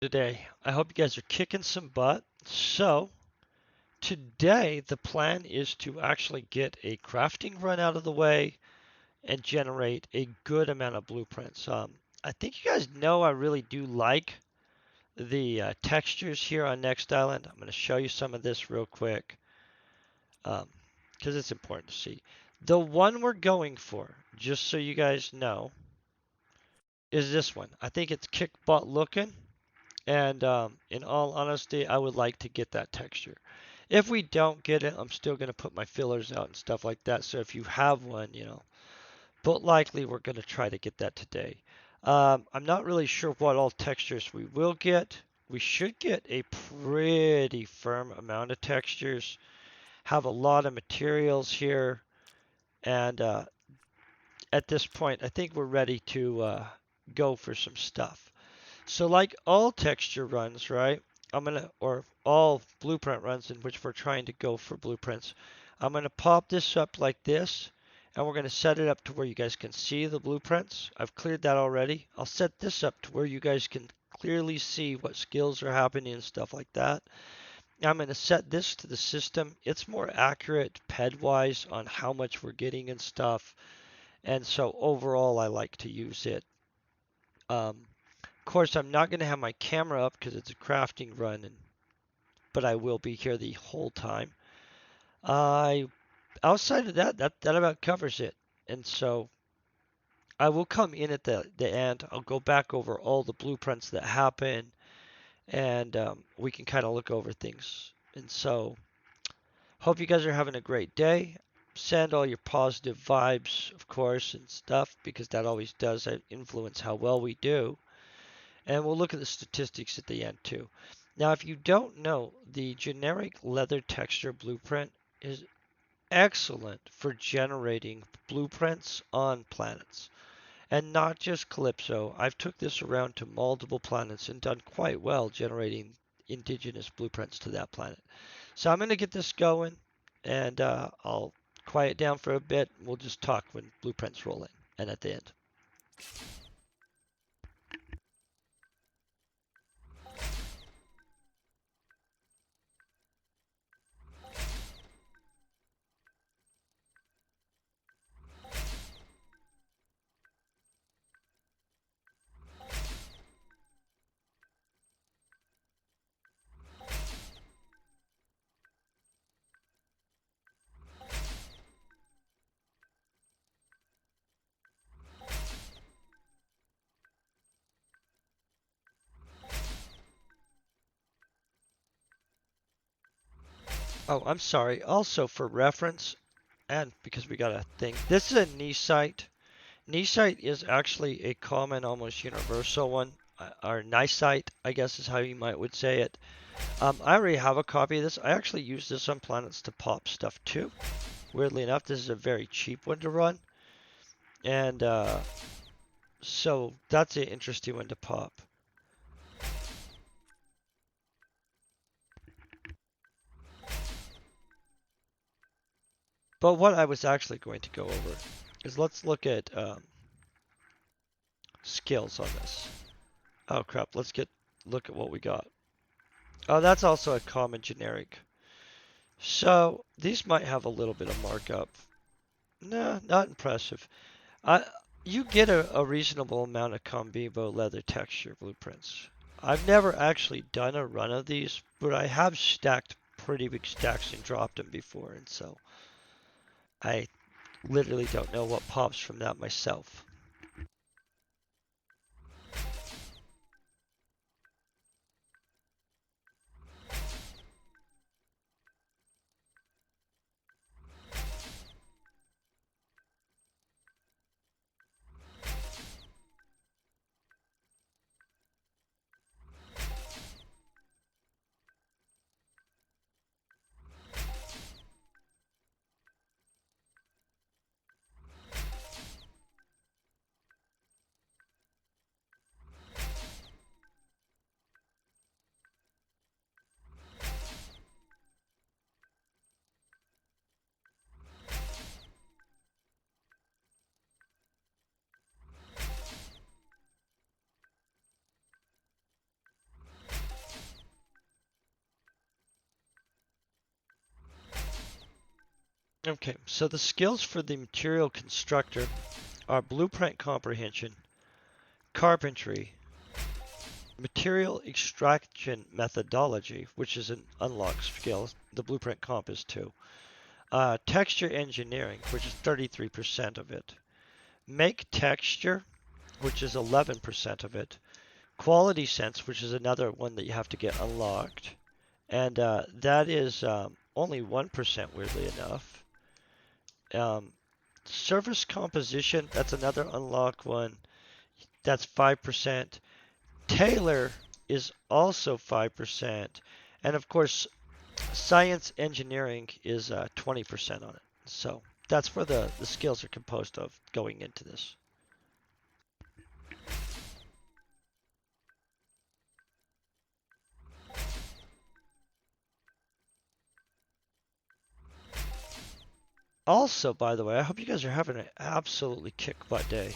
Today. I hope you guys are kicking some butt. So, today the plan is to actually get a crafting run out of the way and generate a good amount of blueprints. I think you guys know I really do like the textures here on Next Island. I'm going to show you some of this real quick because it's important to see. The one we're going for, just so you guys know, is this one. I think it's kick butt looking. And in all honesty, I would like to get that texture. If we don't get it, I'm still going to put my fillers out and stuff like that. So if you have one, but likely we're going to try to get that today. I'm not really sure what all textures we will get. We should get a pretty firm amount of textures, have a lot of materials here, and at this point, I think we're ready to go for some stuff. So like all texture runs, right? Or all blueprint runs in which we're trying to go for blueprints. I'm gonna pop this up like this, and we're gonna set it up to where you guys can see the blueprints. I've cleared that already. I'll set this up to where you guys can clearly see what skills are happening and stuff like that. I'm gonna set this to the system. It's more accurate ped-wise on how much we're getting and stuff. And so overall, I like to use it. Of course, I'm not going to have my camera up because it's a crafting run, but I will be here the whole time. I Outside of that about covers it. And so I will come in at the end. I'll go back over all the blueprints that happen, and we can kind of look over things. And so hope you guys are having a great day. Send all your positive vibes, of course, and stuff because that always does influence how well we do. And we'll look at the statistics at the end too. Now, if you don't know, the generic leather texture blueprint is excellent for generating blueprints on planets. And not just Calypso. I've took this around to multiple planets and done quite well generating indigenous blueprints to that planet. So I'm going to get this going and I'll quiet down for a bit. We'll just talk when blueprints roll in and at the end. Oh, I'm sorry. Also, for reference, and because we got a thing, this is a gneiss. Gneiss is actually a common, almost universal one, or gneiss, I guess is how you might would say it. I already have a copy of this. I actually use this on planets to pop stuff too. Weirdly enough, this is a very cheap one to run, and so that's an interesting one to pop. But what I was actually going to go over is let's look at skills on this. Oh crap, look at what we got. Oh, that's also a common generic. So these might have a little bit of markup. No, not impressive. I You get a reasonable amount of Combibo leather texture blueprints. I've never actually done a run of these, but I have stacked pretty big stacks and dropped them before, and so I literally don't know what pops from that myself. Okay, so the skills for the material constructor are blueprint comprehension, carpentry, material extraction methodology, which is an unlocked skill. The blueprint comp is too. Texture engineering, which is 33% of it. Make texture, which is 11% of it. Quality sense, which is another one that you have to get unlocked. And that is only 1%, weirdly enough. Surface composition, that's another unlock one. That's 5%. Tailor is also 5%. And of course, science engineering is 20% on it. So that's where the skills are composed of going into this. Also, by the way, I hope you guys are having an absolutely kick butt day.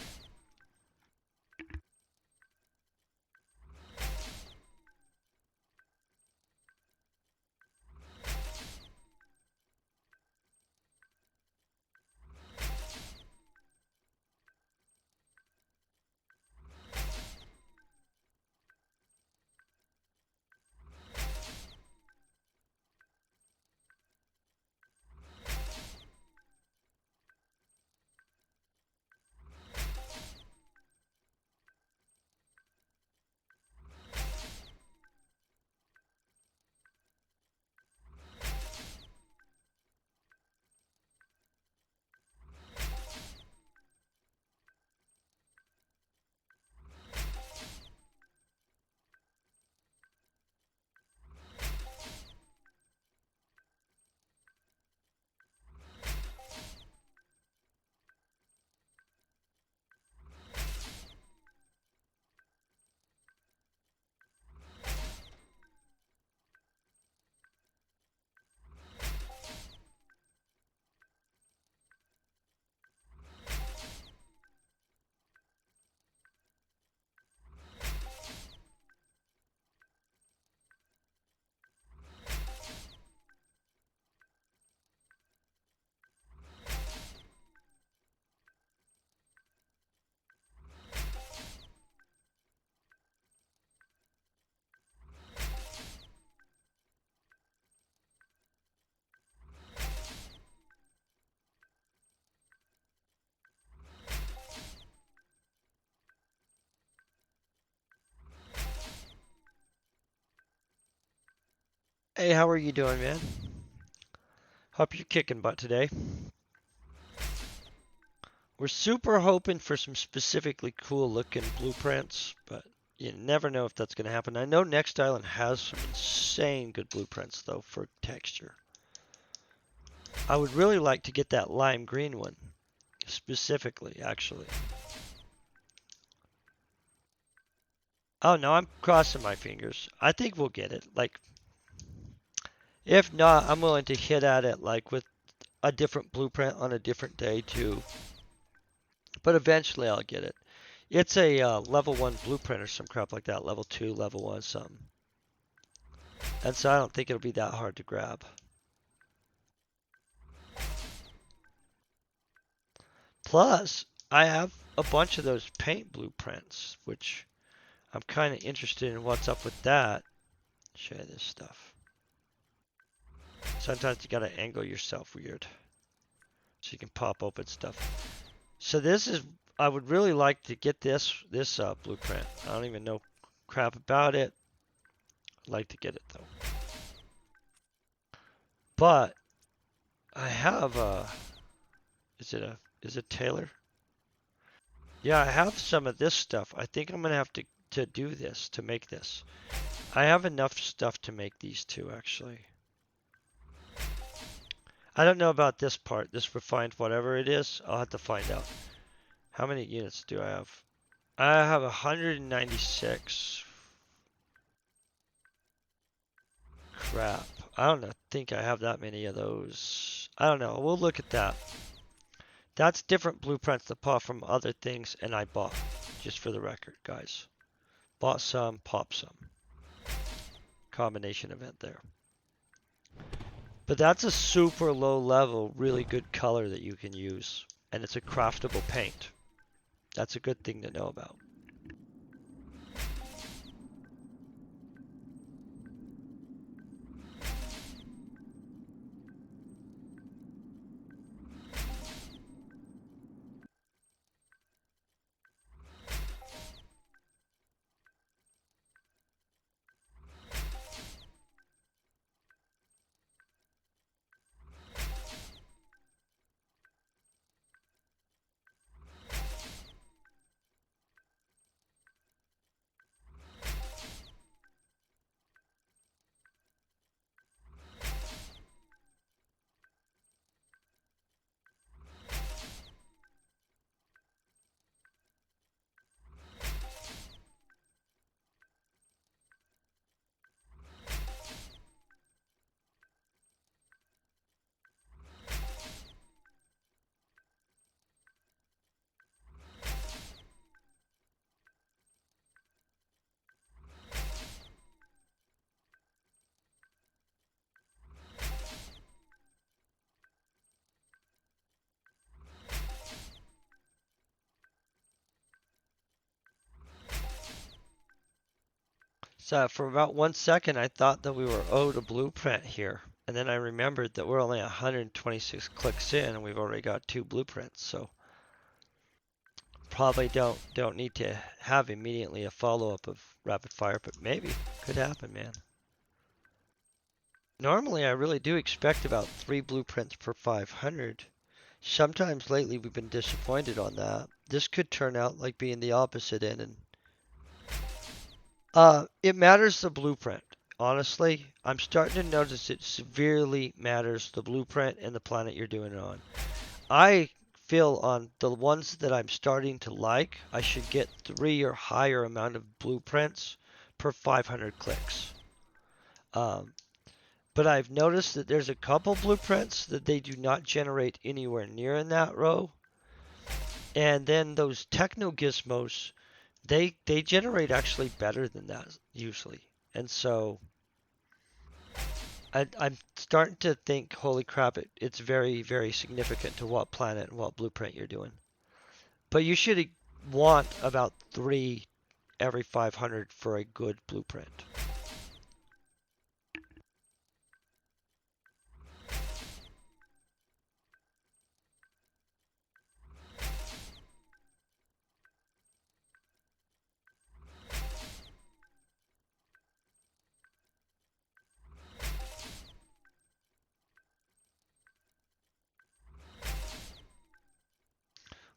Hey, how are you doing, man? Hope you're kicking butt today. We're super hoping for some specifically cool looking blueprints, but you never know if that's going to happen. I know Next Island has some insane good blueprints, though, for texture. I would really like to get that lime green one, specifically, actually. Oh, no, I'm crossing my fingers. I think we'll get it. Like, if not, I'm willing to hit at it, like, with a different blueprint on a different day, too. But eventually I'll get it. It's a level 1 blueprint or some crap like that. Level 2, level 1, something. And so I don't think it'll be that hard to grab. Plus, I have a bunch of those paint blueprints, which I'm kind of interested in what's up with that. Show you this stuff. Sometimes you gotta angle yourself weird so you can pop open stuff. So this is, I would really like to get this blueprint. I don't even know crap about it. I'd like to get it though. But I have is it Taylor? Yeah, I have some of this stuff. I think I'm gonna have to do this to make this. I have enough stuff to make these two actually. I don't know about this part, this refined whatever it is. I'll have to find out. How many units do I have? I have 196. Crap. I don't know, think I have that many of those. I don't know. We'll look at that. That's different blueprints that pop from other things, and I bought. Just for the record, guys. Bought some, popped some. Combination event there. But that's a super low level, really good color that you can use. And it's a craftable paint. That's a good thing to know about. So for about 1 second, I thought that we were owed a blueprint here. And then I remembered that we're only 126 clicks in and we've already got 2 blueprints. So probably don't need to have immediately a follow-up of rapid fire, but maybe could happen, man. Normally I really do expect about 3 blueprints per 500. Sometimes lately we've been disappointed on that. This could turn out like being the opposite end, and it matters the blueprint. Honestly, I'm starting to notice it severely matters the blueprint and the planet you're doing it on. I feel on the ones that I'm starting to like, I should get 3 or higher amount of blueprints per 500 clicks. Um, but I've noticed that there's a couple blueprints that they do not generate anywhere near in that row. And then those techno gizmos, they generate actually better than that usually. And so I'm starting to think, holy crap, it's very, very significant to what planet and what blueprint you're doing. But you should want about 3 every 500 for a good blueprint.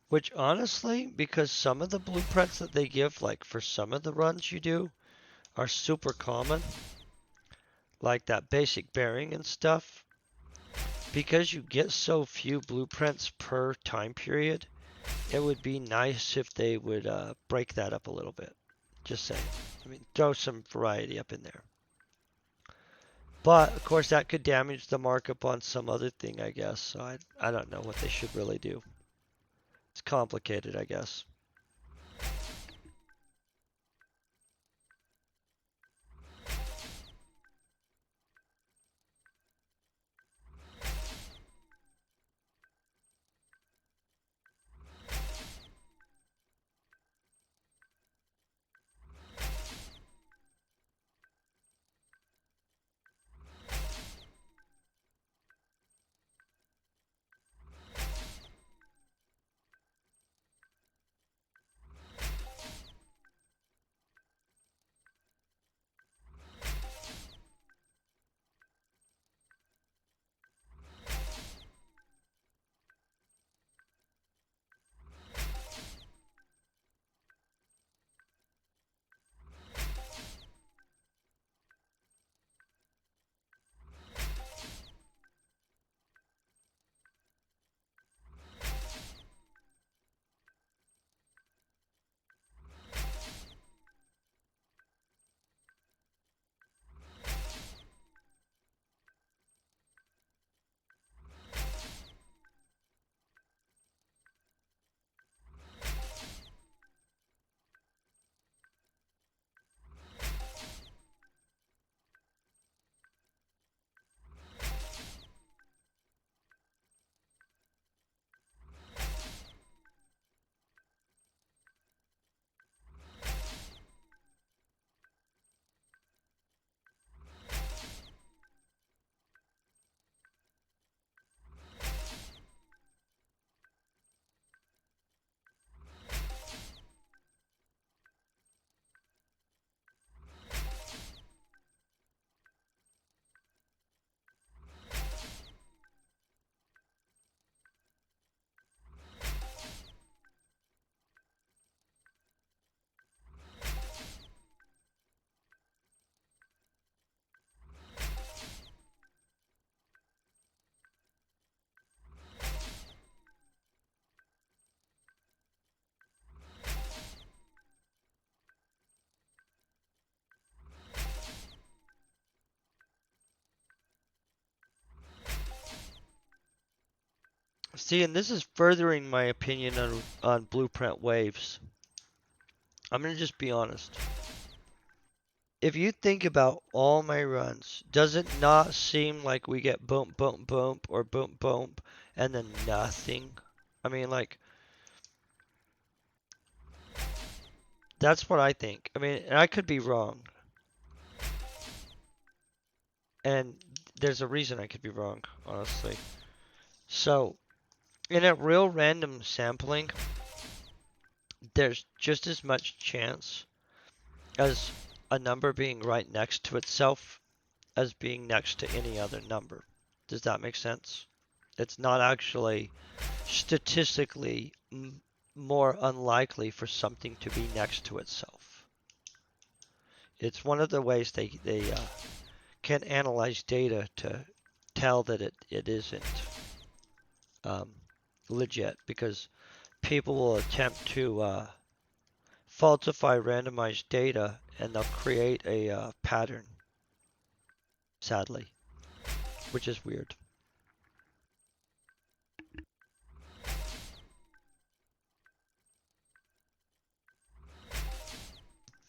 Which honestly, because some of the blueprints that they give, like for some of the runs you do, are super common, like that basic bearing and stuff, because you get so few blueprints per time period, it would be nice if they would break that up a little bit. Just saying. I mean, throw some variety up in there. But of course, that could damage the markup on some other thing, I guess. So I don't know what they should really do. It's complicated, I guess. See, and this is furthering my opinion on blueprint waves. I'm going to just be honest. If you think about all my runs, does it not seem like we get boom, boom, boom, or boom, boom, and then nothing? I mean, like, that's what I think. I mean, and I could be wrong. And there's a reason I could be wrong, honestly. So, in a real random sampling, there's just as much chance as a number being right next to itself as being next to any other number. Does that make sense? It's not actually statistically more unlikely for something to be next to itself. It's one of the ways they can analyze data to tell that it isn't um, legit, because people will attempt to falsify randomized data and they'll create a pattern, sadly, which is weird.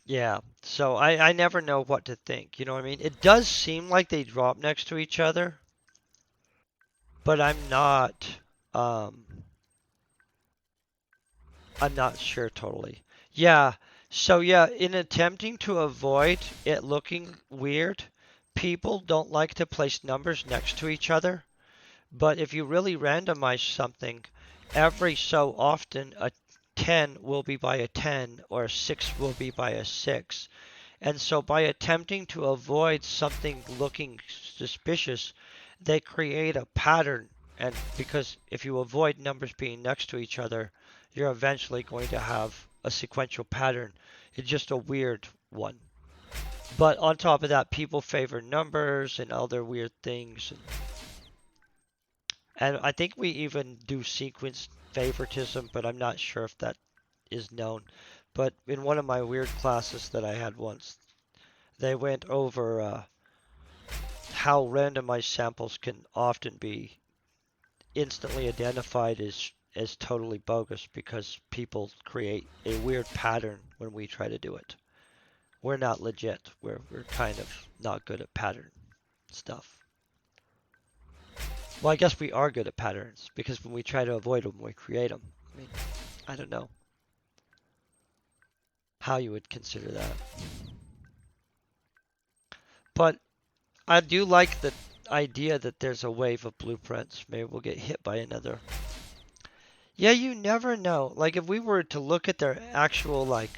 Yeah, so I never know what to think, you know what I mean? It does seem like they drop next to each other, but um I'm not sure totally. Yeah, so yeah, in attempting to avoid it looking weird, people don't like to place numbers next to each other. But if you really randomize something, every so often a 10 will be by a 10 or a 6 will be by a 6. And so by attempting to avoid something looking suspicious, they create a pattern. And because if you avoid numbers being next to each other, you're eventually going to have a sequential pattern. It's just a weird one. But on top of that, people favor numbers and other weird things. And I think we even do sequence favoritism, but I'm not sure if that is known. But in one of my weird classes that I had once, they went over how randomized samples can often be instantly identified as totally bogus because people create a weird pattern when we try to do it. We're not legit. We're kind of not good at pattern stuff. Well, I guess we are good at patterns because when we try to avoid them, we create them. I mean, I don't know how you would consider that. But I do like the idea that there's a wave of blueprints. Maybe we'll get hit by another. Yeah, you never know. Like if we were to look at their actual like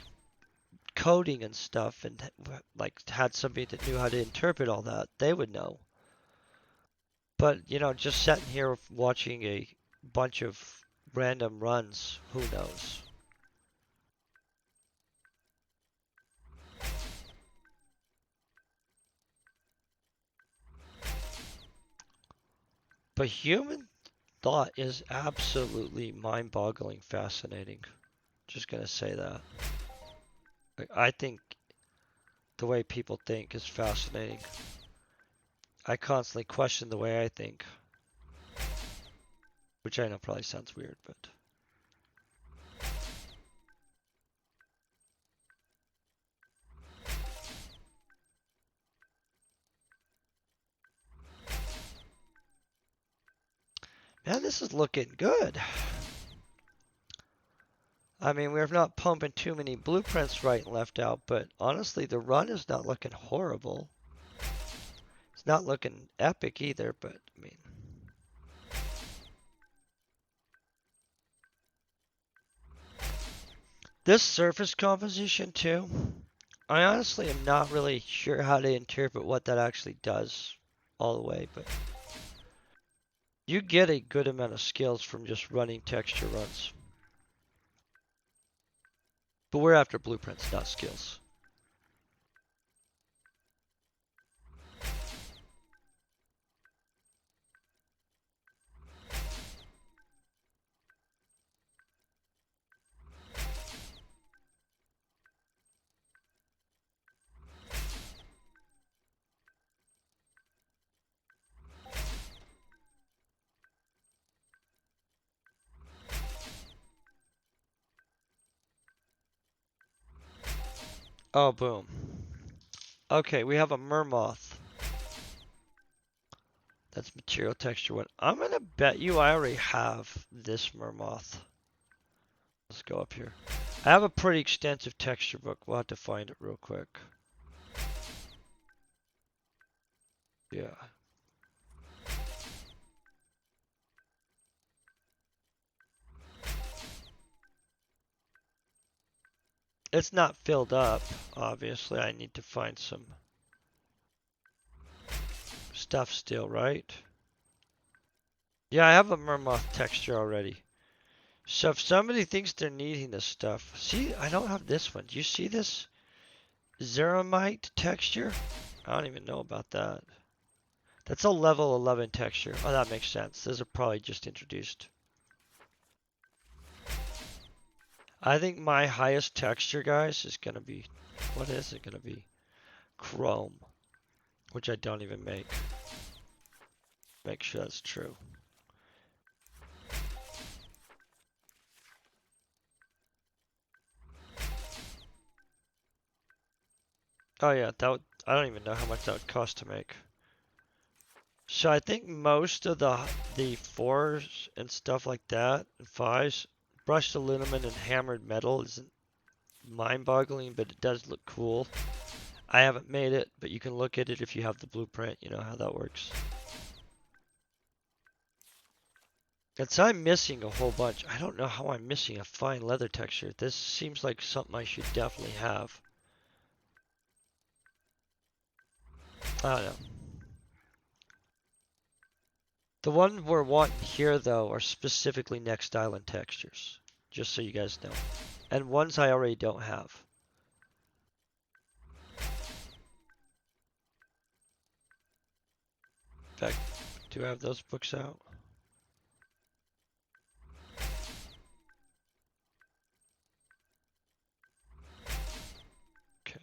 coding and stuff and like had somebody that knew how to interpret all that, they would know. But, just sitting here watching a bunch of random runs, who knows? But human thought is absolutely mind-boggling fascinating. Just gonna say that. Like, I think the way people think is fascinating. I constantly question the way I think, which I know probably sounds weird, but man, this is looking good. I mean, we're not pumping too many blueprints right and left out, but honestly, the run is not looking horrible. It's not looking epic either, but I mean, this surface composition too, I honestly am not really sure how to interpret what that actually does all the way, but you get a good amount of skills from just running texture runs. But we're after blueprints, not skills. Oh, boom. Okay, we have a mermoth. That's material texture one. I'm gonna bet you I already have this mermoth. Let's go up here. I have a pretty extensive texture book. We'll have to find it real quick. Yeah. It's not filled up, obviously. I need to find some stuff still, right? Yeah, I have a mermoth texture already. So if somebody thinks they're needing this stuff, see, I don't have this one. Do you see this Zeramite texture? I don't even know about that. That's a level 11 texture. Oh, that makes sense. Those are probably just introduced. I think my highest texture, guys, is going to be, what is it going to be? Chrome, which I don't even make. Make sure that's true. Oh yeah, I don't even know how much that would cost to make. So I think most of the fours and stuff like that, and fives, brushed aluminum and hammered metal isn't mind-boggling, but it does look cool. I haven't made it, but you can look at it if you have the blueprint. You know how that works. And so I'm missing a whole bunch. I don't know how I'm missing a fine leather texture. This seems like something I should definitely have. I don't know. The one we're wanting here, though, are specifically next island textures. Just so you guys know. And ones I already don't have. In fact, do I have those books out? Okay.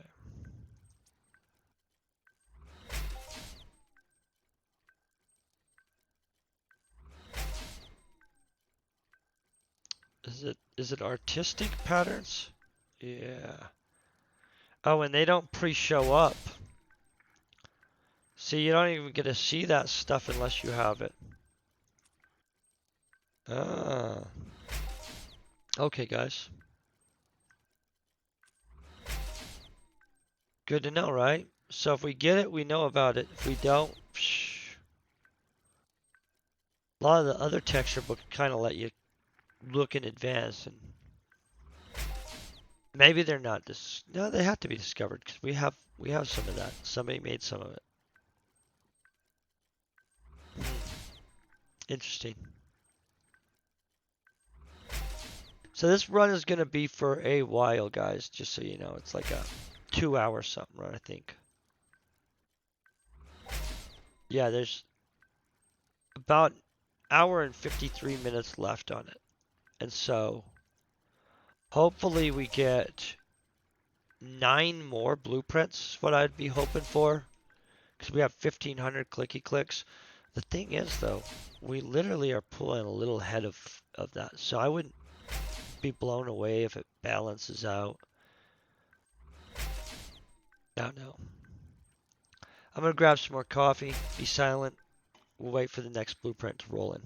Is it artistic patterns? Yeah. Oh, and they don't pre-show up. See, you don't even get to see that stuff unless you have it. Ah. Okay, guys. Good to know, right? So if we get it, we know about it. If we don't, psh. A lot of the other texture books kind of let you look in advance, and maybe they're not no, they have to be discovered because we have some of that. Somebody made some of it. Interesting. So this run is gonna be for a while, guys. Just so you know, it's like a 2 hour something run, I think. Yeah, there's about hour and 53 minutes left on it, and so hopefully we get 9 more blueprints. What I'd be hoping for, because we have 1,500 clicky clicks. The thing is, though, we literally are pulling a little ahead of that, so I wouldn't be blown away if it balances out. I don't know. I'm gonna grab some more coffee. Be silent. We'll wait for the next blueprint to roll in.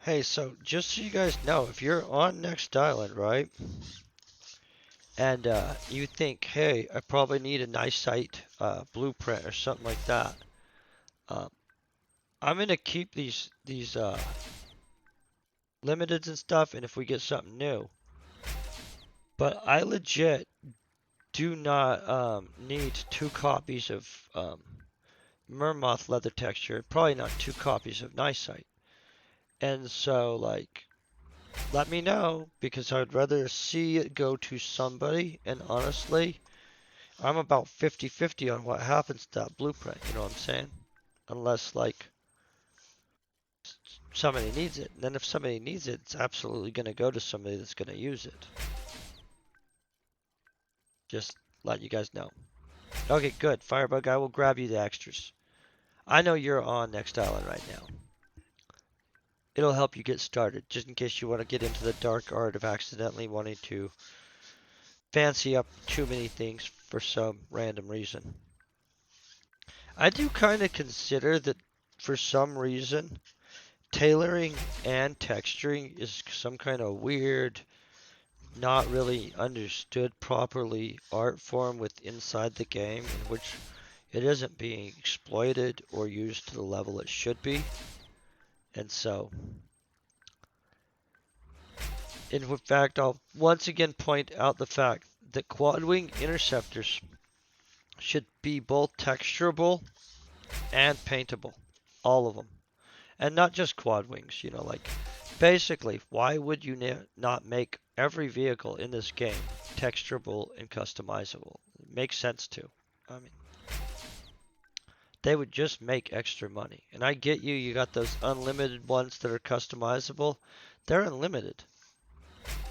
Hey, so just so you guys know, if you're on next island, right, and you think, hey, I probably need a nice site blueprint or something like that, um, I'm gonna keep these limiteds and stuff, and if we get something new, but I legit do not need 2 copies of Mermoth leather texture, probably not 2 copies of Nicite. And so, like, let me know because I'd rather see it go to somebody. And honestly, I'm about 50-50 on what happens to that blueprint. You know what I'm saying? Unless, like, somebody needs it. And then if somebody needs it, it's absolutely going to go to somebody that's going to use it. Just let you guys know. Okay, good. Firebug, I will grab you the extras. I know you're on next island right now. It'll help you get started, just in case you want to get into the dark art of accidentally wanting to fancy up too many things for some random reason. I do kind of consider that for some reason, tailoring and texturing is some kind of weird, not really understood properly art form with inside the game in which it isn't being exploited or used to the level it should be. And so, in fact, I'll once again point out the fact that quad wing interceptors should be both texturable and paintable. All of them. And not just quad wings, you know, like basically, why would you not make every vehicle in this game texturable and customizable? It makes sense to. I mean, they would just make extra money. And I get you, you got those unlimited ones that are customizable. They're unlimited.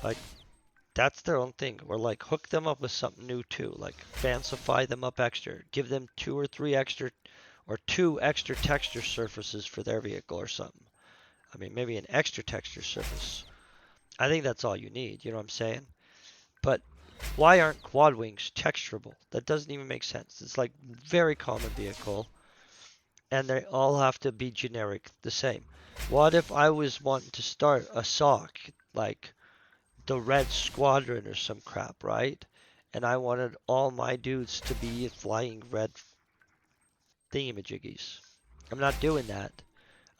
Like, that's their own thing. Or like hook them up with something new too. Like fancify them up extra. Give them 2 extra texture surfaces for their vehicle or something. I mean, maybe an extra texture surface. I think that's all you need, you know what I'm saying? But why aren't quad wings texturable? That doesn't even make sense. It's like very common vehicle, and they all have to be generic the same. What if I was wanting to start a sock, like the Red Squadron or some crap, right? And I wanted all my dudes to be flying red thingamajiggies. I'm not doing that.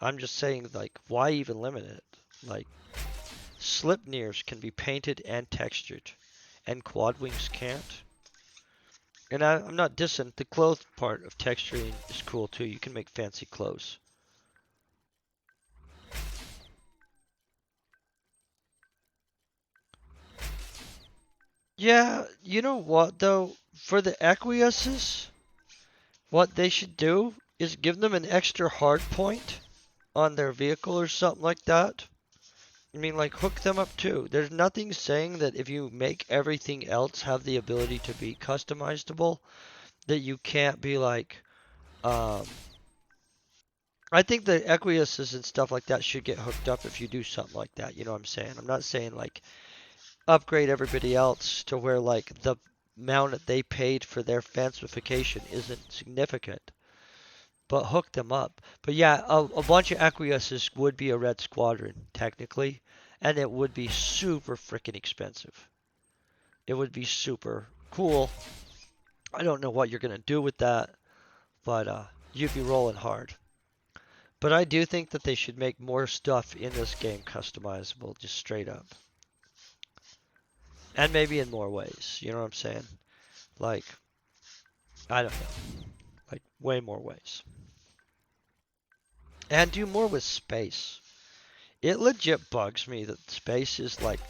I'm just saying, like, why even limit it? Like, Slipneers can be painted and textured, and quad wings can't. And I'm not dissing. The clothes part of texturing is cool too. You can make fancy clothes. Yeah, you know what though? For the Equiuses, what they should do is give them an extra hard point on their vehicle or something like that. I mean, like, hook them up too. There's nothing saying that if you make everything else have the ability to be customizable, that you can't be like, um, I think the Equiuses and stuff like that should get hooked up if you do something like that. You know what I'm saying? I'm not saying like upgrade everybody else to where like the amount that they paid for their fancification isn't significant, but hook them up. But yeah, a bunch of Equiuses would be a Red Squadron technically, and it would be super freaking expensive. It would be super cool. I don't know what you're gonna do with that, but you'd be rolling hard. But I do think that they should make more stuff in this game customizable, just straight up. And maybe in more ways. You know what I'm saying? Like, I don't know. Like, way more ways. And do more with space. It legit bugs me that space is like,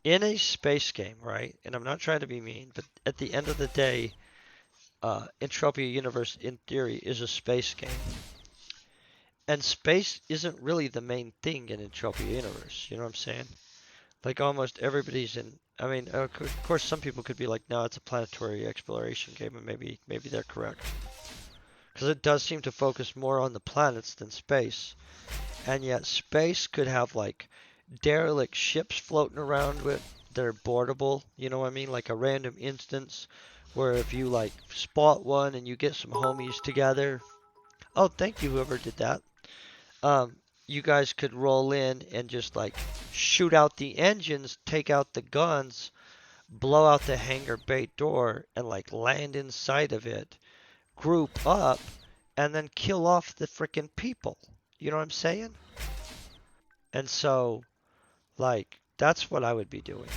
in a space game, right? And I'm not trying to be mean, but at the end of the day, Entropia Universe, in theory, is a space game. And space isn't really the main thing in Entropia Universe. You know what I'm saying? Like almost everybody's in. I mean, of course, some people could be like, "No, it's a planetary exploration game," and maybe they're correct. Because it does seem to focus more on the planets than space, and yet space could have like derelict ships floating around with that are boardable. You know what I mean? Like a random instance where if you like spot one and you get some homies together. Oh, thank you, whoever did that. Um, you guys could roll in and just like shoot out the engines, take out the guns, blow out the hangar bay door, and like land inside of it, group up, and then kill off the freaking people. You know what I'm saying? And so, like, that's what I would be doing.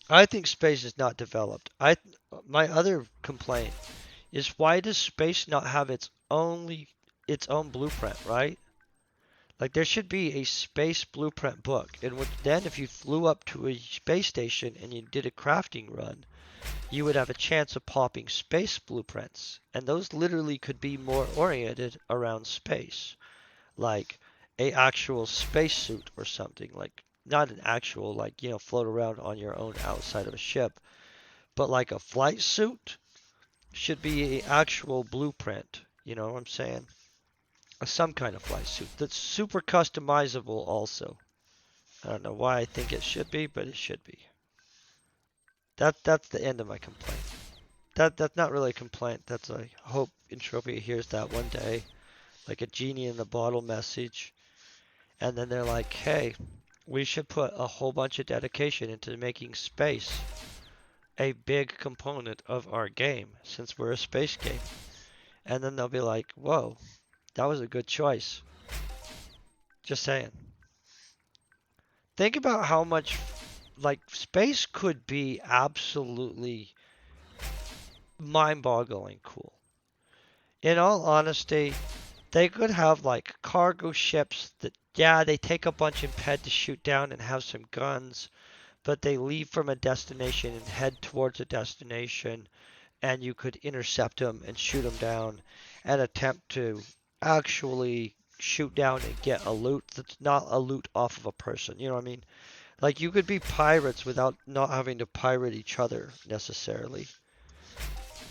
I think space is not developed. My other complaint is why does space not have its own blueprint, right? Like there should be a space blueprint book, and then if you flew up to a space station and you did a crafting run, you would have a chance of popping space blueprints, and those literally could be more oriented around space, like a actual spacesuit or something, like not an actual like float around on your own outside of a ship, but like a flight suit should be a actual blueprint. You know what I'm saying? Some kind of flight suit that's super customizable also. I don't know why I think it should be, but it should be. That's the end of my complaint. That's not really a complaint. That's I hope Entropy hears that one day, like a genie in the bottle message, and then they're like, "Hey, we should put a whole bunch of dedication into making space a big component of our game since we're a space game." And then they'll be like, "Whoa, that was a good choice." Just saying. Think about how much like space could be absolutely mind-boggling cool. In all honesty, they could have like cargo ships that, yeah, they take a bunch of ped to shoot down and have some guns, but they leave from a destination and head towards a destination, and you could intercept them and shoot them down and attempt to actually shoot down and get a loot that's not a loot off of a person. You know what I mean? Like you could be pirates without not having to pirate each other necessarily.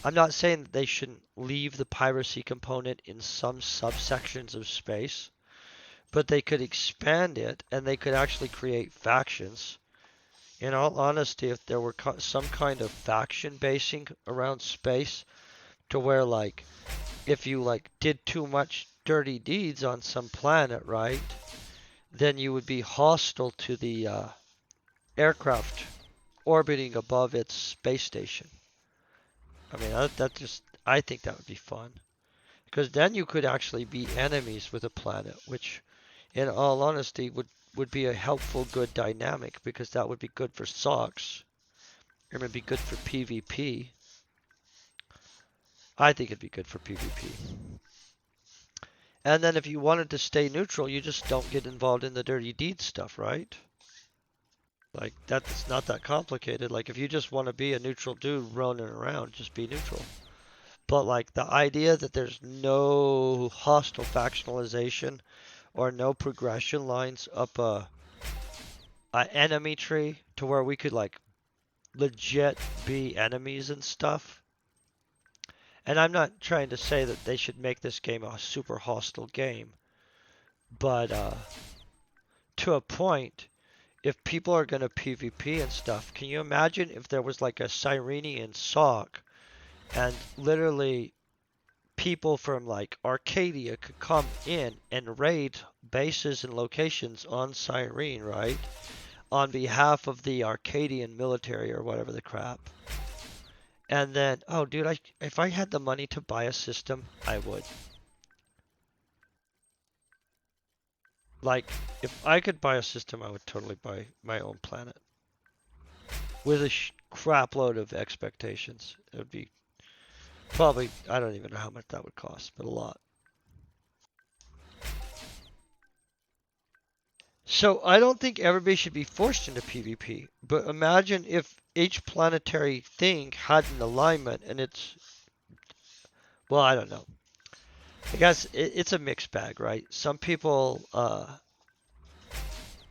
I'm not saying that they shouldn't leave the piracy component in some subsections of space, but they could expand it and they could actually create factions. In all honesty, if there were some kind of faction basing around space to where like if you like did too much dirty deeds on some planet, right, then you would be hostile to the aircraft orbiting above its space station. I mean, I think that would be fun. Because then you could actually be enemies with a planet, which, in all honesty, would be a helpful, good dynamic because that would be good for socks. It would be good for PvP. I think it'd be good for PvP. And then if you wanted to stay neutral, you just don't get involved in the dirty deed stuff, right? Like, that's not that complicated. Like, if you just want to be a neutral dude running around, just be neutral. But, like, the idea that there's no hostile factionalization or no progression lines up a enemy tree to where we could, like, legit be enemies and stuff. And I'm not trying to say that they should make this game a super hostile game. But, to a point, if people are going to PvP and stuff, can you imagine if there was like a Cyrenian sock and literally people from like Arcadia could come in and raid bases and locations on Cyrene, right? On behalf of the Arcadian military or whatever the crap. And then, oh dude, if I had the money to buy a system, I would. Like, if I could buy a system, I would totally buy my own planet. With a crap load of expectations. It would be probably, I don't even know how much that would cost, but a lot. So I don't think everybody should be forced into PvP, but imagine if each planetary thing had an alignment and well, I don't know. I guess it's a mixed bag, right? Some people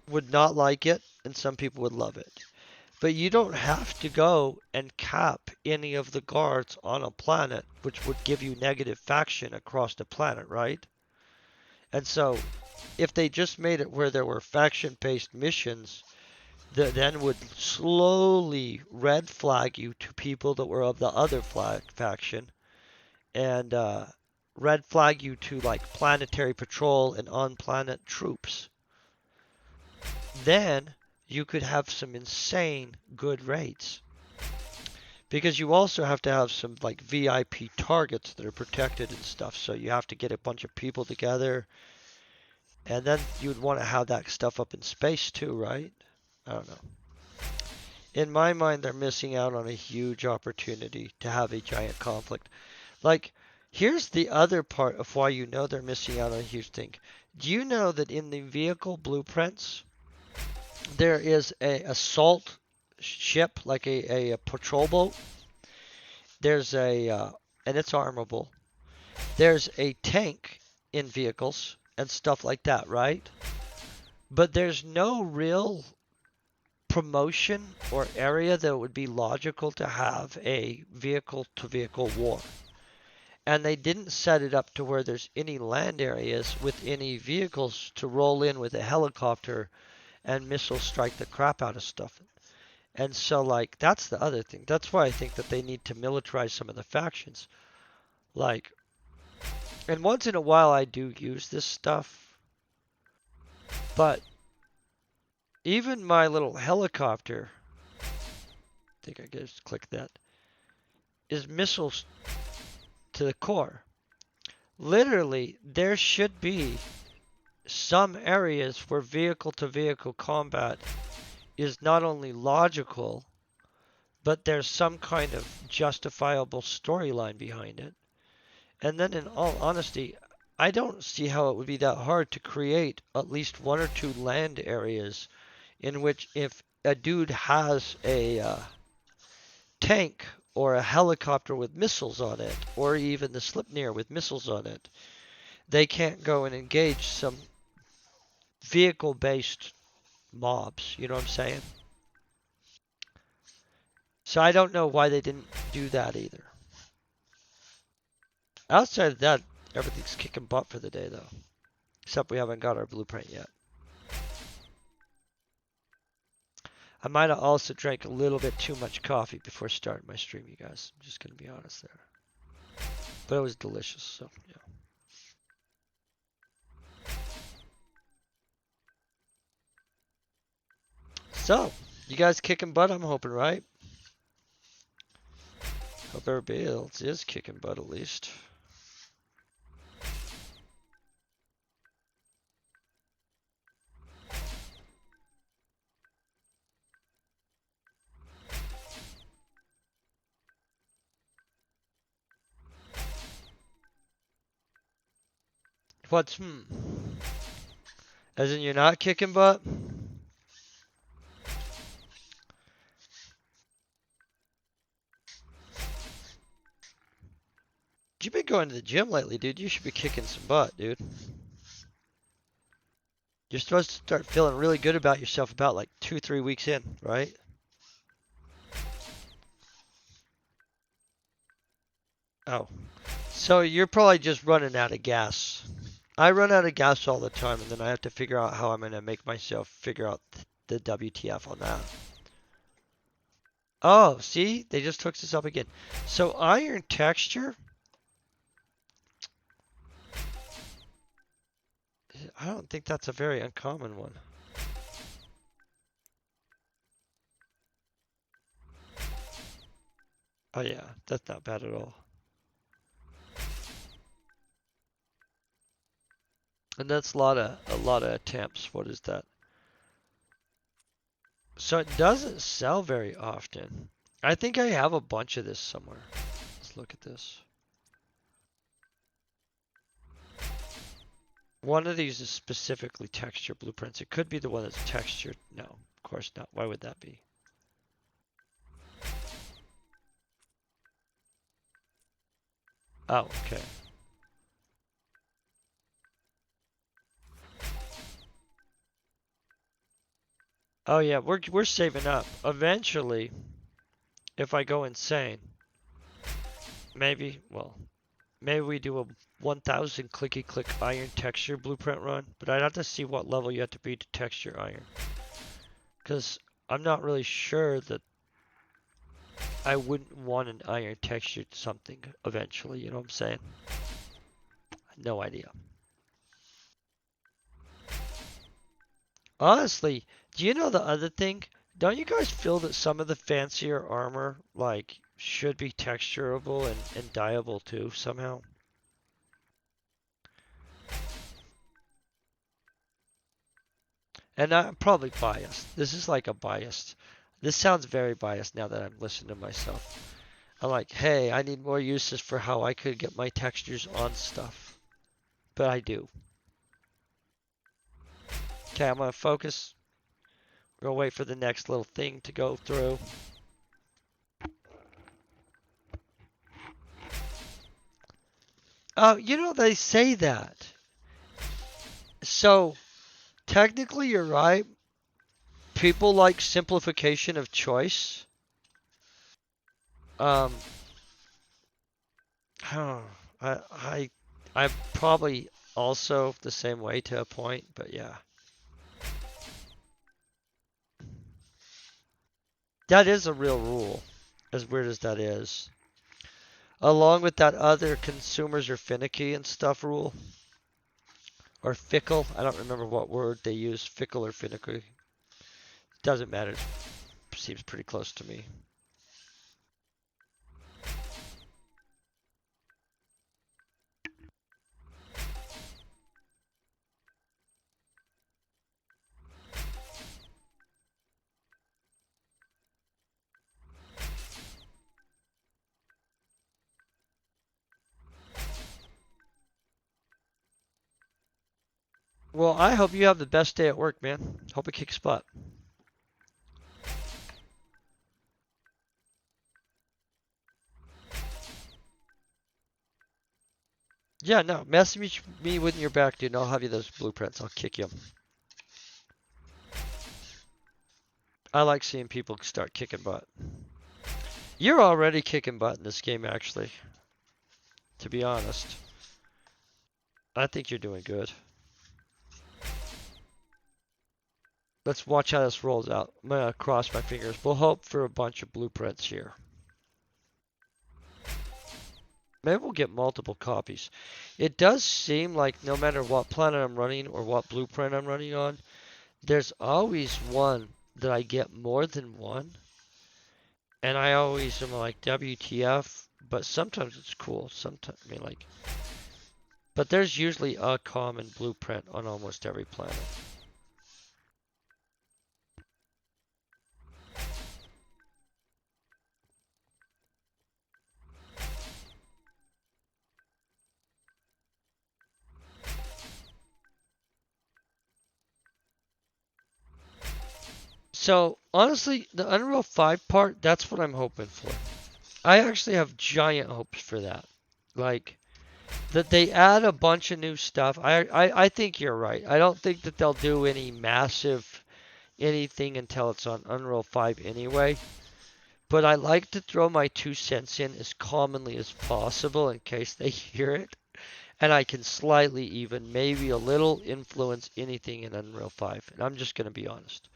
would not like it and some people would love it. But you don't have to go and cap any of the guards on a planet, which would give you negative faction across the planet, right? And so, if they just made it where there were faction-based missions that then would slowly red flag you to people that were of the other faction and red flag you to like planetary patrol and on-planet troops, then you could have some insane good raids. Because you also have to have some like VIP targets that are protected and stuff. So you have to get a bunch of people together. And then you'd want to have that stuff up in space too, right? I don't know. In my mind, they're missing out on a huge opportunity to have a giant conflict. Like, here's the other part of why you know they're missing out on a huge thing. Do you know that in the vehicle blueprints, there is a assault ship, like a patrol boat? There's and it's armable. There's a tank in vehicles and stuff like that, right? But there's no real promotion or area that would be logical to have a vehicle to vehicle war. And they didn't set it up to where there's any land areas with any vehicles to roll in with a helicopter and missile strike the crap out of stuff. And so, like, that's the other thing. That's why I think that they need to militarize some of the factions. Like, and once in a while I do use this stuff, but even my little helicopter, I think I just click that, is missiles to the core. Literally, there should be some areas where vehicle to vehicle combat is not only logical, but there's some kind of justifiable storyline behind it. And then, in all honesty, I don't see how it would be that hard to create at least one or two land areas in which, if a dude has a tank or a helicopter with missiles on it, or even the Slipnir with missiles on it, they can't go and engage some vehicle-based mobs. You know what I'm saying? So I don't know why they didn't do that either. Outside of that, everything's kicking butt for the day, though. Except we haven't got our blueprint yet. I might have also drank a little bit too much coffee before starting my stream, you guys. I'm just going to be honest there. But it was delicious, so yeah. So, you guys kicking butt, I'm hoping, right? Hope everybody else is kicking butt at least. What's As in you're not kicking butt? You've been going to the gym lately, dude. You should be kicking some butt, dude. You're supposed to start feeling really good about yourself about like 2-3 weeks in, right? Oh. So you're probably just running out of gas. I run out of gas all the time, and then I have to figure out how I'm going to make myself figure out the WTF on that. Oh, see? They just hooked us up again. So iron texture, I don't think that's a very uncommon one. Oh yeah, that's not bad at all. And that's a lot of attempts. What is that? So it doesn't sell very often. I think I have a bunch of this somewhere. Let's look at this. One of these is specifically texture blueprints. It could be the one that's textured. No, of course not. Why would that be? Oh, okay. Oh yeah, we're saving up. Eventually, if I go insane, maybe we do a 1000 clicky click iron texture blueprint run, but I'd have to see what level you have to be to texture iron. Because I'm not really sure that I wouldn't want an iron textured something eventually, you know what I'm saying? no idea. Honestly, do you know the other thing? Don't you guys feel that some of the fancier armor, like, should be texturable and dyeable too, somehow? And I'm probably biased. This is like a biased. This sounds very biased now that I'm listening to myself. I'm like, hey, I need more uses for how I could get my textures on stuff. But I do. Okay, I'm gonna focus. We're gonna wait for the next little thing to go through. Oh, you know, they say that. So, technically, you're right. People like simplification of choice. Um, I, I, I'm probably also the same way to a point, but yeah. That is a real rule, as weird as that is. Along with that other consumers are finicky and stuff rule. Or fickle. I don't remember what word they use. Fickle or finicky. Doesn't matter. Seems pretty close to me. Well, I hope you have the best day at work, man. Hope it kicks butt. Yeah, no. Message me when you're back, dude, and I'll have you those blueprints. I'll kick you. I like seeing people start kicking butt. You're already kicking butt in this game, actually. To be honest. I think you're doing good. Let's watch how this rolls out. I'm gonna cross my fingers. We'll hope for a bunch of blueprints here. Maybe we'll get multiple copies. It does seem like no matter what planet I'm running or what blueprint I'm running on, there's always one that I get more than one. And I always am like, WTF? But sometimes it's cool. Sometimes, I mean, like, but there's usually a common blueprint on almost every planet. So, honestly, the Unreal 5 part, that's what I'm hoping for. I actually have giant hopes for that. Like, that they add a bunch of new stuff. I think you're right. I don't think that they'll do any massive anything until it's on Unreal 5 anyway. But I like to throw my 2 cents in as commonly as possible in case they hear it. And I can slightly even, maybe a little, influence anything in Unreal 5. And I'm just going to be honest.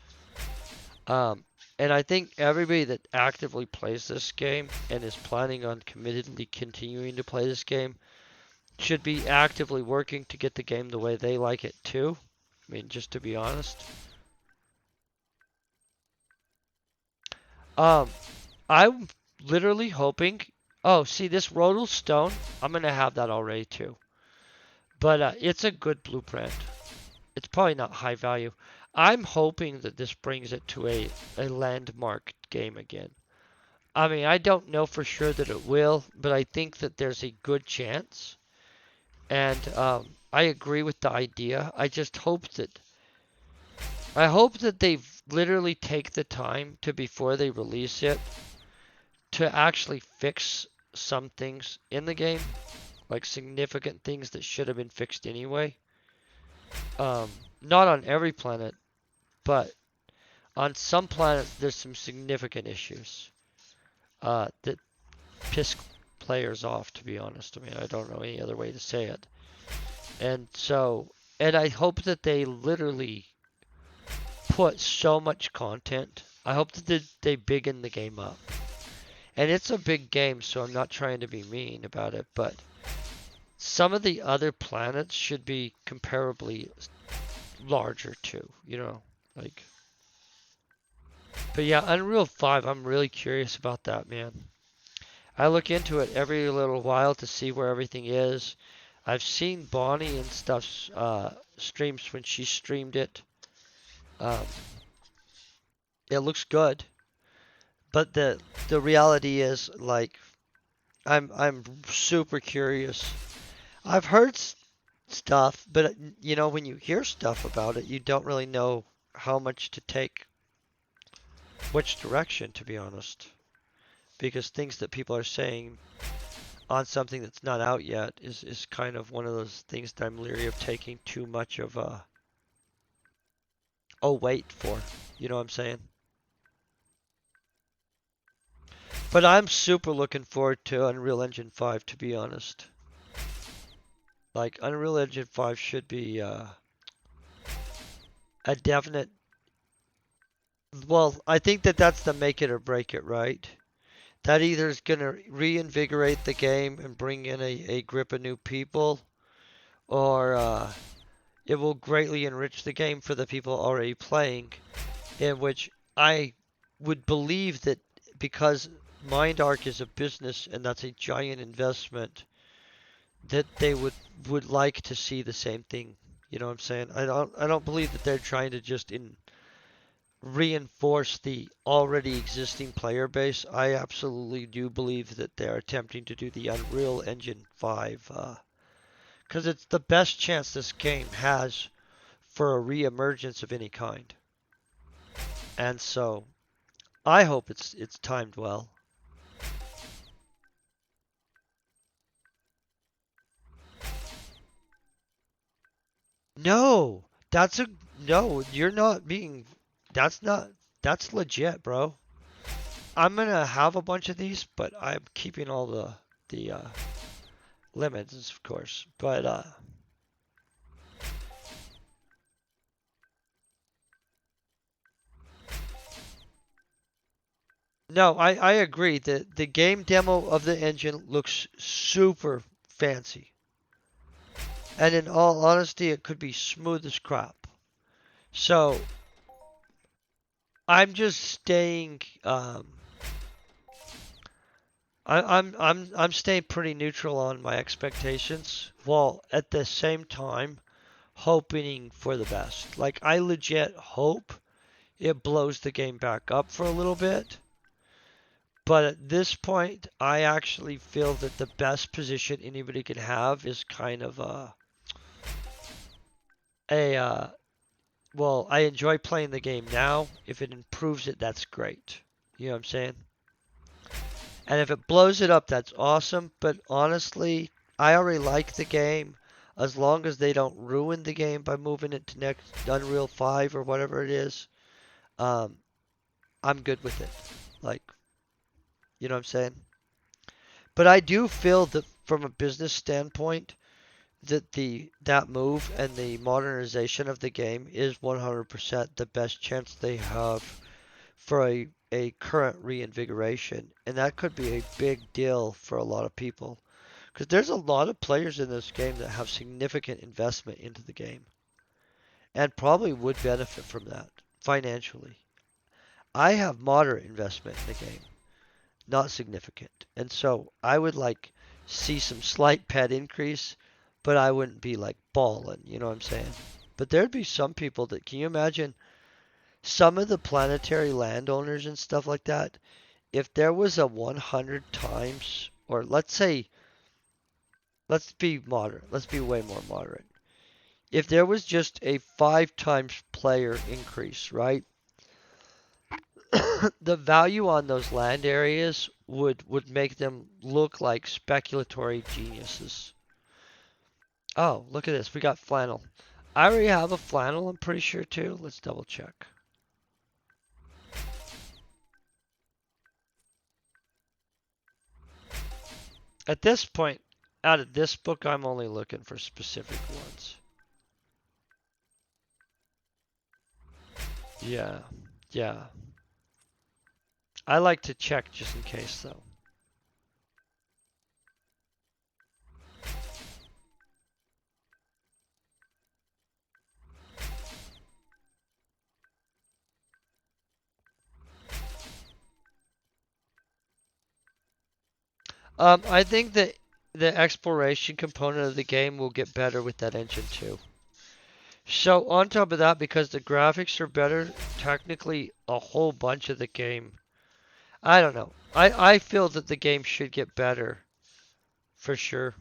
And I think everybody that actively plays this game and is planning on committedly continuing to play this game should be actively working to get the game the way they like it too. I mean, just to be honest. I'm literally hoping. Oh, see this rhodal stone? I'm gonna have that already too. But it's a good blueprint. It's probably not high value. I'm hoping that this brings it to a landmark game again. I mean, I don't know for sure that it will, but I think that there's a good chance. And I agree with the idea. I hope that they literally take the time to before they release it to actually fix some things in the game, like significant things that should have been fixed anyway. Not on every planet, but on some planets there's some significant issues that piss players off, to be honest. I mean, I don't know any other way to say it. And so, and I hope that they literally put so much content. I hope that they biggin the game up. And it's a big game, so I'm not trying to be mean about it, but some of the other planets should be comparably larger too, you know, like. But yeah, Unreal 5, I'm really curious about that, man. I look into it every little while to see where everything is. I've seen Bonnie and stuff's streams when she streamed it. Um, it looks good, but the reality is like I'm super curious. I've heard stuff, but you know when you hear stuff about it, you don't really know how much to take, which direction, to be honest. Because things that people are saying on something that's not out yet is kind of one of those things that I'm leery of taking too much of a weight for. You know what I'm saying? But I'm super looking forward to Unreal Engine 5, to be honest. Like, Unreal Engine 5 should be a definite. Well, I think that that's the make it or break it, right? That either is going to reinvigorate the game and bring in a grip of new people, or it will greatly enrich the game for the people already playing, in which I would believe that because MindArc is a business and that's a giant investment, that they would like to see the same thing. You know what I'm saying? I don't believe that they're trying to just reinforce the already existing player base. I absolutely do believe that they're attempting to do the Unreal Engine 5 because it's the best chance this game has for a re-emergence of any kind. And so I hope it's timed well. No, that's a no. You're not being. That's not. That's legit, bro. I'm gonna have a bunch of these, but I'm keeping all the limits, of course. But no, I agree. The game demo of the engine looks super fancy, and in all honesty, it could be smooth as crap. So I'm just staying. I'm staying pretty neutral on my expectations, while at the same time hoping for the best. Like I legit hope it blows the game back up for a little bit. But at this point, I actually feel that the best position anybody can have is kind of a well, I enjoy playing the game now. If it improves it, that's great. You know what I'm saying? And if it blows it up, that's awesome. But honestly, I already like the game. As long as they don't ruin the game by moving it to next Unreal 5 or whatever it is, um, I'm good with it. Like, you know what I'm saying? But I do feel that from a business standpoint, that that move and the modernization of the game is 100% the best chance they have for a current reinvigoration. And that could be a big deal for a lot of people. Because there's a lot of players in this game that have significant investment into the game and probably would benefit from that financially. I have moderate investment in the game, not significant. And so I would like see some slight pet increase, but I wouldn't be like balling, you know what I'm saying? But there'd be some people that, can you imagine some of the planetary landowners and stuff like that? If there was a 100 times, or let's say, let's be moderate, let's be way more moderate. If there was just a 5 times player increase, right? The value on those land areas would make them look like speculatory geniuses. Oh, look at this. We got flannel. I already have a flannel, I'm pretty sure too. Let's double check. At this point, out of this book, I'm only looking for specific ones. Yeah, yeah. I like to check just in case though. I think that the exploration component of the game will get better with that engine too. So on top of that, because the graphics are better, technically a whole bunch of the game. I don't know. I feel that the game should get better for sure.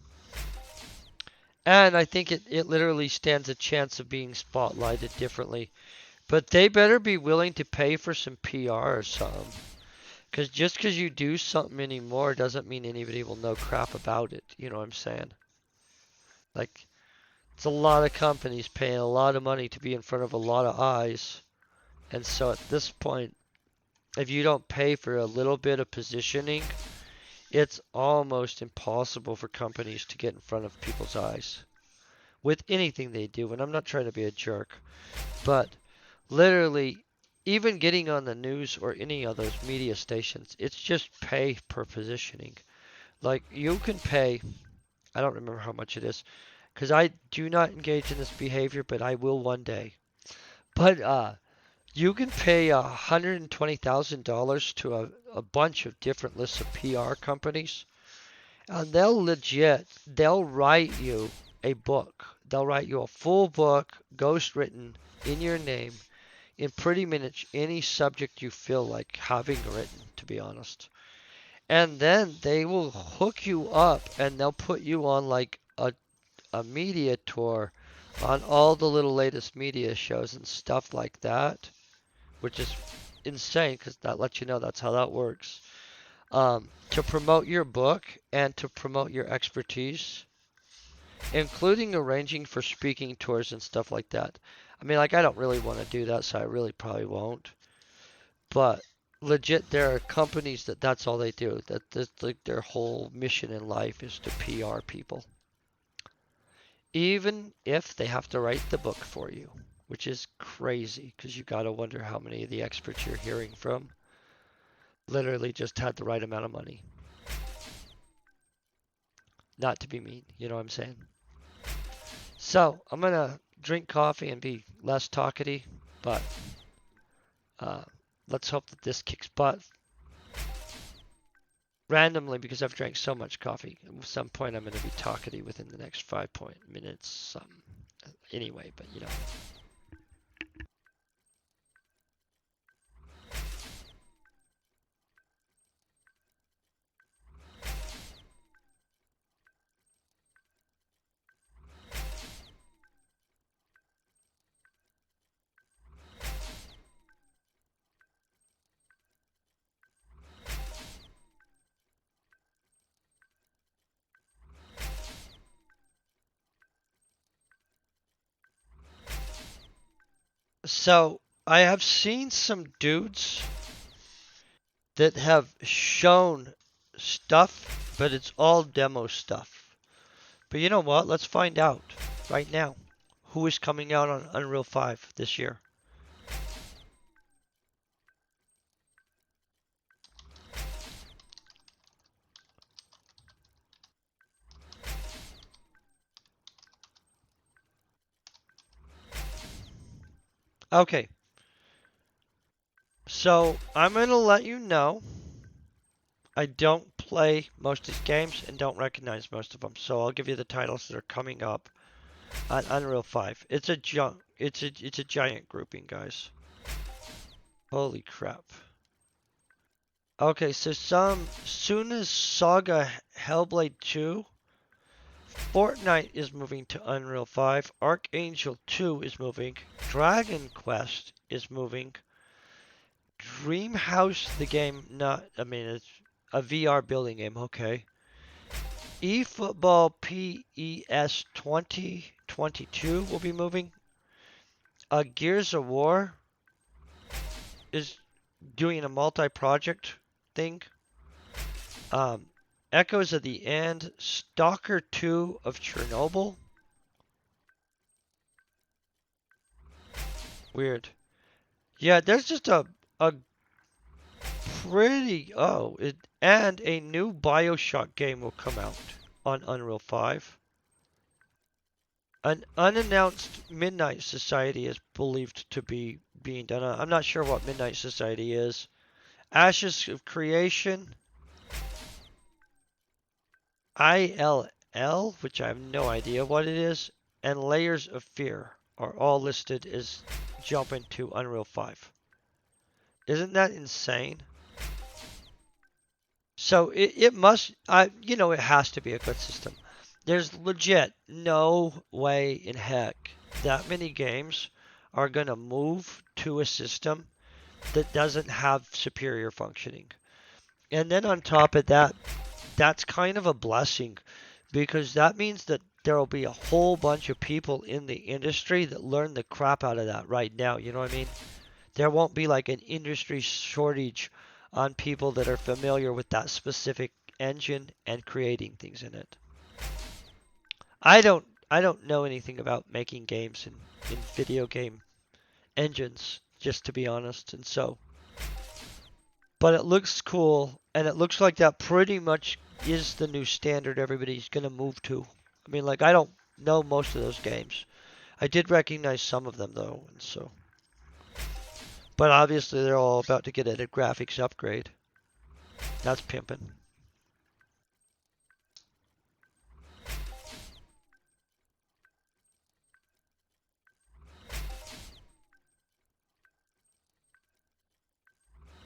And I think it literally stands a chance of being spotlighted differently. But they better be willing to pay for some PR or something. Because just because you do something anymore doesn't mean anybody will know crap about it. You know what I'm saying? Like, it's a lot of companies paying a lot of money to be in front of a lot of eyes. And so at this point, if you don't pay for a little bit of positioning, it's almost impossible for companies to get in front of people's eyes with anything they do. And I'm not trying to be a jerk, but literally, even getting on the news or any of those media stations, it's just pay per positioning. Like, you can pay, I don't remember how much it is, because I do not engage in this behavior, but I will one day. But you can pay $120,000 to a bunch of different lists of PR companies, and they'll write you a book. They'll write you a full book, ghost written, in your name, in pretty much any subject you feel like having written, to be honest. And then they will hook you up and they'll put you on like a media tour on all the little latest media shows and stuff like that, which is insane because that lets you know that's how that works. To promote your book and to promote your expertise, including arranging for speaking tours and stuff like that. I mean, like, I don't really want to do that, so I really probably won't. But legit, there are companies that's all they do. That's like their whole mission in life is to PR people, even if they have to write the book for you, which is crazy because you got to wonder how many of the experts you're hearing from literally just had the right amount of money. Not to be mean, you know what I'm saying? So I'm gonna drink coffee and be less talkity, but uh, let's hope that this kicks butt randomly because I've drank so much coffee. At some point, I'm going to be talkity within the next 5 minutes. Anyway, but you know. So I have seen some dudes that have shown stuff, but it's all demo stuff. But you know what? Let's find out right now who is coming out on Unreal 5 this year. Okay, so I'm going to let you know I don't play most of these games and don't recognize most of them, so I'll give you the titles that are coming up on Unreal 5. It's a giant grouping, guys. Holy crap. Okay, so soon as Saga Hellblade 2, Fortnite is moving to Unreal 5, Archangel 2 is moving, Dragon Quest is moving, Dreamhouse the game, it's a VR building game, okay. eFootball PES 2022 will be moving. Gears of War is doing a multi-project thing. Echoes of the End, Stalker 2 of Chernobyl. Weird. Yeah, there's just a pretty and a new BioShock game will come out on Unreal 5. An unannounced Midnight Society is believed to be being done. I'm not sure what Midnight Society is. Ashes of Creation. ILL, which I have no idea what it is, and Layers of Fear are all listed as jumping to Unreal 5. Isn't that insane? So it must, it has to be a good system. There's legit no way in heck that many games are going to move to a system that doesn't have superior functioning. And then on top of that, that's kind of a blessing because that means that there will be a whole bunch of people in the industry that learn the crap out of that right now. You know what I mean? There won't be like an industry shortage on people that are familiar with that specific engine and creating things in it. I don't know anything about making games in video game engines, just to be honest, and so but it looks cool and it looks like that pretty much is the new standard everybody's gonna move to. I mean, like, I don't know most of those games. I did recognize some of them though, and so but obviously they're all about to get a graphics upgrade. That's pimping.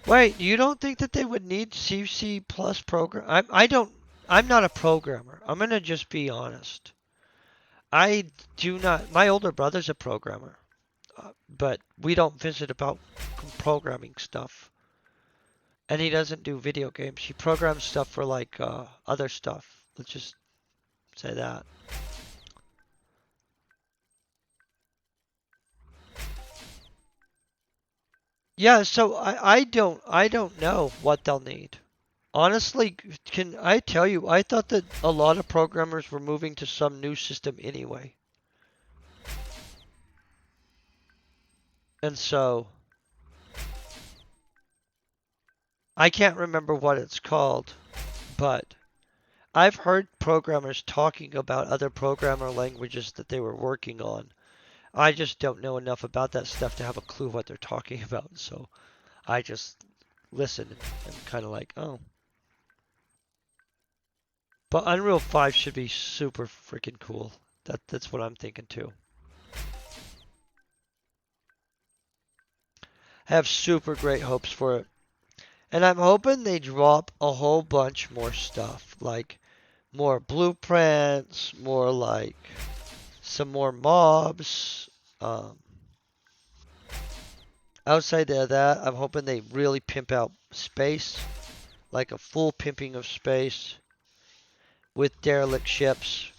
Wait, you don't think that they would need CC plus program? I don't. I'm not a programmer. I'm gonna just be honest. I do not. My older brother's a programmer, but we don't visit about programming stuff. And he doesn't do video games. He programs stuff for like other stuff. Let's just say that. Yeah. So I don't know what they'll need. Honestly, can I tell you, I thought that a lot of programmers were moving to some new system anyway. And so I can't remember what it's called, but I've heard programmers talking about other programmer languages that they were working on. I just don't know enough about that stuff to have a clue what they're talking about. So I just listen and kind of like, oh. But Unreal 5 should be super freaking cool. That's what I'm thinking too. I have super great hopes for it. And I'm hoping they drop a whole bunch more stuff, like more blueprints, more like some more mobs. Um, Outside of that, I'm hoping they really pimp out space, like a full pimping of space with derelict ships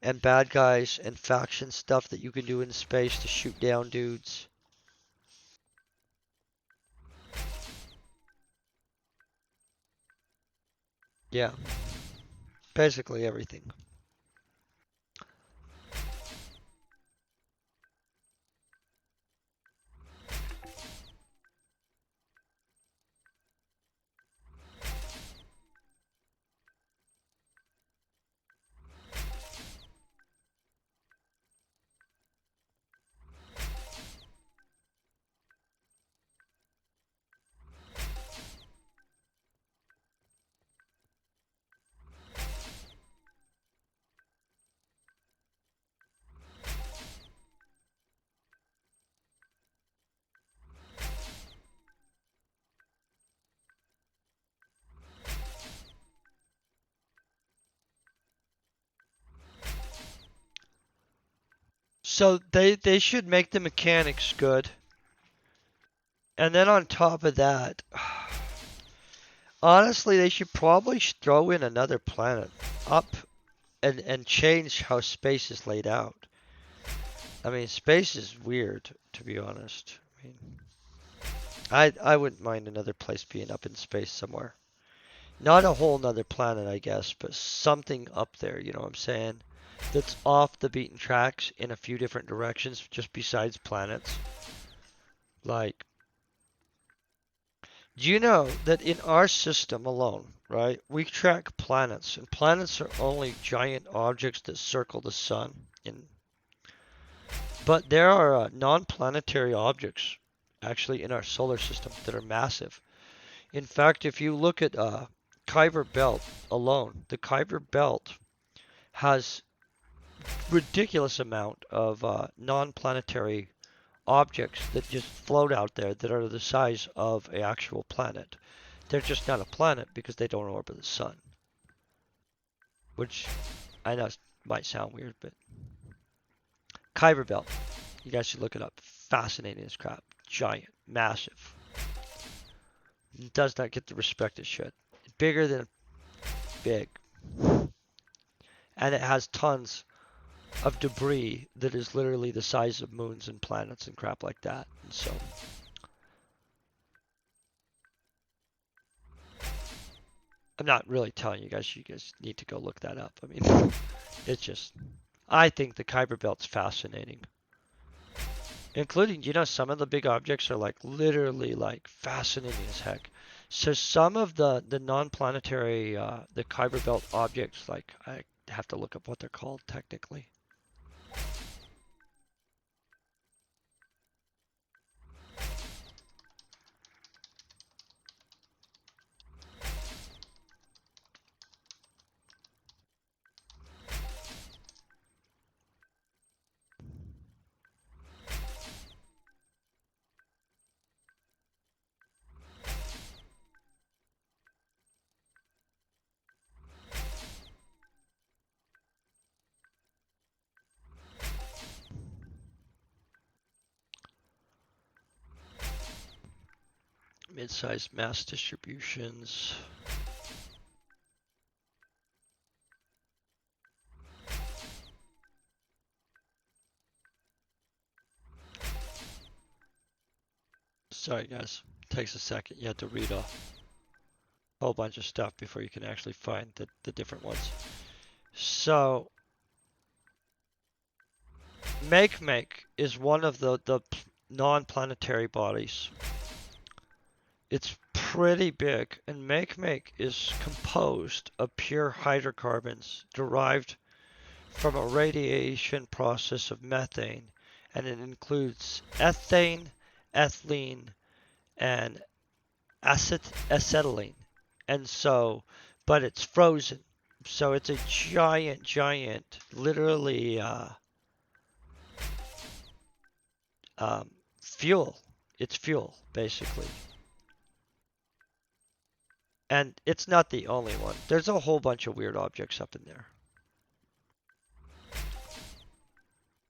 and bad guys and faction stuff that you can do in space to shoot down dudes. Yeah, basically everything. So they should make the mechanics good. And then on top of that, honestly, they should probably throw in another planet up and change how space is laid out. I mean, space is weird, to be honest. I mean, I wouldn't mind another place being up in space somewhere. Not a whole nother planet, I guess, but something up there, you know what I'm saying? That's off the beaten tracks in a few different directions, just besides planets. Like, do you know that in our system alone, right, we track planets, and planets are only giant objects that circle the sun. But there are non-planetary objects actually in our solar system that are massive. In fact, if you look at Kuiper belt alone, the Kuiper belt has ridiculous amount of non-planetary objects that just float out there that are the size of an actual planet. They're just not a planet because they don't orbit the sun. Which I know might sound weird, but Kuiper belt. You guys should look it up. Fascinating as crap. Giant. Massive. It does not get the respect it should. Bigger than big. And it has tons of debris that is literally the size of moons and planets and crap like that. And so I'm not really telling you guys. You guys need to go look that up. I mean, it's just, I think the Kuiper belt's fascinating. Including, you know, some of the big objects are like literally like fascinating as heck. So some of the non-planetary, the Kuiper belt objects, like I have to look up what they're called technically. Mid-sized mass distributions. Sorry guys, takes a second. You have to read a whole bunch of stuff before you can actually find the different ones. So Make is one of the non-planetary bodies. It's pretty big, and Make is composed of pure hydrocarbons derived from a radiation process of methane, and it includes ethane, ethylene, and acetylene. And so, but it's frozen. So it's a giant, literally fuel. It's fuel, basically. And it's not the only one. There's a whole bunch of weird objects up in there.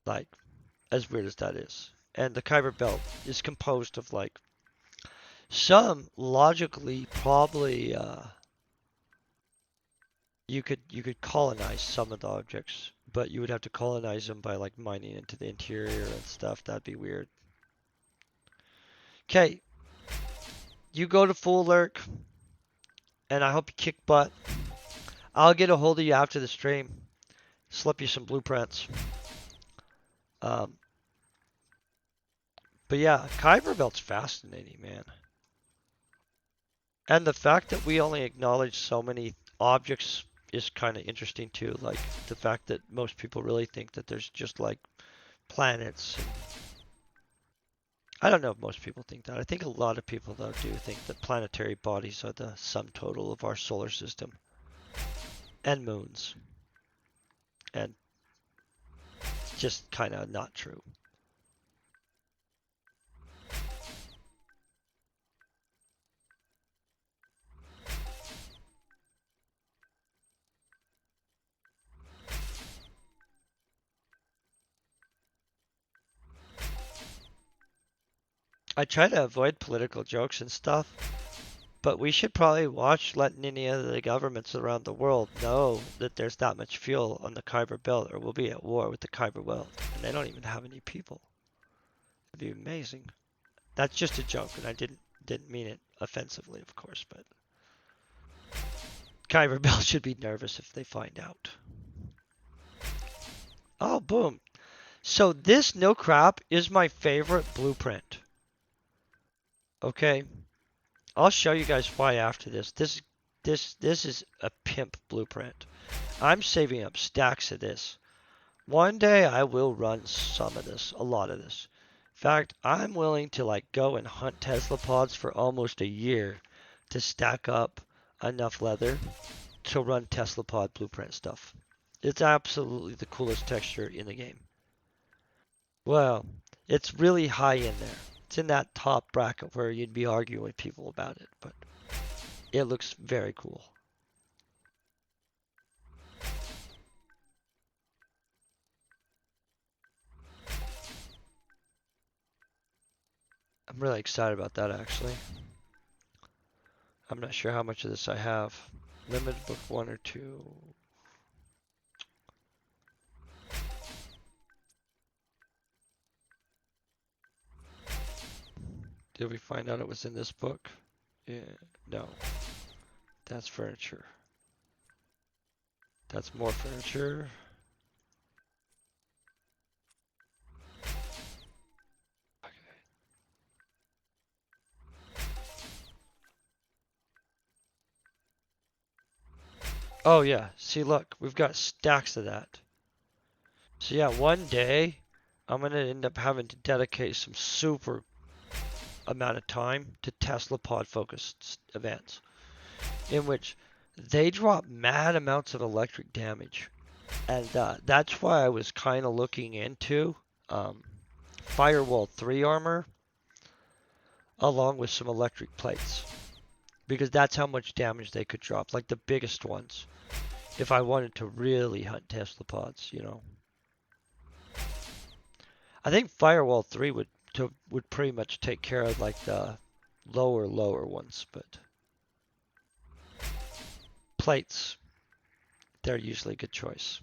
Like, as weird as that is. And the Kuiper belt is composed of like some logically probably you could colonize some of the objects, but you would have to colonize them by like mining into the interior and stuff. That'd be weird. Okay, you go to full lurk, and I hope you kick butt. I'll get a hold of you after the stream, slip you some blueprints. But yeah, Kuiper belt's fascinating, man. And the fact that we only acknowledge so many objects is kind of interesting too. Like the fact that most people really think that there's just like planets. I don't know if most people think that. I think a lot of people though do think that planetary bodies are the sum total of our solar system and moons. And it's just kind of not true. I try to avoid political jokes and stuff, but we should probably watch letting any of the governments around the world know that there's that much fuel on the Kuiper belt, or we'll be at war with the Kuiper belt, and they don't even have any people. It'd be amazing. That's just a joke, and I didn't mean it offensively, of course, but Kuiper belt should be nervous if they find out. Oh, boom. So this no crap is my favorite blueprint. Okay, I'll show you guys why after this. This is a pimp blueprint. I'm saving up stacks of this. One day I will run some of this, a lot of this. In fact, I'm willing to like go and hunt Tesla pods for almost a year to stack up enough leather to run Tesla Pod blueprint stuff. It's absolutely the coolest texture in the game. Well, it's really high in there. It's in that top bracket where you'd be arguing with people about it, but it looks very cool. I'm really excited about that actually. I'm not sure how much of this I have. Limited book 1 or 2. Did we find out it was in this book? Yeah, no. That's furniture. That's more furniture. Okay. Oh yeah, see look, we've got stacks of that. So yeah, one day I'm gonna end up having to dedicate some super amount of time to Tesla pod focused events in which they drop mad amounts of electric damage. And that's why I was kind of looking into Firewall 3 armor along with some electric plates. Because that's how much damage they could drop, like the biggest ones. If I wanted to really hunt Tesla pods, you know. I think Firewall 3 would pretty much take care of like the lower ones, but plates, they're usually a good choice.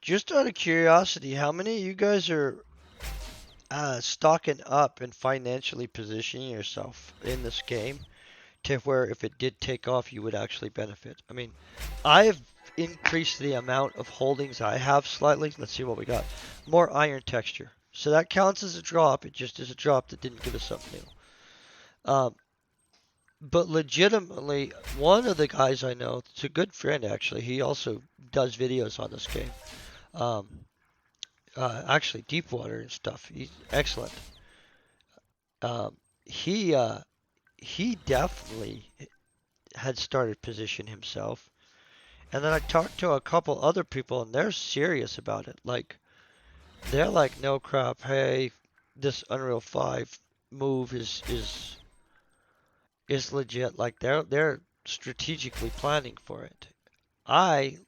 Just out of curiosity, how many of you guys are stocking up and financially positioning yourself in this game to where if it did take off, you would actually benefit? I mean, I've increased the amount of holdings I have slightly. Let's see what we got. More iron texture. So that counts as a drop. It just is a drop that didn't give us something new. But legitimately, one of the guys I know, it's a good friend actually. He also does videos on this game. Um, actually, Deepwater and stuff. He's excellent. Um, he uh, he definitely had started position himself. And then I talked to a couple other people, and they're serious about it. Like they're like, no crap. Hey, this Unreal 5 move is legit. Like they're strategically planning for it. I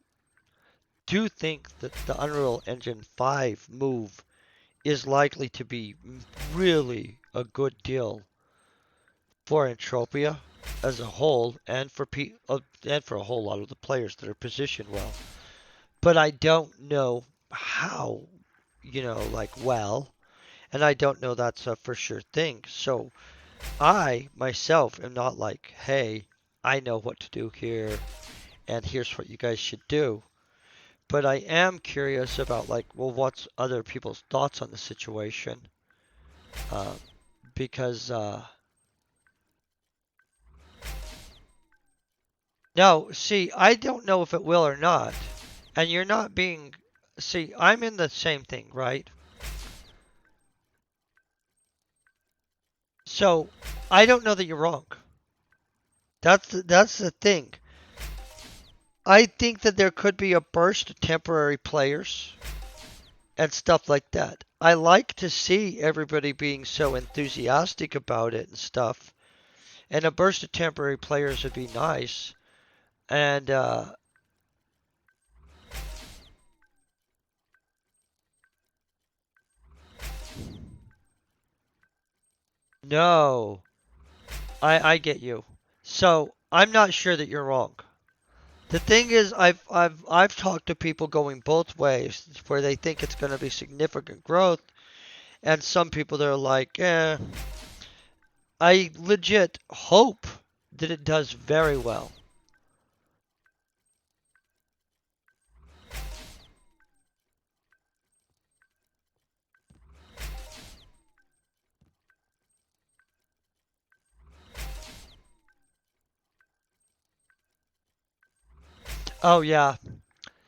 do think that the Unreal Engine 5 move is likely to be really a good deal for Entropia as a whole, and and for a whole lot of the players that are positioned well. But I don't know how, like well, and I don't know that's a for sure thing. So I myself am not like, hey, I know what to do here, and here's what you guys should do. But I am curious about like, well, what's other people's thoughts on the situation? Um, because no, see, I don't know if it will or not, and you're not being. See, I'm in the same thing, right? So I don't know that you're wrong. That's the thing. I think that there could be a burst of temporary players and stuff like that. I like to see everybody being so enthusiastic about it and stuff. And a burst of temporary players would be nice. And no, I get you. So I'm not sure that you're wrong. The thing is, I've talked to people going both ways, where they think it's going to be significant growth, and some people that are like, I legit hope that it does very well. Oh yeah.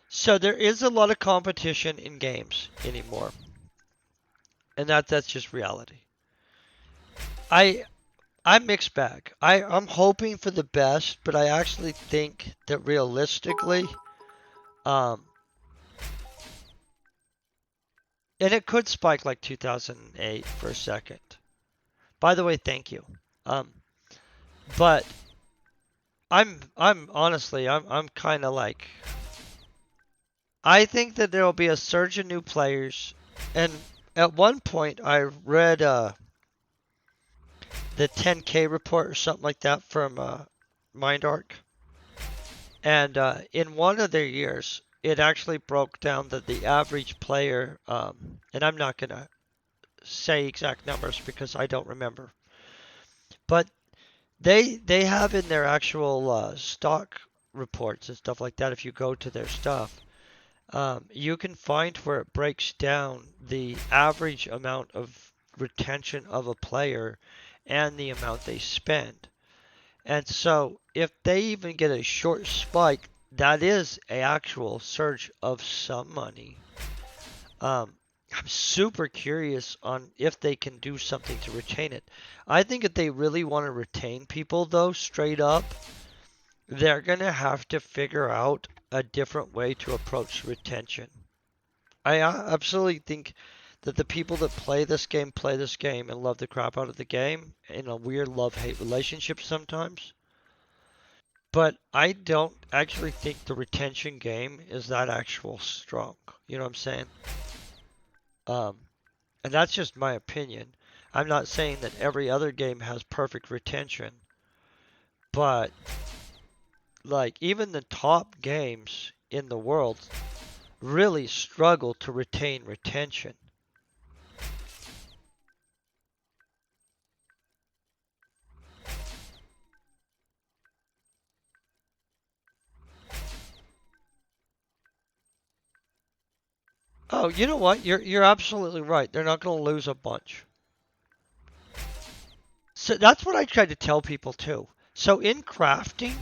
So there is a lot of competition in games anymore, and that's just reality. I I'm mixed bag. I'm hoping for the best, but I actually think that realistically, um, and it could spike like 2008 for a second. By the way, thank you. Um, but I'm honestly I'm kind of like I think that there will be a surge of new players, and at one point I read the 10K report or something like that from MindArc, and in one of their years, it actually broke down that the average player, and I'm not gonna say exact numbers because I don't remember, but they have in their actual stock reports and stuff like that. If you go to their stuff, you can find where it breaks down the average amount of retention of a player and the amount they spend. And so if they even get a short spike, that is a actual surge of some money. Um, I'm super curious on if they can do something to retain it. I think if they really want to retain people, though, straight up, they're going to have to figure out a different way to approach retention. I absolutely think that the people that play this game and love the crap out of the game in a weird love-hate relationship sometimes. But I don't actually think the retention game is that actual strong. You know what I'm saying? Um, and that's just my opinion. I'm not saying that every other game has perfect retention, but like even the top games in the world really struggle to retain retention. Oh, you know what? You're absolutely right. They're not going to lose a bunch. So that's what I try to tell people too. So in crafting,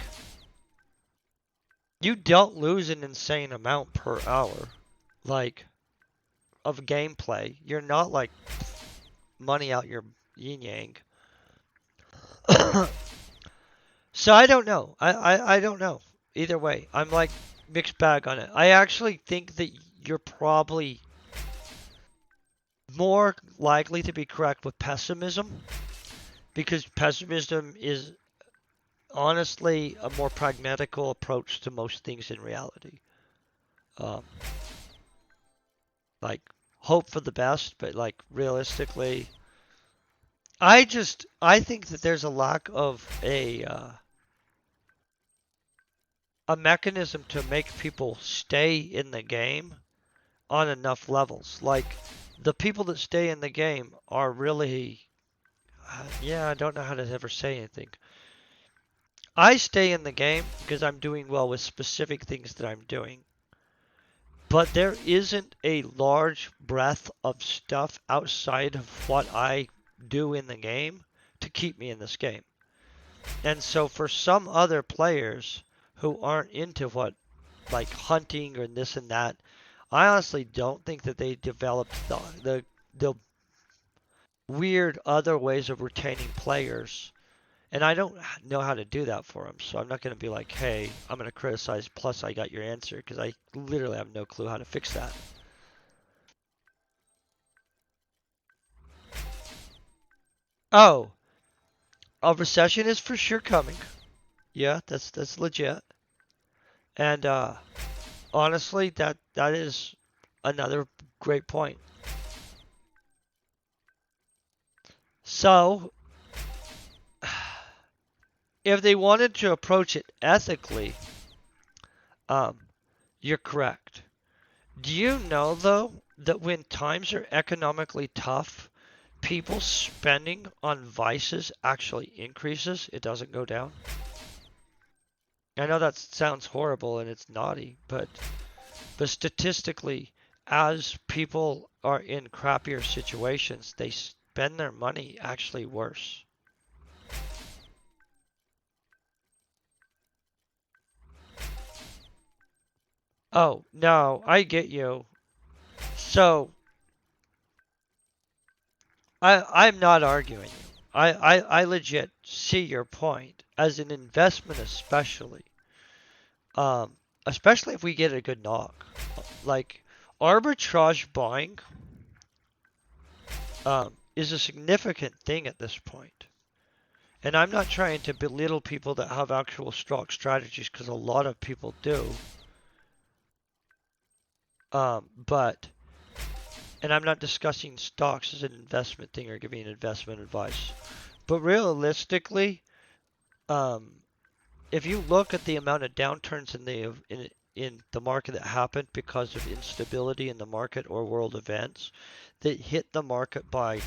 you don't lose an insane amount per hour, like of gameplay. You're not like money out your yin yang. So I don't know. I don't know. Either way, I'm like mixed bag on it. I actually think that you're probably more likely to be correct with pessimism because pessimism is honestly a more pragmatical approach to most things in reality. Um, like hope for the best, but like realistically, I think that there's a lack of a mechanism to make people stay in the game on enough levels. Like the people that stay in the game are really, yeah, I don't know how to ever say anything. I stay in the game because I'm doing well with specific things that I'm doing. But there isn't a large breadth of stuff outside of what I do in the game to keep me in this game. And so for some other players who aren't into what like hunting or this and that, I honestly don't think that they developed the weird other ways of retaining players. And I don't know how to do that for them, so I'm not going to be like, hey, I'm going to criticize, plus I got your answer, because I literally have no clue how to fix that. Oh, a recession is for sure coming. Yeah, that's legit. And honestly, that is another great point. So, if they wanted to approach it ethically, um, you're correct. Do you know though that when times are economically tough, people's spending on vices actually increases? It doesn't go down. I know that sounds horrible and it's naughty, but statistically, as people are in crappier situations, they spend their money actually worse. Oh, no, I get you. So, I'm not arguing you. I legit see your point as an investment, um, especially if we get a good knock. Like arbitrage buying is a significant thing at this point. And I'm not trying to belittle people that have actual stock strategies because a lot of people do. But, and I'm not discussing stocks as an investment thing or giving investment advice. But realistically, um, if you look at the amount of downturns in the market that happened because of instability in the market or world events that hit the market by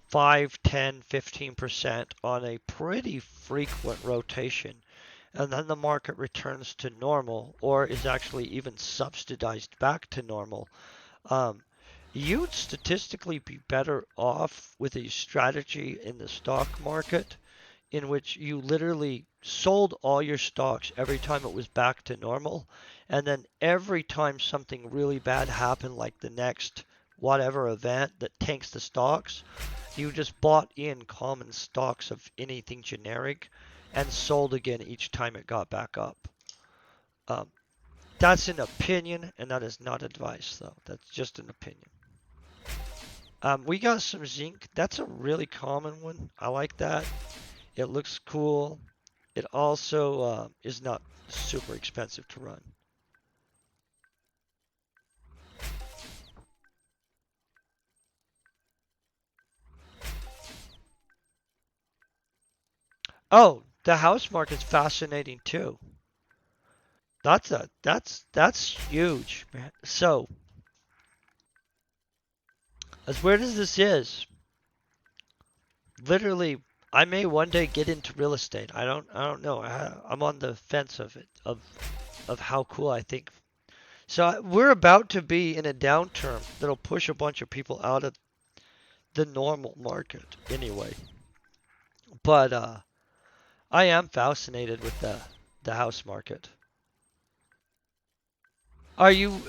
5, 10, 15% on a pretty frequent rotation, and then the market returns to normal or is actually even subsidized back to normal, um, you'd statistically be better off with a strategy in the stock market in which you literally sold all your stocks every time it was back to normal. And then every time something really bad happened, like the next whatever event that tanks the stocks, you just bought in common stocks of anything generic and sold again each time it got back up. Um, that's an opinion, and that is not advice, though. That's just an opinion. We got some zinc. That's a really common one. I like that. It looks cool. It also is not super expensive to run. Oh, the house market's fascinating too. That's huge, man. So, as weird as this is, literally, I may one day get into real estate. I don't know. I'm on the fence of it, of how cool I think. So we're about to be in a downturn that'll push a bunch of people out of the normal market anyway. But I am fascinated with the house market. Are you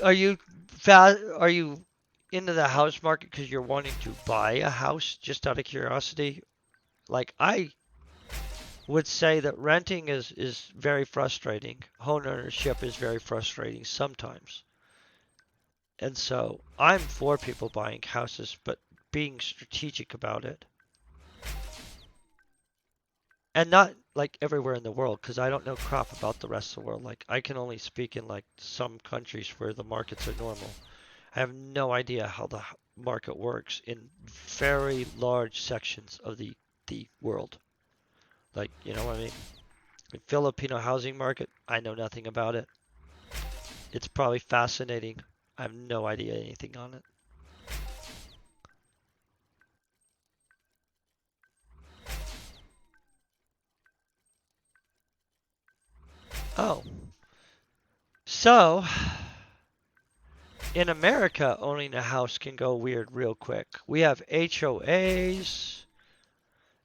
into the house market because you're wanting to buy a house just out of curiosity? Like I would say that renting is very frustrating. Home ownership is very frustrating sometimes. And so I'm for people buying houses, but being strategic about it. And not like everywhere in the world, because I don't know crap about the rest of the world. Like I can only speak in like some countries where the markets are normal. I have no idea how the market works in very large sections of the world. Like, you know what I mean? The Filipino housing market, I know nothing about it. It's probably fascinating. I have no idea anything on it. Oh, so in America, owning a house can go weird real quick. We have HOAs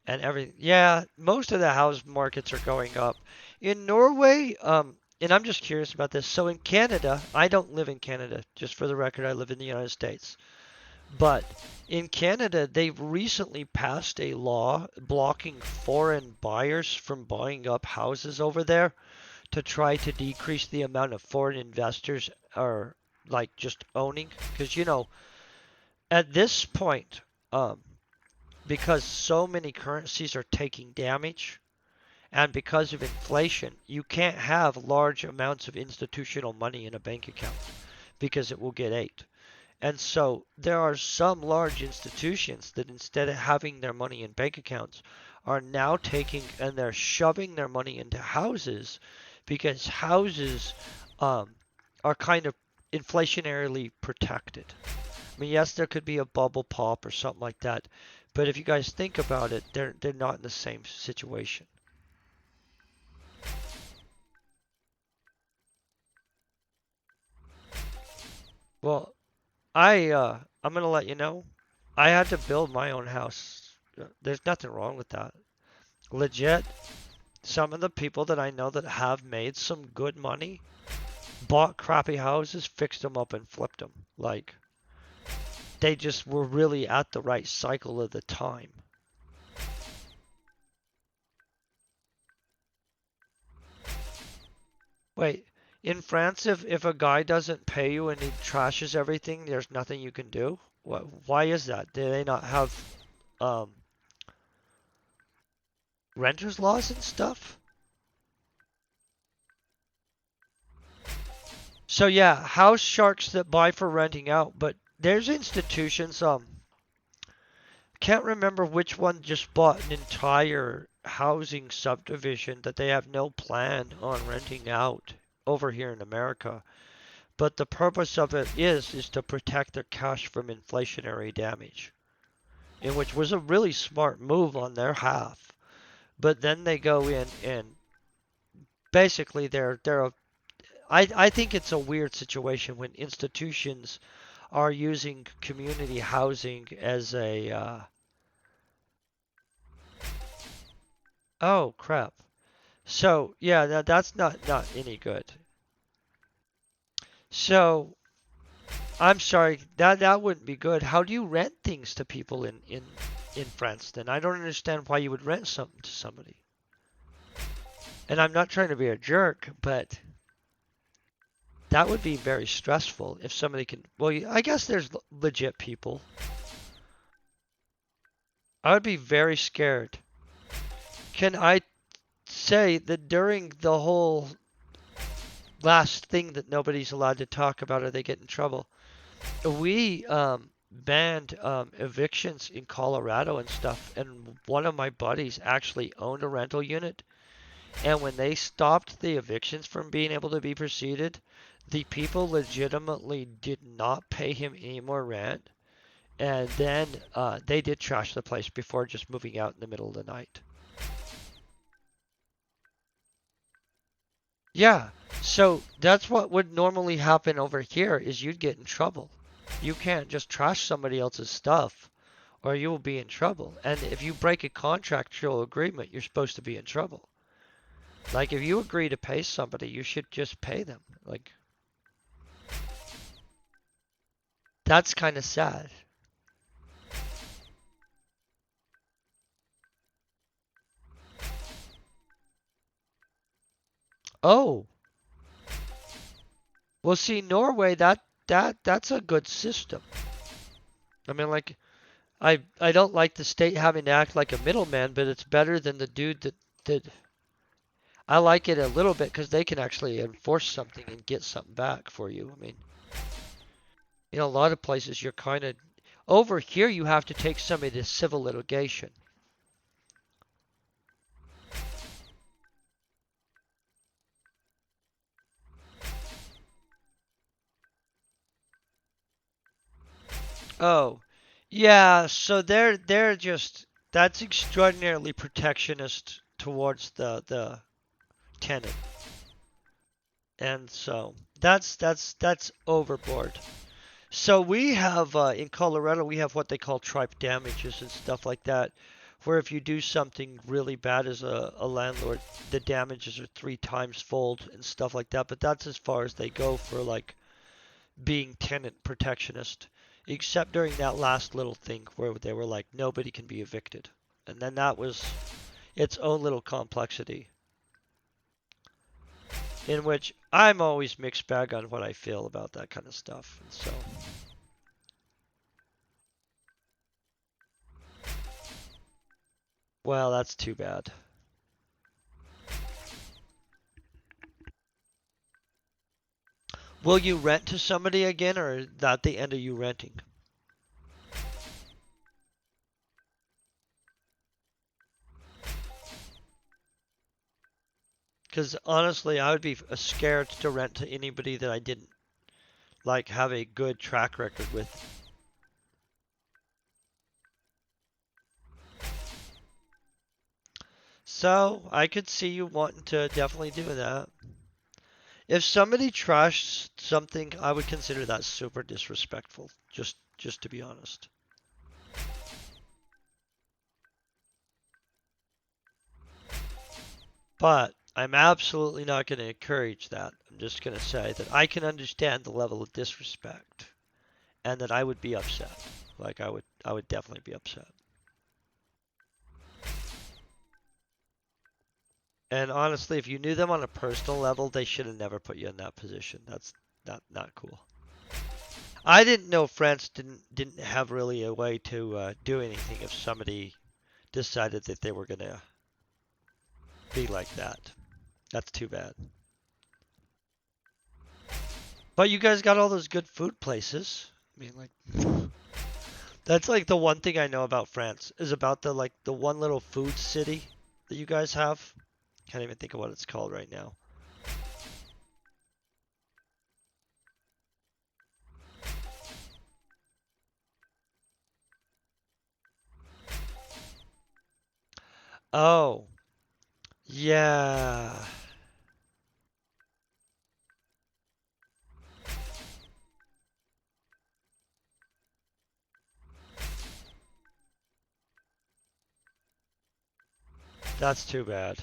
and everything. Yeah, most of the house markets are going up. In Norway, and I'm just curious about this. So in Canada, I don't live in Canada. Just for the record, I live in the United States. But in Canada, they've recently passed a law blocking foreign buyers from buying up houses over there to try to decrease the amount of foreign investors are like just owning. Because, at this point, um, because so many currencies are taking damage and because of inflation, you can't have large amounts of institutional money in a bank account because it will get ate. And so there are some large institutions that instead of having their money in bank accounts are now taking and they're shoving their money into houses because houses um, are kind of inflationarily protected. I mean, yes, there could be a bubble pop or something like that, but if you guys think about it, they're not in the same situation. Well, I'm gonna let you know. I had to build my own house. There's nothing wrong with that. Legit, some of the people that I know that have made some good money bought crappy houses, fixed them up, and flipped them. Like, they just were really at the right cycle of the time. Wait, in France, if a guy doesn't pay you and he trashes everything, there's nothing you can do? Why is that? Do they not have um, renters laws and stuff? So yeah, house sharks that buy for renting out, but there's institutions, can't remember which one just bought an entire housing subdivision that they have no plan on renting out over here in America. But the purpose of it is to protect their cash from inflationary damage, in which was a really smart move on their half. But then they go in and basically I think it's a weird situation when institutions are using community housing as a oh crap. So yeah, that's not any good. So I'm sorry, that wouldn't be good. How do you rent things to people in France then? I don't understand why you would rent something to somebody. And I'm not trying to be a jerk, but that would be very stressful if somebody can. Well, I guess there's legit people. I would be very scared. Can I say that during the whole last thing that nobody's allowed to talk about or they get in trouble, we banned evictions in Colorado and stuff, and one of my buddies actually owned a rental unit, and when they stopped the evictions from being able to be proceeded, the people legitimately did not pay him any more rent, and then they did trash the place before just moving out in the middle of the night. Yeah, so that's what would normally happen over here is you'd get in trouble. You can't just trash somebody else's stuff or you will be in trouble. And if you break a contractual agreement, you're supposed to be in trouble. Like if you agree to pay somebody, you should just pay them. Like that's kind of sad. Oh, well see Norway that's a good system. I mean like I don't like the state having to act like a middleman, but it's better than the dude that I like it a little bit because they can actually enforce something and get something back for you. I mean, In a lot of places, you're kind of over here. You have to take somebody to civil litigation. Oh, yeah. So they're just that's extraordinarily protectionist towards the tenant, and so that's overboard. So we have in Colorado we have what they call tripe damages and stuff like that, where if you do something really bad as a landlord, the damages are 3 times fold and stuff like that. But that's as far as they go for like being tenant protectionist, except during that last little thing where they were like nobody can be evicted, and then that was its own little complexity in which I'm always mixed bag on what I feel about that kind of stuff. And so, well, that's too bad. Will you rent to somebody again, or is that the end of you renting? Because honestly, I would be scared to rent to anybody that I didn't like have a good track record with. So I could see you wanting to definitely do that. If somebody trashed something, I would consider that super disrespectful. Just to be honest. But I'm absolutely not going to encourage that. I'm just going to say that I can understand the level of disrespect and that I would be upset. Like I would definitely be upset. And honestly, if you knew them on a personal level, they should have never put you in that position. That's not cool. I didn't know France didn't have really a way to do anything if somebody decided that they were gonna be like that. That's too bad. But you guys got all those good food places. I mean, like that's like the one thing I know about France is about the one little food city that you guys have. Can't even think of what it's called right now. Oh, yeah. That's too bad.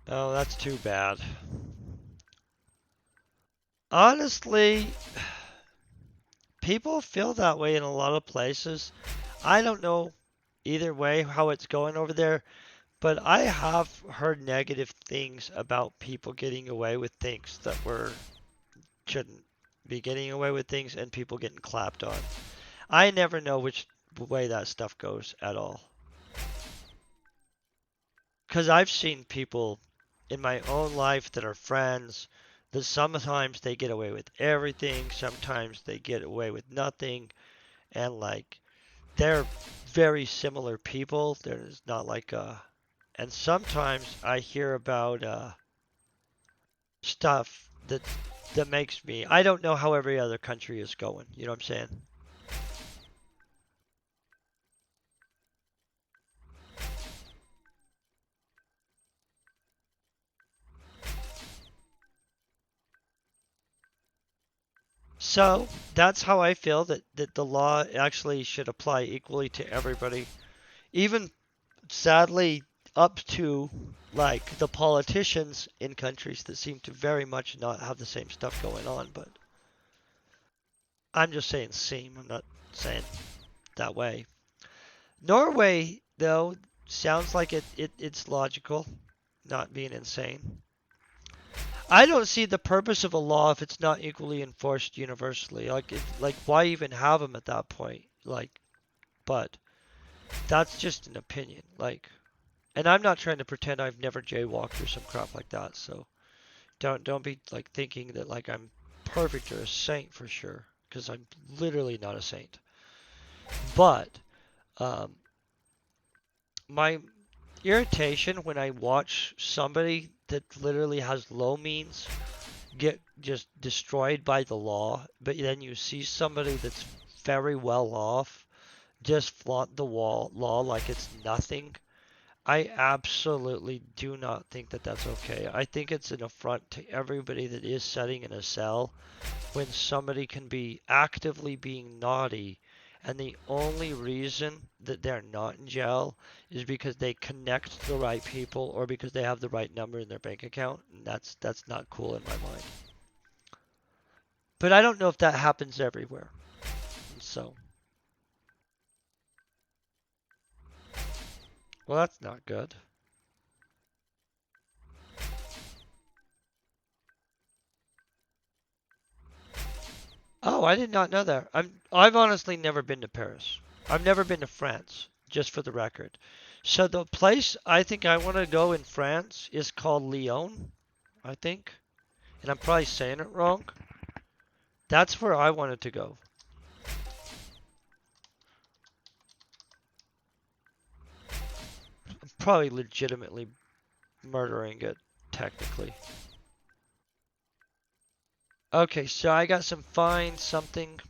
Oh, that's too bad. Honestly, people feel that way in a lot of places. I don't know either way how it's going over there, but I have heard negative things about people getting away with things that were shouldn't be getting away with things and people getting clapped on. I never know which way that stuff goes at all. Because I've seen people in my own life that are friends that sometimes they get away with everything, sometimes they get away with nothing, and like they're very similar people. There's not like and sometimes I hear about stuff that makes me I don't know how every other country is going. You know what I'm saying? So that's how I feel that the law actually should apply equally to everybody. Even sadly up to like the politicians in countries that seem to very much not have the same stuff going on, but I'm just saying seem. I'm not saying that way. Norway, though, sounds like it's logical, not being insane. I don't see the purpose of a law if it's not equally enforced universally. Like why even have them at that point? But that's just an opinion. And I'm not trying to pretend I've never jaywalked or some crap like that. So don't be like thinking that like I'm perfect or a saint for sure, because I'm literally not a saint. But um, my irritation when I watch somebody that literally has low means get just destroyed by the law, but then you see somebody that's very well off just flaunt the law like it's nothing. I absolutely do not think that that's okay. I think it's an affront to everybody that is sitting in a cell when somebody can be actively being naughty, and the only reason that they're not in jail is because they connect to the right people or because they have the right number in their bank account, and that's not cool in my mind. But I don't know if that happens everywhere. So, well, that's not good. Oh, I did not know that. I've honestly never been to Paris. I've never been to France, just for the record. So the place I think I want to go in France is called Lyon, I think. And I'm probably saying it wrong. That's where I wanted to go. I'm probably legitimately murdering it, technically. Okay, so I got some fine something.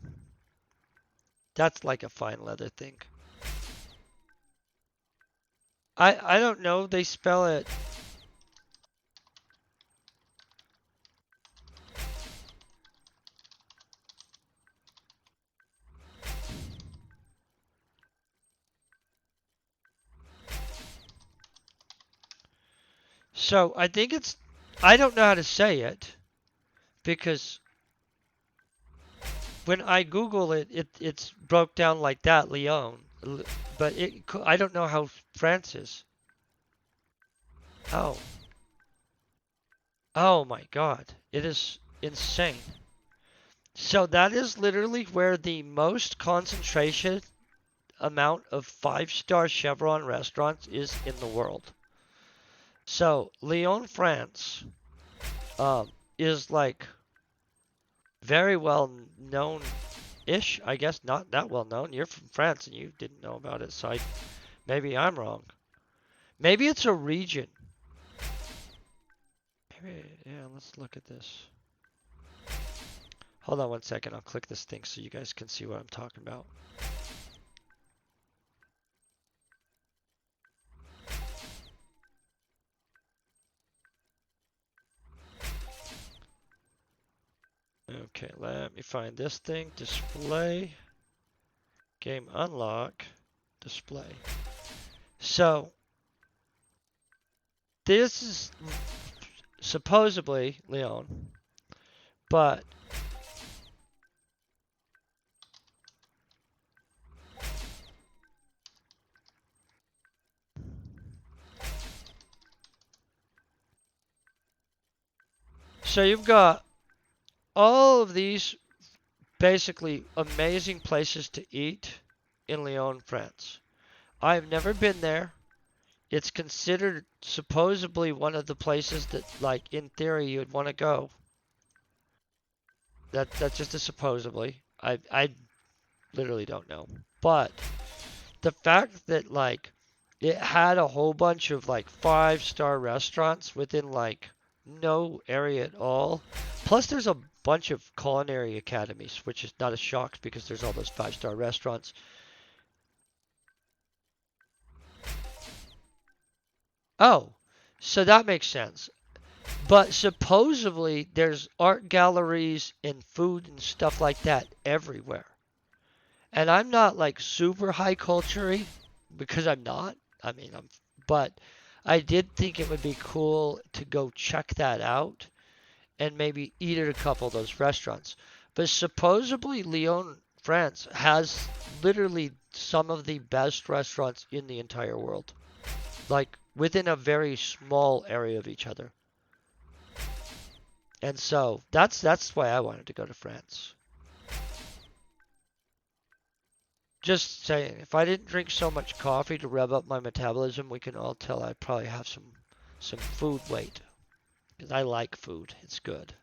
That's like a fine leather thing. I don't know. They spell it. So I think it's. I don't know how to say it because when I Google it, it's broke down like that, Lyon. But I don't know how France is. Oh, oh my God, it is insane. So that is literally where the most concentration amount of five-star Chevron restaurants is in the world. So Lyon, France, is like very well known-ish. I guess not that well known. You're from France and you didn't know about it, so maybe I'm wrong. Maybe it's a region. Maybe, yeah, let's look at this. Hold on one second. I'll click this thing so you guys can see what I'm talking about. Okay, let me find this thing. Display. Game unlock. Display. So, this is supposedly Lyon, but so you've got all of these basically amazing places to eat in Lyon, France. I've never been there. It's considered supposedly one of the places that, like, in theory, you'd want to go. That's just a supposedly. I literally don't know. But the fact that like it had a whole bunch of like five-star restaurants within like no area at all. Plus there's a bunch of culinary academies, which is not a shock because there's all those five-star restaurants. Oh, so that makes sense. But supposedly there's art galleries and food and stuff like that everywhere. And I'm not like super high culture because I'm not. I mean, but I did think it would be cool to go check that out and maybe eat at a couple of those restaurants. But supposedly Lyon, France has literally some of the best restaurants in the entire world, like within a very small area of each other. And so that's why I wanted to go to France. Just saying, if I didn't drink so much coffee to rev up my metabolism, we can all tell I probably have some food weight. Because I like food. It's good.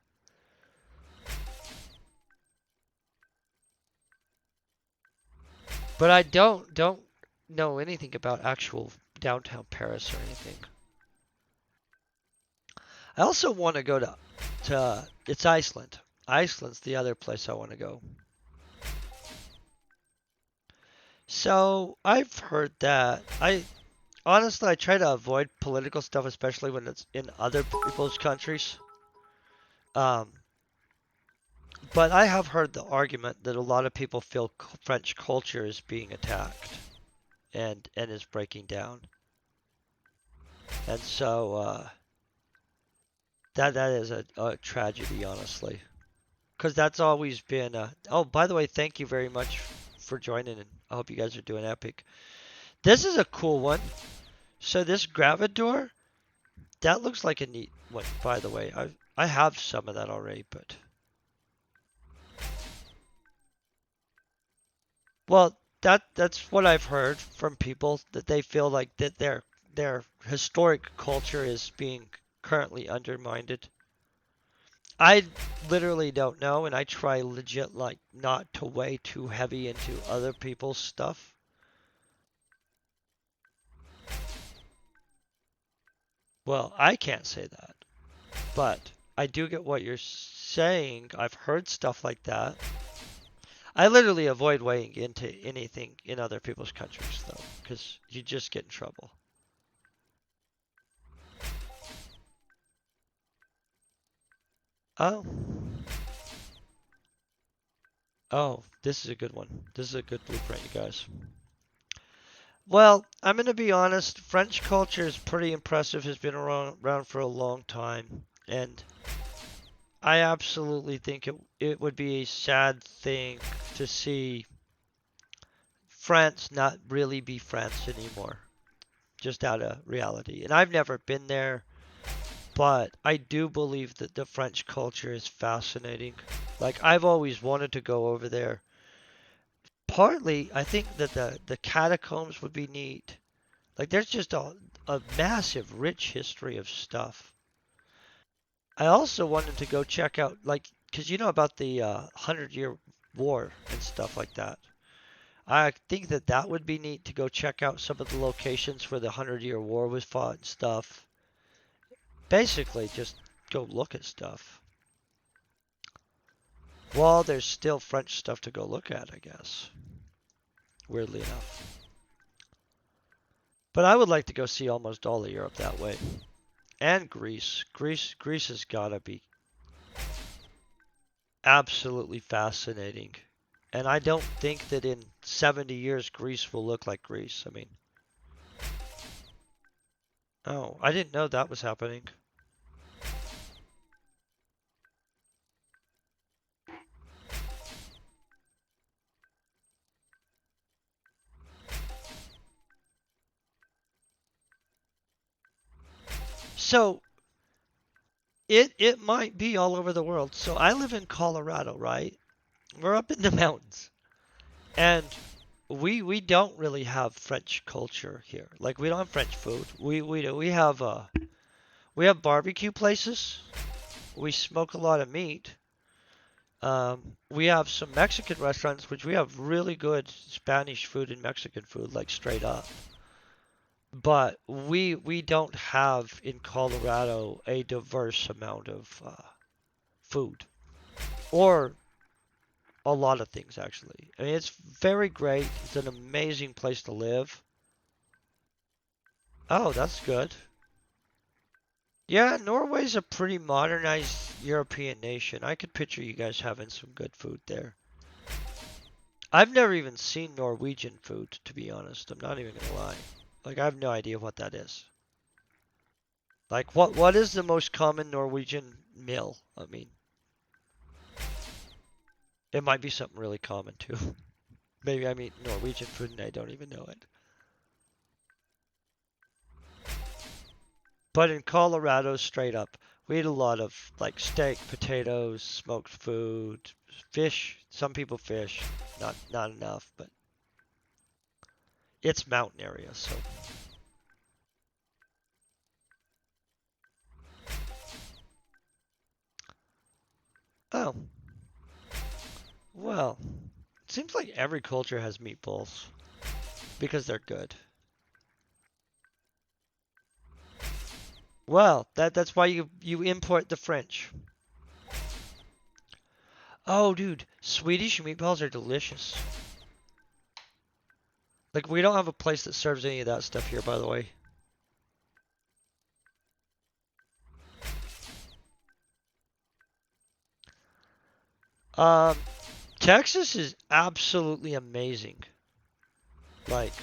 But I don't know anything about actual downtown Paris or anything. I also want to go to it's Iceland. Iceland's the other place I want to go. So I've heard that. I honestly I try to avoid political stuff, especially when it's in other people's countries. Um, but I have heard the argument that a lot of people feel French culture is being attacked and is breaking down. And so that is a tragedy, honestly, because that's always been. Oh, by the way, thank you very much for joining, and I hope you guys are doing epic. This is a cool one. So this Gravidor, that looks like a neat one, by the way. I have some of that already, but well, that's what I've heard from people that they feel like that their historic culture is being currently undermined. I literally don't know, and I try legit like not to weigh too heavy into other people's stuff. Well, I can't say that, but I do get what you're saying. I've heard stuff like that. I literally avoid weighing into anything in other people's countries, though, because you just get in trouble. Oh, oh, this is a good one. This is a good blueprint, you guys. Well, I'm going to be honest. French culture is pretty impressive, has been around for a long time. And I absolutely think it would be a sad thing to see France not really be France anymore, just out of reality. And I've never been there, but I do believe that the French culture is fascinating. Like, I've always wanted to go over there. Partly, I think that the catacombs would be neat. Like, there's just a massive, rich history of stuff. I also wanted to go check out, like, because you know about the 100-Year War and stuff like that. I think that that would be neat to go check out some of the locations where the 100-Year War was fought and stuff. Basically, just go look at stuff. Well, there's still French stuff to go look at, I guess. Weirdly enough. But I would like to go see almost all of Europe that way. And Greece. Greece has gotta be absolutely fascinating. And I don't think that in 70 years Greece will look like Greece. I mean, oh, I didn't know that was happening. So it might be all over the world. So I live in Colorado, right? We're up in the mountains. And we don't really have French culture here. Like we don't have French food. We have barbecue places. We smoke a lot of meat. We have some Mexican restaurants, which we have really good Spanish food and Mexican food, like straight up. But we don't have in Colorado a diverse amount of food or a lot of things actually. I mean, it's very great. It's an amazing place to live. Oh, that's good. Yeah, Norway's a pretty modernized European nation. I could picture you guys having some good food there. I've never even seen Norwegian food, to be honest. I'm not even gonna lie. Like, I have no idea what that is. Like, what is the most common Norwegian meal? I mean, It might be something really common too. Maybe I'm eating Norwegian food and I don't even know it. But in Colorado, straight up, we eat a lot of like steak, potatoes, smoked food, fish. Some people fish, not enough, but it's mountain area, so. Oh, well, it seems like every culture has meatballs because they're good. Well, that's why you import the French. Oh, dude, Swedish meatballs are delicious. Like we don't have a place that serves any of that stuff here, by the way. Um, Texas is absolutely amazing. Like,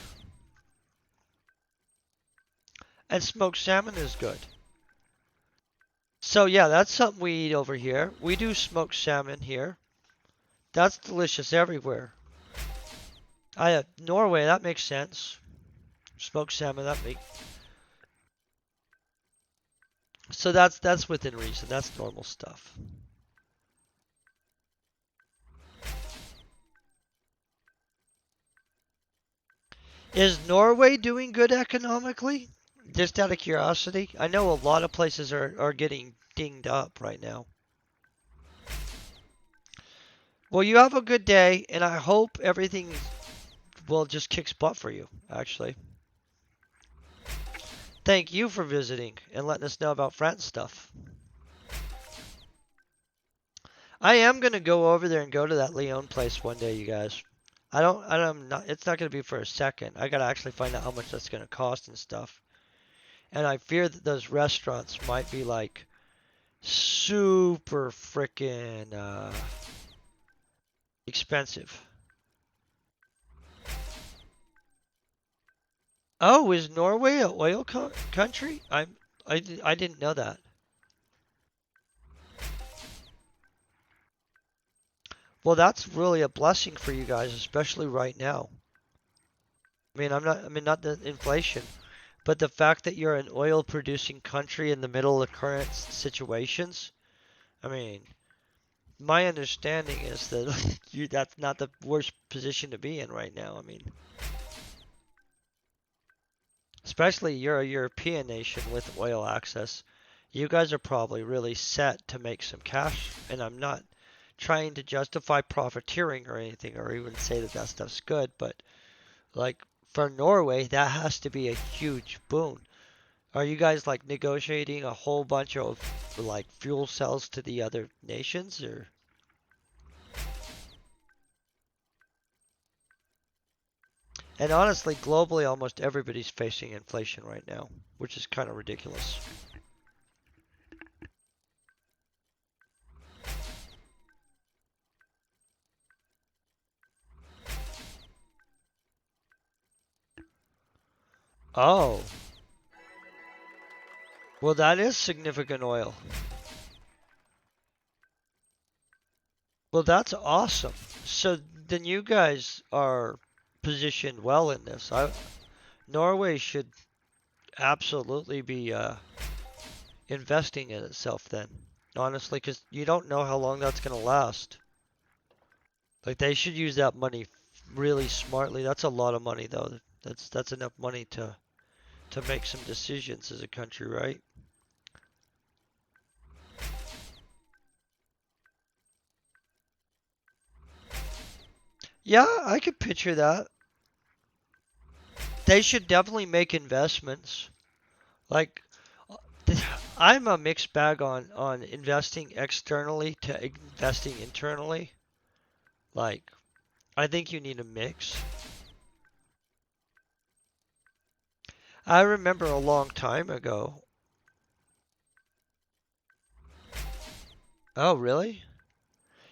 and smoked salmon is good. So yeah, that's something we eat over here. We do smoked salmon here. That's delicious everywhere. Norway, that makes sense. Smoked salmon, that make so that's within reason. That's normal stuff. Is Norway doing good economically? Just out of curiosity, I know a lot of places are getting dinged up right now. Well, you have a good day, and I hope everything will just kicks butt for you, actually. Thank you for visiting and letting us know about France stuff. I am gonna go over there and go to that Leon place one day, you guys. I'm not, it's not gonna be for a second. I gotta actually find out how much that's gonna cost and stuff. And I fear that those restaurants might be like super freaking expensive. Oh, is Norway a oil country? I didn't know that. Well, that's really a blessing for you guys, especially right now. I mean, not the inflation, but the fact that you're an oil producing country in the middle of current situations. I mean, my understanding is that that's not the worst position to be in right now. I mean, especially you're a European nation with oil access. You guys are probably really set to make some cash, and I'm not trying to justify profiteering or anything or even say that that stuff's good, but like for Norway, that has to be a huge boon. Are you guys like negotiating a whole bunch of like fuel cells to the other nations or? And honestly, globally, almost everybody's facing inflation right now, which is kind of ridiculous. Oh, well, that is significant oil. Well, that's awesome. So then you guys are positioned well in this. Norway should absolutely be investing in itself then, honestly, because you don't know how long that's going to last. Like they should use that money really smartly. That's a lot of money though. That's enough money to make some decisions as a country, right? Yeah, I could picture that. They should definitely make investments. Like I'm a mixed bag on investing externally to investing internally. Like I think you need a mix. I remember a long time ago. Oh, really?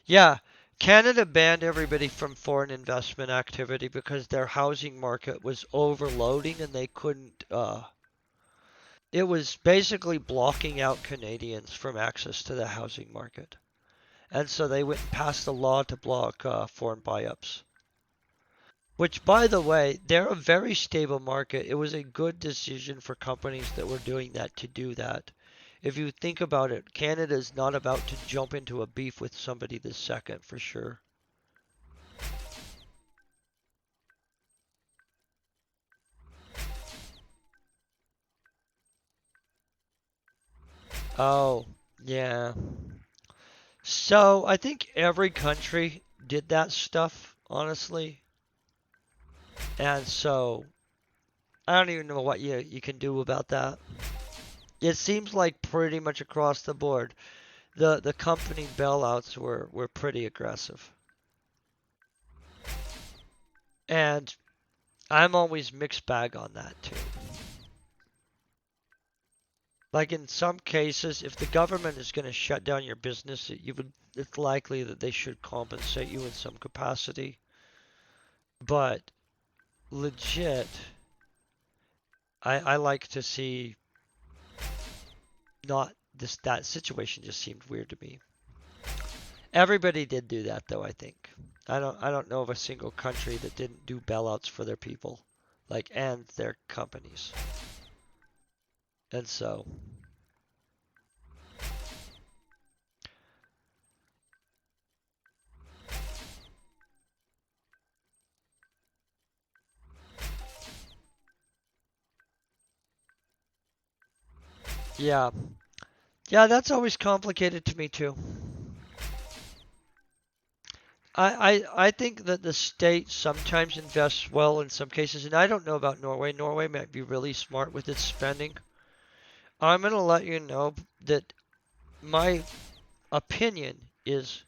Yeah, Canada banned everybody from foreign investment activity because their housing market was overloading and they couldn't it was basically blocking out Canadians from access to the housing market. And so they went and passed a law to block foreign buy-ups. Which, by the way, they're a very stable market. It was a good decision for companies that were doing that to do that. If you think about it, Canada is not about to jump into a beef with somebody this second, for sure. Oh, yeah. So I think every country did that stuff, honestly. And so I don't even know what you can do about that. It seems like pretty much across the board, the company bailouts were pretty aggressive. And I'm always mixed bag on that too. Like in some cases, if the government is going to shut down your business, it's likely that they should compensate you in some capacity. But legit, I like to see not this that situation just seemed weird to me. Everybody did do that though, I think. I don't know of a single country that didn't do bailouts for their people, like and their companies. And so, yeah. Yeah, that's always complicated to me too. I think that the state sometimes invests well in some cases, and I don't know about Norway. Norway might be really smart with its spending. I'm going to let you know that my opinion is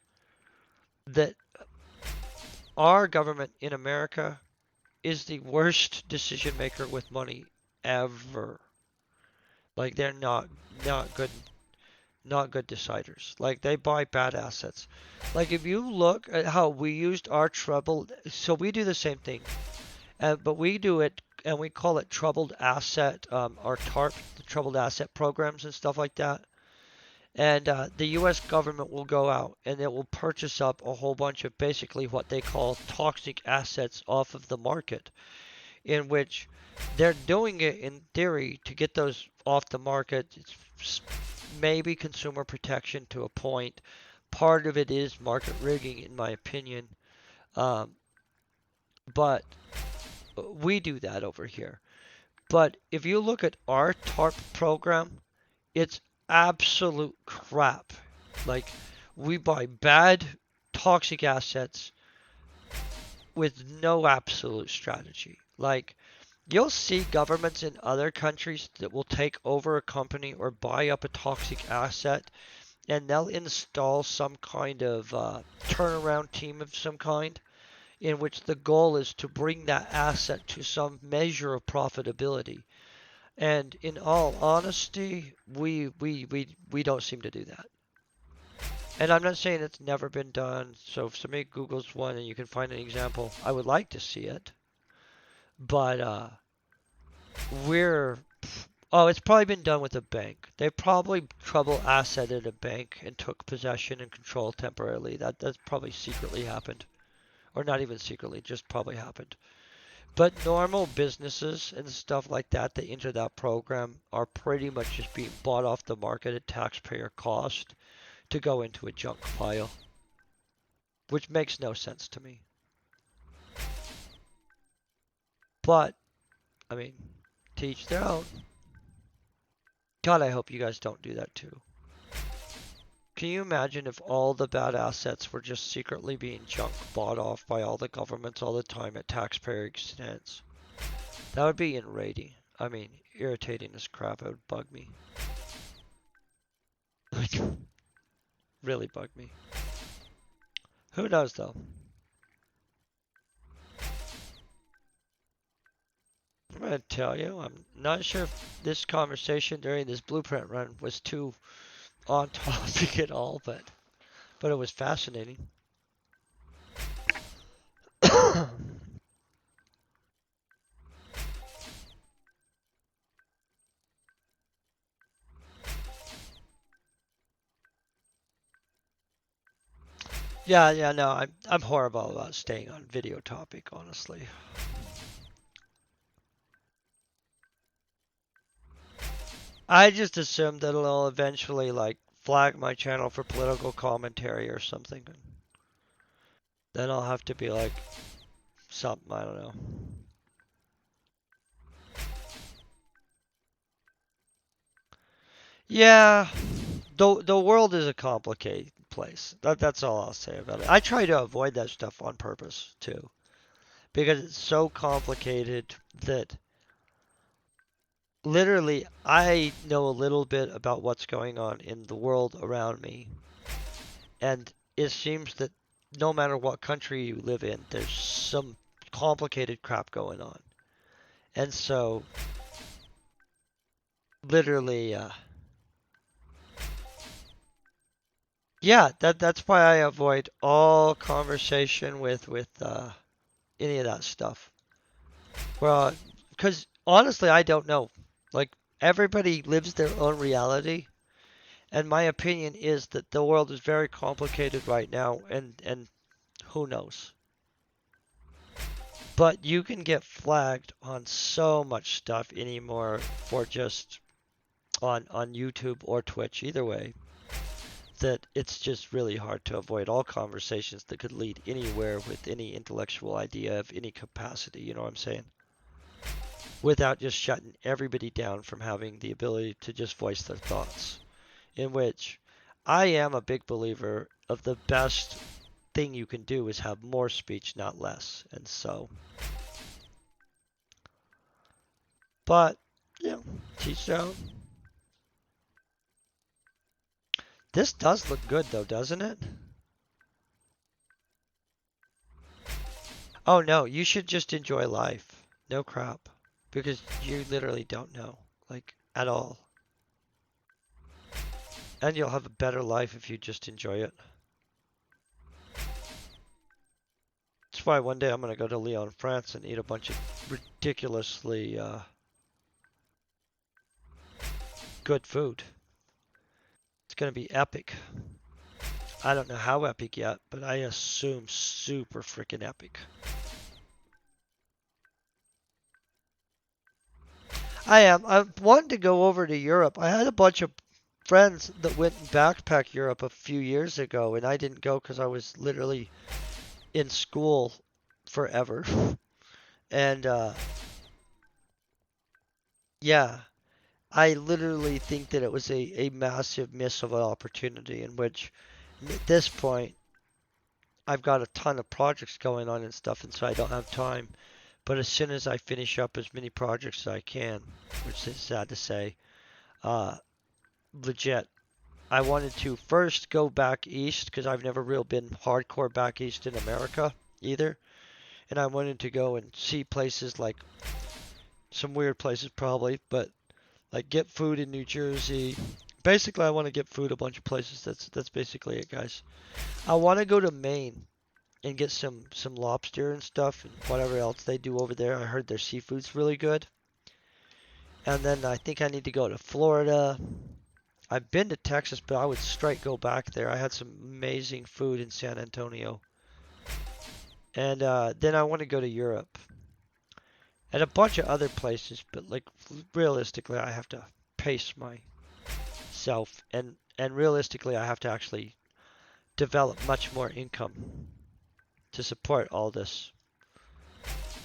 that our government in America is the worst decision maker with money ever. Like they're not good deciders. Like they buy bad assets. Like if you look at how we used our troubled, so we do the same thing, but we do it and we call it troubled asset, our TARP, the troubled asset programs and stuff like that. And the U.S. government will go out and it will purchase up a whole bunch of basically what they call toxic assets off of the market, in which they're doing it in theory to get those off the market. It's maybe consumer protection to a point. Part of it is market rigging, in my opinion. Um, but we do that over here. But if you look at our TARP program, it's absolute crap. Like, we buy bad, toxic assets with no absolute strategy. Like, you'll see governments in other countries that will take over a company or buy up a toxic asset and they'll install some kind of turnaround team of some kind in which the goal is to bring that asset to some measure of profitability. And in all honesty, we don't seem to do that. And I'm not saying it's never been done. So if somebody Googles one and you can find an example, I would like to see it. But we're oh, it's probably been done with a bank. They probably trouble asseted a bank and took possession and control temporarily. That's probably secretly happened, or not even secretly, just probably happened. But normal businesses and stuff like that that enter that program are pretty much just being bought off the market at taxpayer cost to go into a junk pile, which makes no sense to me. But I mean, teach their own. God, I hope you guys don't do that too. Can you imagine if all the bad assets were just secretly being junk bought off by all the governments all the time at taxpayer expense? That would be enraging. I mean, irritating as crap. It would bug me. Like, really bug me. Who knows though? I'm gonna tell you, I'm not sure if this conversation during this blueprint run was too on topic at all, but it was fascinating. Yeah, no, I'm horrible about staying on video topic, honestly. I just assume that it'll eventually like flag my channel for political commentary or something. Then I'll have to be like something, I don't know. Yeah, the world is a complicated place. That's all I'll say about it. I try to avoid that stuff on purpose too, because it's so complicated that literally I know a little bit about what's going on in the world around me, and it seems that no matter what country you live in, there's some complicated crap going on. And so literally yeah, that's why I avoid all conversation with any of that stuff. Well, because honestly, I don't know. Like everybody lives their own reality, and my opinion is that the world is very complicated right now, and who knows. But you can get flagged on so much stuff anymore for just on YouTube or Twitch, either way, that it's just really hard to avoid all conversations that could lead anywhere with any intellectual idea of any capacity, you know what I'm saying? Without just shutting everybody down from having the ability to just voice their thoughts. In which I am a big believer of the best thing you can do is have more speech, not less. And so, but, you know, teach their own. This does look good though, doesn't it? Oh no, you should just enjoy life. No crap. Because you literally don't know. Like, at all. And you'll have a better life if you just enjoy it. That's why one day I'm gonna go to Lyon, France and eat a bunch of ridiculously good food. It's gonna be epic. I don't know how epic yet, but I assume super freaking epic. I am. I wanted to go over to Europe. I had a bunch of friends that went and backpack Europe a few years ago, and I didn't go because I was literally in school forever. And yeah, I literally think that it was a massive miss of an opportunity in which at this point I've got a ton of projects going on and stuff, and so I don't have time. But as soon as I finish up as many projects as I can, which is sad to say, uh, legit, I wanted to first go back east because I've never really been hardcore back east in America either. And I wanted to go and see places like some weird places probably, but like get food in New Jersey. Basically, I want to get food a bunch of places. That's basically it, guys. I want to go to Maine and get some lobster and stuff and whatever else they do over there. I heard their seafood's really good. And then I think I need to go to Florida. I've been to Texas, but I would straight go back there. I had some amazing food in San Antonio. And then I want to go to Europe and a bunch of other places, but like realistically, I have to pace myself and realistically, I have to actually develop much more income to support all this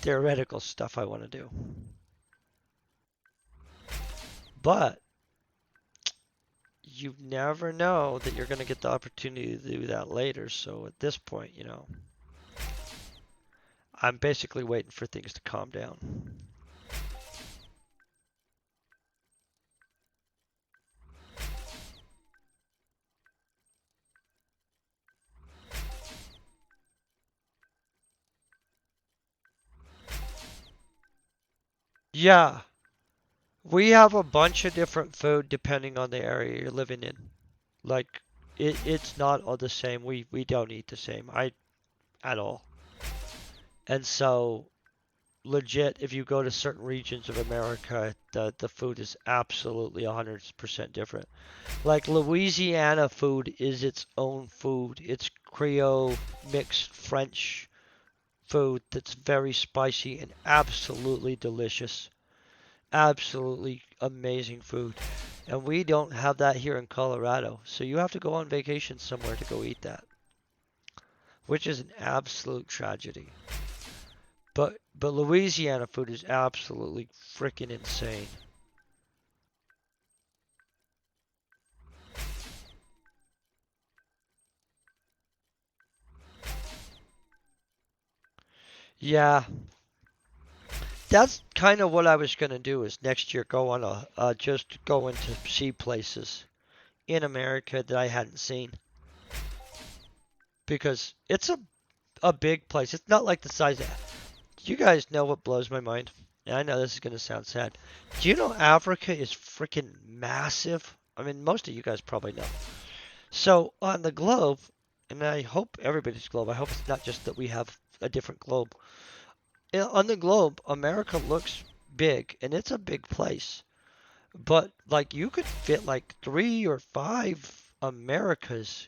theoretical stuff I want to do. But you never know that you're going to get the opportunity to do that later. So at this point, you know, I'm basically waiting for things to calm down. Yeah, we have a bunch of different food depending on the area you're living in. Like it's not all the same. We don't eat the same. I at all. And so legit, if you go to certain regions of America, the food is absolutely 100% different. Like Louisiana food is its own food. It's Creole mixed French food that's very spicy and absolutely delicious. Absolutely amazing food. And we don't have that here in Colorado. So you have to go on vacation somewhere to go eat that, which is an absolute tragedy. But Louisiana food is absolutely freaking insane. Yeah, that's kind of what I was gonna do is next year go on a just go into see places in America that I hadn't seen because it's a big place. It's not like the size of. Do you guys know what blows my mind? And I know this is gonna sound sad. Do you know Africa is freaking massive? I mean, most of you guys probably know. So on the globe, and I hope everybody's globe. I hope it's not just that we have a different globe. On the globe, America looks big, and it's a big place. But like you could fit like 3 or 5 Americas,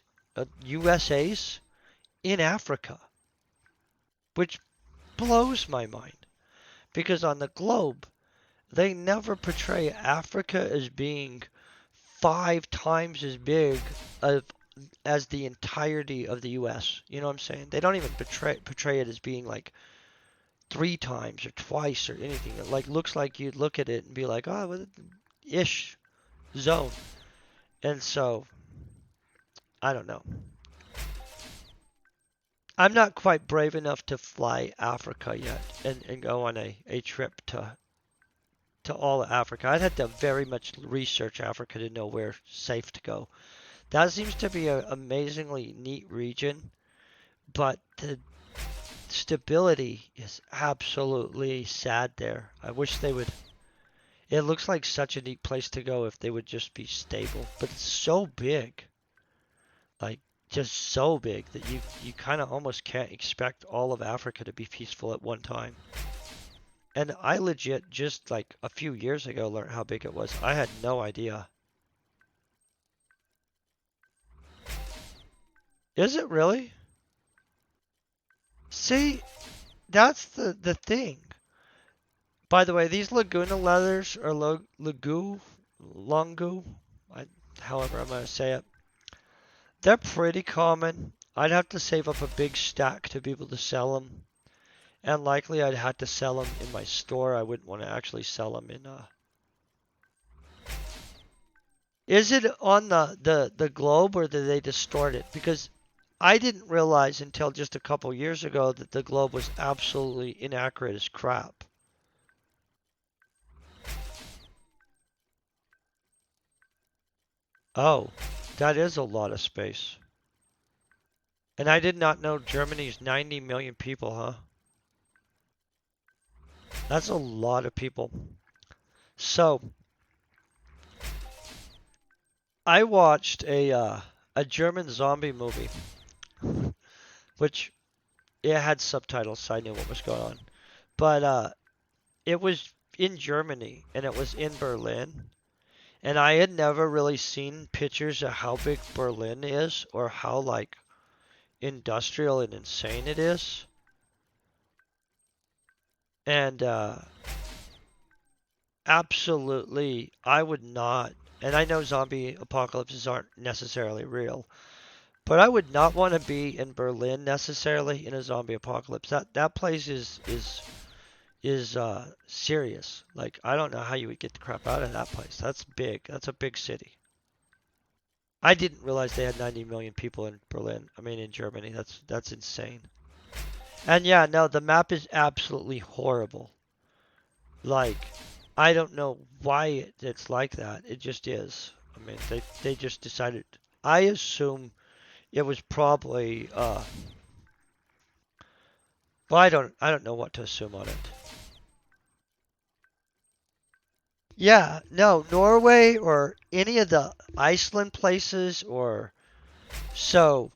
USA's in Africa, which blows my mind because on the globe they never portray Africa as being 5 times as big of, as the entirety of the US. You know what I'm saying? They don't even portray it as being like 3 times or twice or anything. It like looks like you'd look at it and be like, oh, well, ish zone. And so I don't know. I'm not quite brave enough to fly Africa yet and go on a trip to all of Africa. I'd have to very much research Africa to know where safe to go. That seems to be an amazingly neat region, but the stability is absolutely sad there. I wish they would. It looks like such a neat place to go if they would just be stable, but it's so big. Like just so big that you kind of almost can't expect all of Africa to be peaceful at one time. And I legit just like a few years ago learned how big it was. I had no idea. Is it really? See, that's the thing. By the way, these Laguna leathers or Longu, however I'm gonna say it, they're pretty common. I'd have to save up a big stack to be able to sell them. And likely I'd have to sell them in my store. I wouldn't want to actually sell them in Is it on the globe or did they distort it? Because I didn't realize until just a couple years ago that the globe was absolutely inaccurate as crap. Oh, that is a lot of space. And I did not know Germany's 90 million people, huh? That's a lot of people. So, I watched a German zombie movie, which it had subtitles, so I knew what was going on. But it was in Germany, and it was in Berlin. And I had never really seen pictures of how big Berlin is, or how like industrial and insane it is. And absolutely, I would not. And I know zombie apocalypses aren't necessarily real, but I would not want to be in Berlin necessarily in a zombie apocalypse. That place is serious. Like I don't know how you would get the crap out of that place. That's big. That's a big city. I didn't realize they had 90 million people in Berlin. I mean in Germany. That's insane. And yeah, no, the map is absolutely horrible. Like I don't know why it's like that. It just is. I mean, they just decided. I assume it was probably well, I don't know what to assume on it. Yeah, no, Norway or any of the Iceland places or so.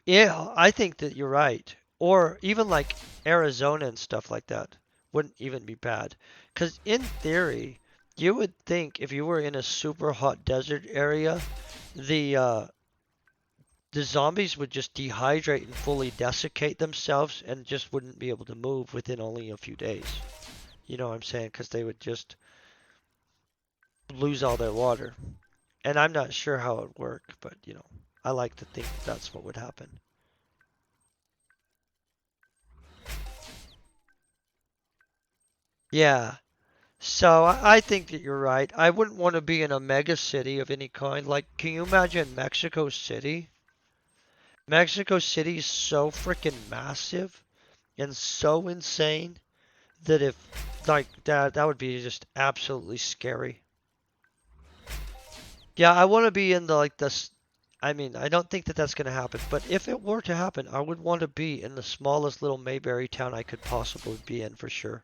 Yeah, I think that you're right. Or even like Arizona and stuff like that. wouldn't even be bad. Because in theory, you would think if you were in a super hot desert area, the uh, the zombies would just dehydrate and fully desiccate themselves and just wouldn't be able to move within only a few days. You know what I'm saying? Because they would just lose all their water. And I'm not sure how it would work, but I like to think that's what would happen. Yeah. So I think that you're right. I wouldn't want to be in a mega city of any kind. Like, can you imagine Mexico City? Mexico City is so freaking massive and so insane that if like that would be just absolutely scary. Yeah, I want to be in the like this. I mean, I don't think that that's going to happen, but if it were to happen, I would want to be in the smallest little Mayberry town I could possibly be in for sure.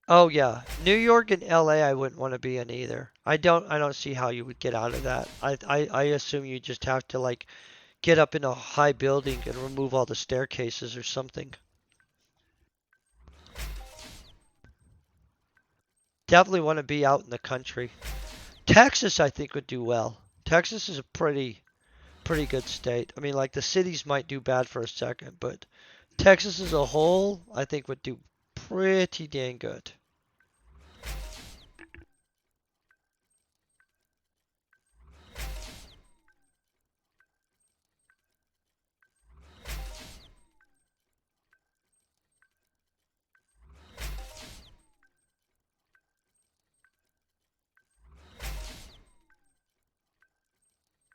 Oh yeah, New York and LA I wouldn't want to be in either. I don't see how you would get out of that. I assume you just have to like get up in a high building and remove all the staircases or something. Definitely want to be out in the country. Texas I think would do well. Texas is a pretty good state. I mean like the cities might do bad for a second, but Texas as a whole I think would do pretty dang good.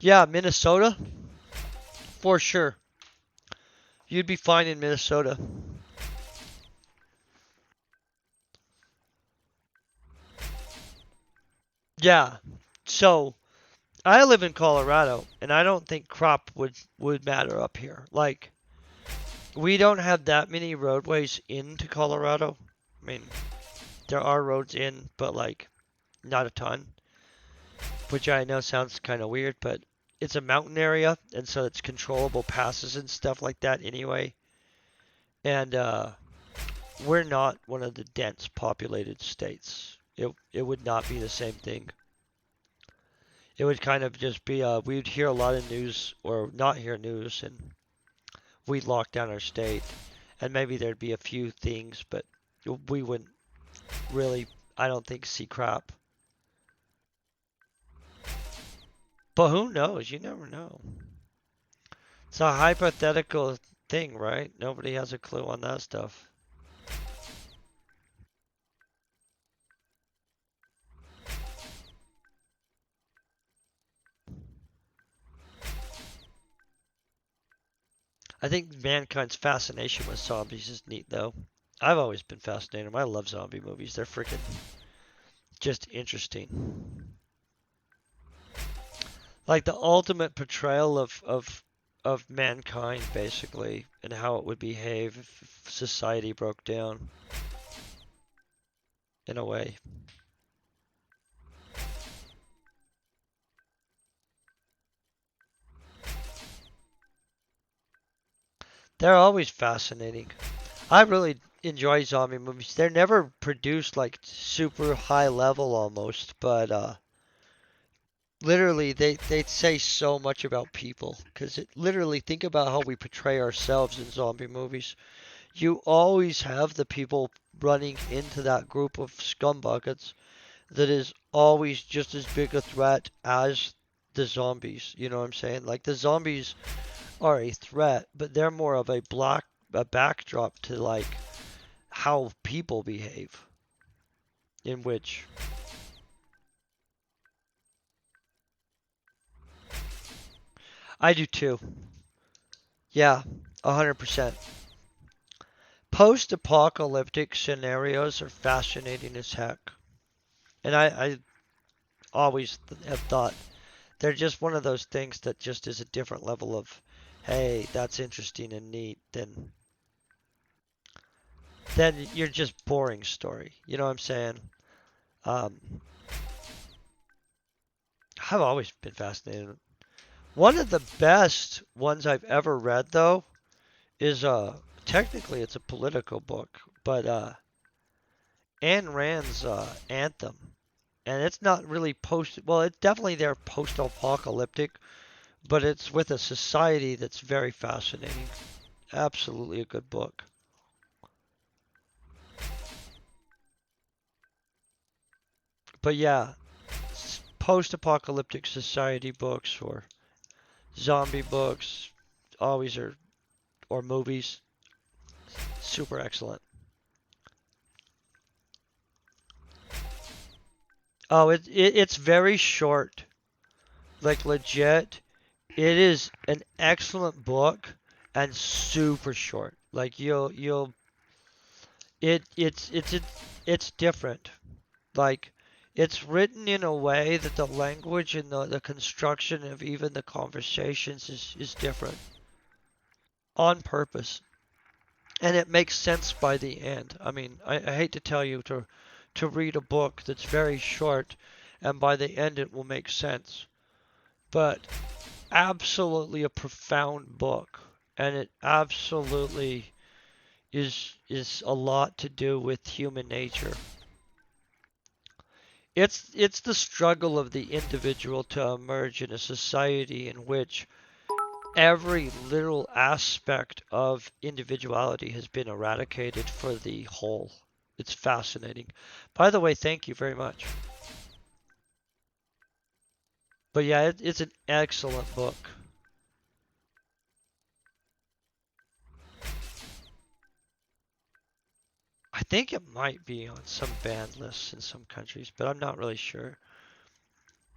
Yeah, Minnesota for sure. You'd be fine in Minnesota. Yeah. So I live in Colorado, and I don't think crop would matter up here. Like we don't have that many roadways into Colorado. I mean, there are roads in, but like not a ton, which I know sounds kind of weird, but it's a mountain area, and so it's controllable passes and stuff like that anyway. And we're not one of the dense populated states. It would not be the same thing. It would kind of just be we'd hear a lot of news or not hear news, and we'd lock down our state, and maybe there'd be a few things, but we wouldn't really, I don't think, see crap. But who knows? You never know. It's a hypothetical thing, right? Nobody has a clue on that stuff. I think mankind's fascination with zombies is neat, though. I've always been fascinated. I love zombie movies. They're freaking just interesting. Like the ultimate portrayal of mankind, basically, and how it would behave if society broke down in a way. They're always fascinating. I really enjoy zombie movies. They're never produced like super high level almost, but literally they say so much about people because it literally think about how we portray ourselves in zombie movies. You always have the people running into that group of scumbuckets that is always just as big a threat as the zombies. You know what I'm saying? Like the zombies are a threat, but they're more of a backdrop to like how people behave. In which I do too. Yeah, 100%. Post-apocalyptic scenarios are fascinating as heck, and I always have thought they're just one of those things that just is a different level of, hey, that's interesting and neat than you're just boring story. You know what I'm saying? Um, I've always been fascinated. One of the best ones I've ever read though is technically it's a political book, but Ayn Rand's Anthem, and it's not really well, it's definitely they're post-apocalyptic, but it's with a society that's very fascinating. Absolutely a good book. But yeah, post-apocalyptic society books or zombie books always are, or movies, super excellent. Oh, it's very short, like legit. It is an excellent book and super short. Like you'll it's different. Like it's written in a way that the language and the construction of even the conversations is different on purpose. And it makes sense by the end. I mean, I hate to tell you to read a book that's very short and by the end it will make sense. But absolutely a profound book, and it absolutely is a lot to do with human nature. It's the struggle of the individual to emerge in a society in which every little aspect of individuality has been eradicated for the whole. It's fascinating. By the way, thank you very much. But yeah, it's an excellent book. I think it might be on some banned lists in some countries, but I'm not really sure.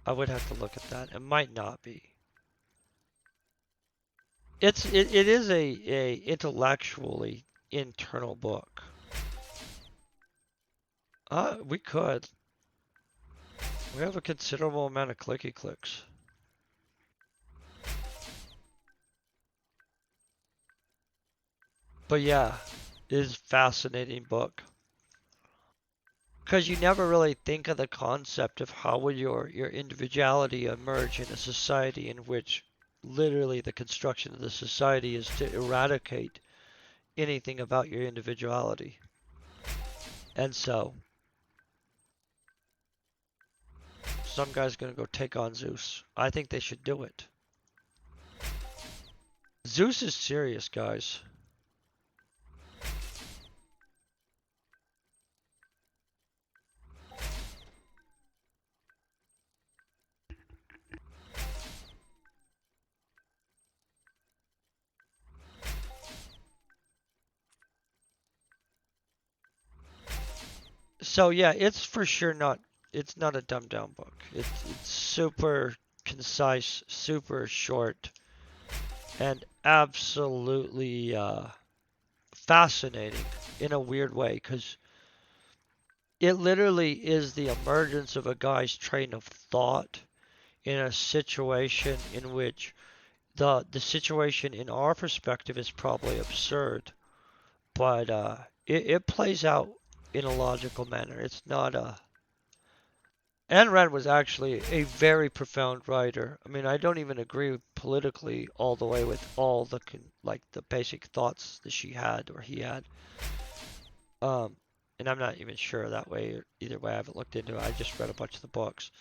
I would have to look at that. It might not be. It is a intellectually internal book. We could. We have a considerable amount of clicky clicks. But yeah, it is a fascinating book. Because you never really think of the concept of how would your individuality emerge in a society in which literally the construction of the society is to eradicate anything about your individuality. And so, some guy's gonna go take on Zeus. I think they should do it. Zeus is serious, guys. So yeah, it's for sure not. It's not a dumbed down book. It's super concise, super short, and absolutely fascinating in a weird way because it literally is the emergence of a guy's train of thought in a situation in which the situation in our perspective is probably absurd, but it plays out in a logical manner. It's not a Ayn Rand was actually a very profound writer. I mean, I don't even agree politically all the way with all the like the basic thoughts that she had or he had. Um, and I'm not even sure that way either way. I haven't looked into it. I just read a bunch of the books.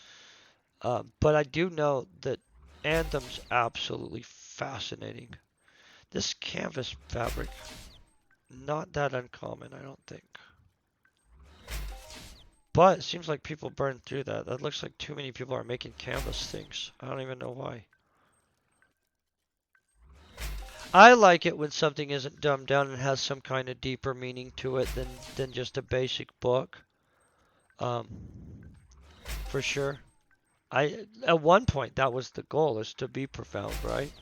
But I do know that Anthem's absolutely fascinating. This canvas fabric, not that uncommon, I don't think. But it seems like people burn through that. That looks like too many people are making canvas things. I don't even know why. I like it when something isn't dumbed down and has some kind of deeper meaning to it than just a basic book. Um, for sure. At one point that was the goal, is to be profound, right?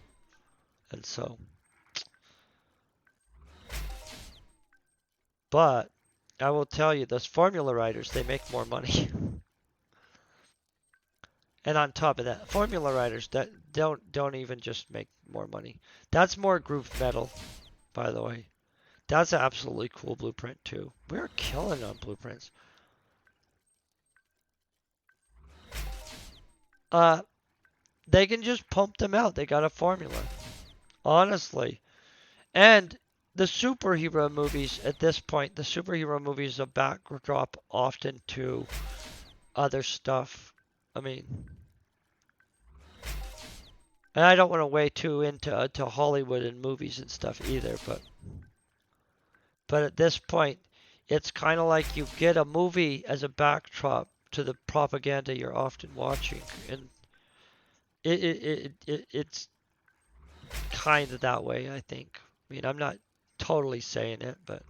And so, but I will tell you, those formula writers, they make more money. And on top of that, formula writers that don't even just make more money. That's more groove metal, by the way. That's an absolutely cool blueprint too. We're killing on blueprints. Uh, they can just pump them out. They got a formula, honestly. And the superhero movies at this point, the superhero movies are backdrop often to other stuff. I mean, and I don't want to way too into to Hollywood and movies and stuff either, but at this point, it's kind of like you get a movie as a backdrop to the propaganda you're often watching, and it's kind of that way, I think. I mean, I'm not totally saying it, but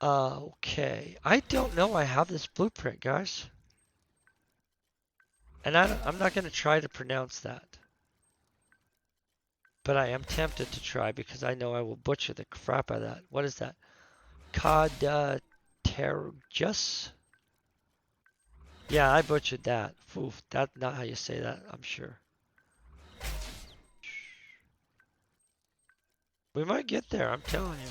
okay. I don't know I have this blueprint, guys. And I'm not going to try to pronounce that. But I am tempted to try because I know I will butcher the crap out of that. What is that? Cadatergus? Yeah, I butchered that. Oof, that's not how you say that, I'm sure. We might get there, I'm telling you.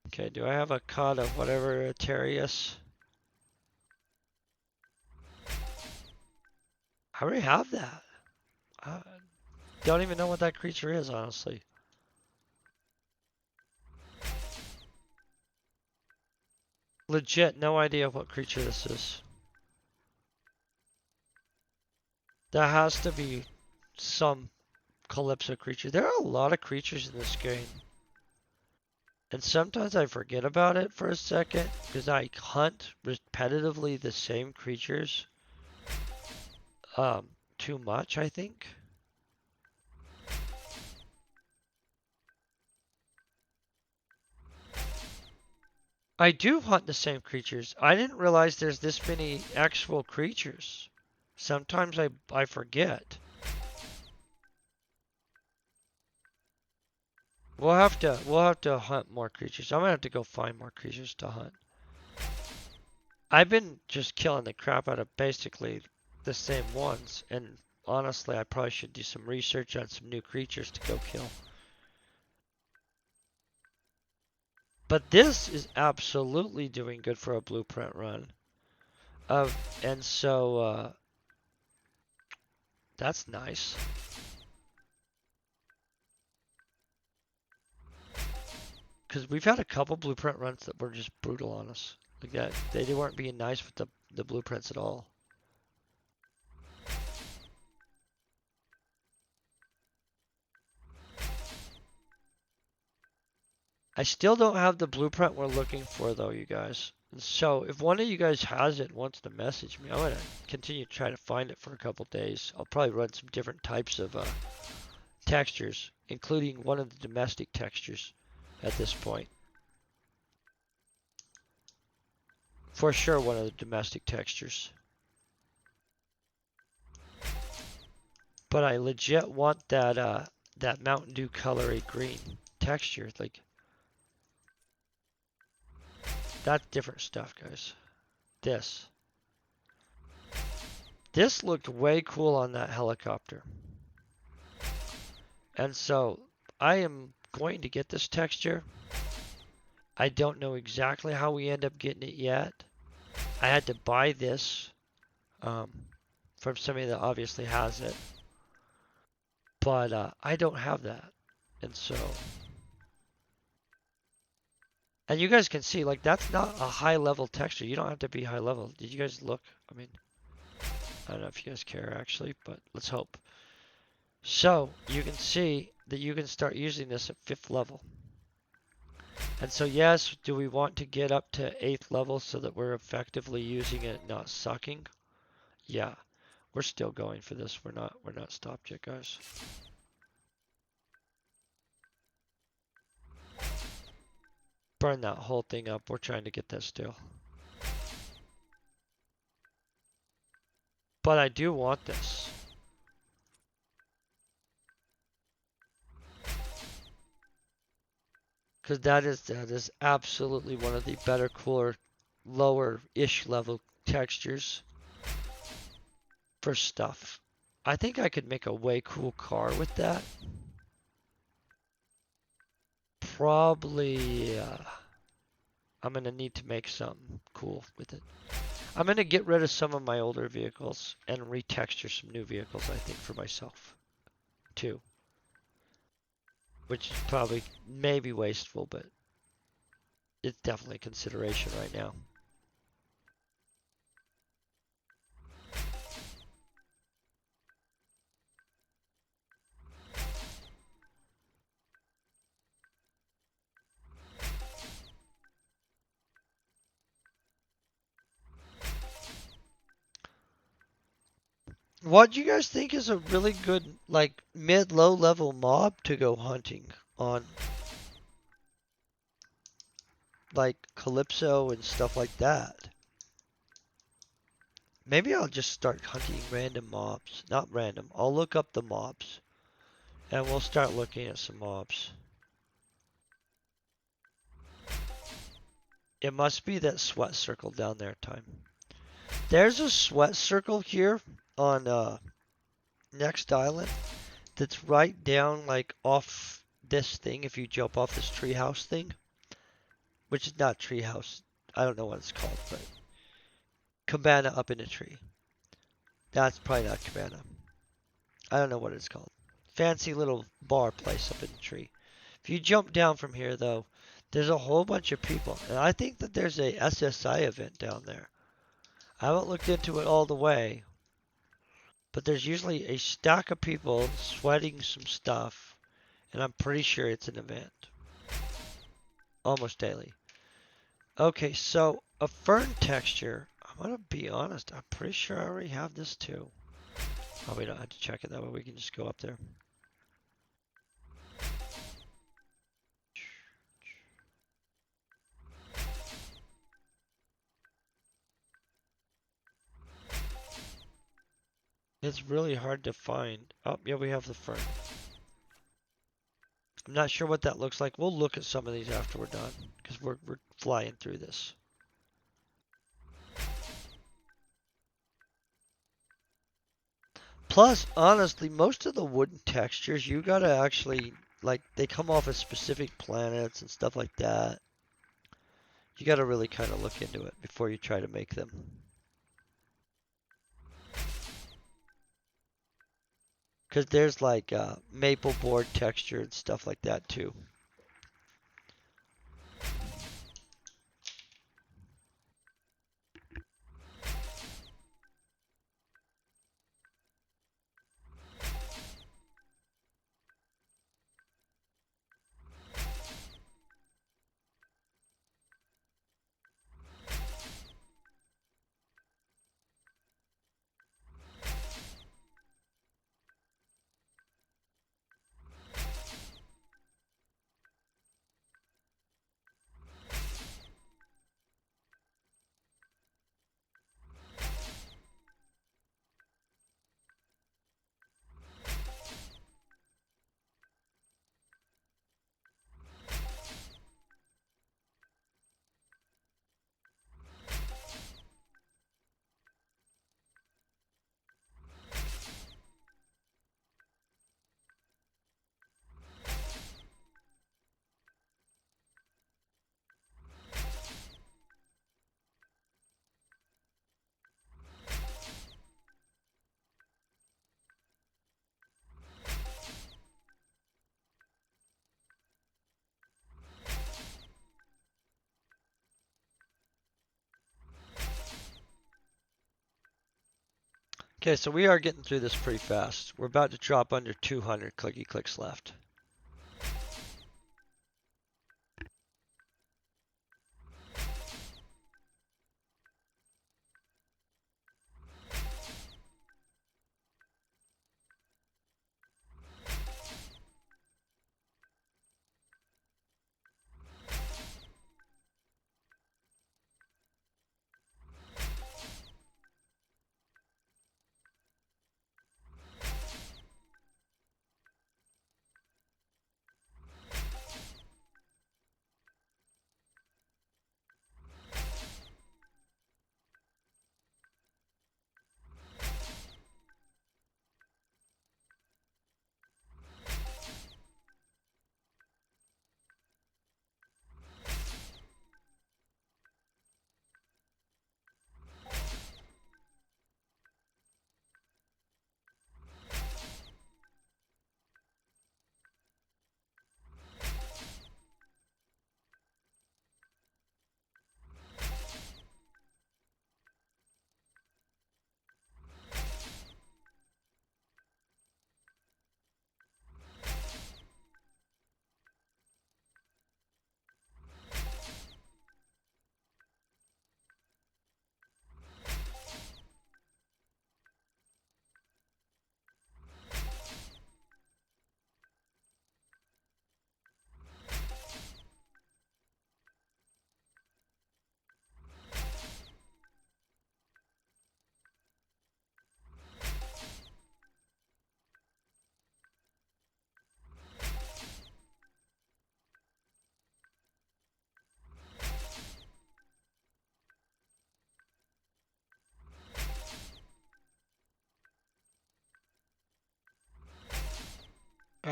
Okay, do I have a Cada whatever Terrius? I already have that. I don't even know what that creature is, honestly. Legit, no idea what creature this is. That has to be some Calypso creature. There are a lot of creatures in this game. And sometimes I forget about it for a second because I hunt repetitively the same creatures too much, I think. I do hunt the same creatures. I didn't realize there's this many actual creatures. Sometimes I forget. We'll have to hunt more creatures. I'm gonna have to go find more creatures to hunt. I've been just killing the crap out of basically the same ones, and honestly, I probably should do some research on some new creatures to go kill. But this is absolutely doing good for a blueprint run. And so that's nice. Because we've had a couple blueprint runs that were just brutal on us. Like that, they weren't being nice with the blueprints at all. I still don't have the blueprint we're looking for though, you guys. And so if one of you guys has it and wants to message me, I'm gonna continue to try to find it for a couple days. I'll probably run some different types of textures, including one of the domestic textures at this point. For sure, one of the domestic textures. But I legit want that that Mountain Dew colory green texture. Like that's different stuff, guys. This looked way cool on that helicopter. And so I am going to get this texture. I don't know exactly how we end up getting it yet. I had to buy this from somebody that obviously has it. But I don't have that. And so... And you guys can see, like, that's not a high level texture. You don't have to be high level. Did you guys look? I mean, I don't know if you guys care actually, but let's hope. So, you can see that you can start using this at 5th level. And so, yes, do we want to get up to 8th level so that we're effectively using it, not sucking? Yeah, we're still going for this. We're not stopped yet, guys. Burn that whole thing up. We're trying to get that still. But I do want this. Because that is absolutely one of the better, cooler, lower-ish level textures for stuff. I think I could make a way cool car with that. Probably, I'm going to need to make something cool with it. I'm going to get rid of some of my older vehicles and retexture some new vehicles, I think, for myself. too, which is probably maybe wasteful, but it's definitely a consideration right now. What do you guys think is a really good, like, mid-low level mob to go hunting on, like, Calypso and stuff like that? Maybe I'll just start hunting random mobs. Not random. I'll look up the mobs. And we'll start looking at some mobs. It must be that sweat circle down there, Time. There's a sweat circle here on next island that's right down like off this thing if you jump off this treehouse thing. Which is not treehouse. I don't know what it's called, but cabana up in a tree. That's probably not cabana. I don't know what it's called. Fancy little bar place up in the tree. If you jump down from here though, there's a whole bunch of people. And I think that there's a SSI event down there. I haven't looked into it all the way, but there's usually a stack of people sweating some stuff, and I'm pretty sure it's an event. Almost daily. Okay, so a fern texture. I'm gonna be honest, I'm pretty sure I already have this too. Oh, we don't have to check it that way, we can just go up there. It's really hard to find. Oh, yeah, we have the fern. I'm not sure what that looks like. We'll look at some of these after we're done, because we're flying through this. Plus, honestly, most of the wooden textures, you gotta actually, like, they come off of specific planets and stuff like that. You gotta really kind of look into it before you try to make them. Because there's like maple board texture and stuff like that too. Okay, so we are getting through this pretty fast. We're about to drop under 200 clicky clicks left.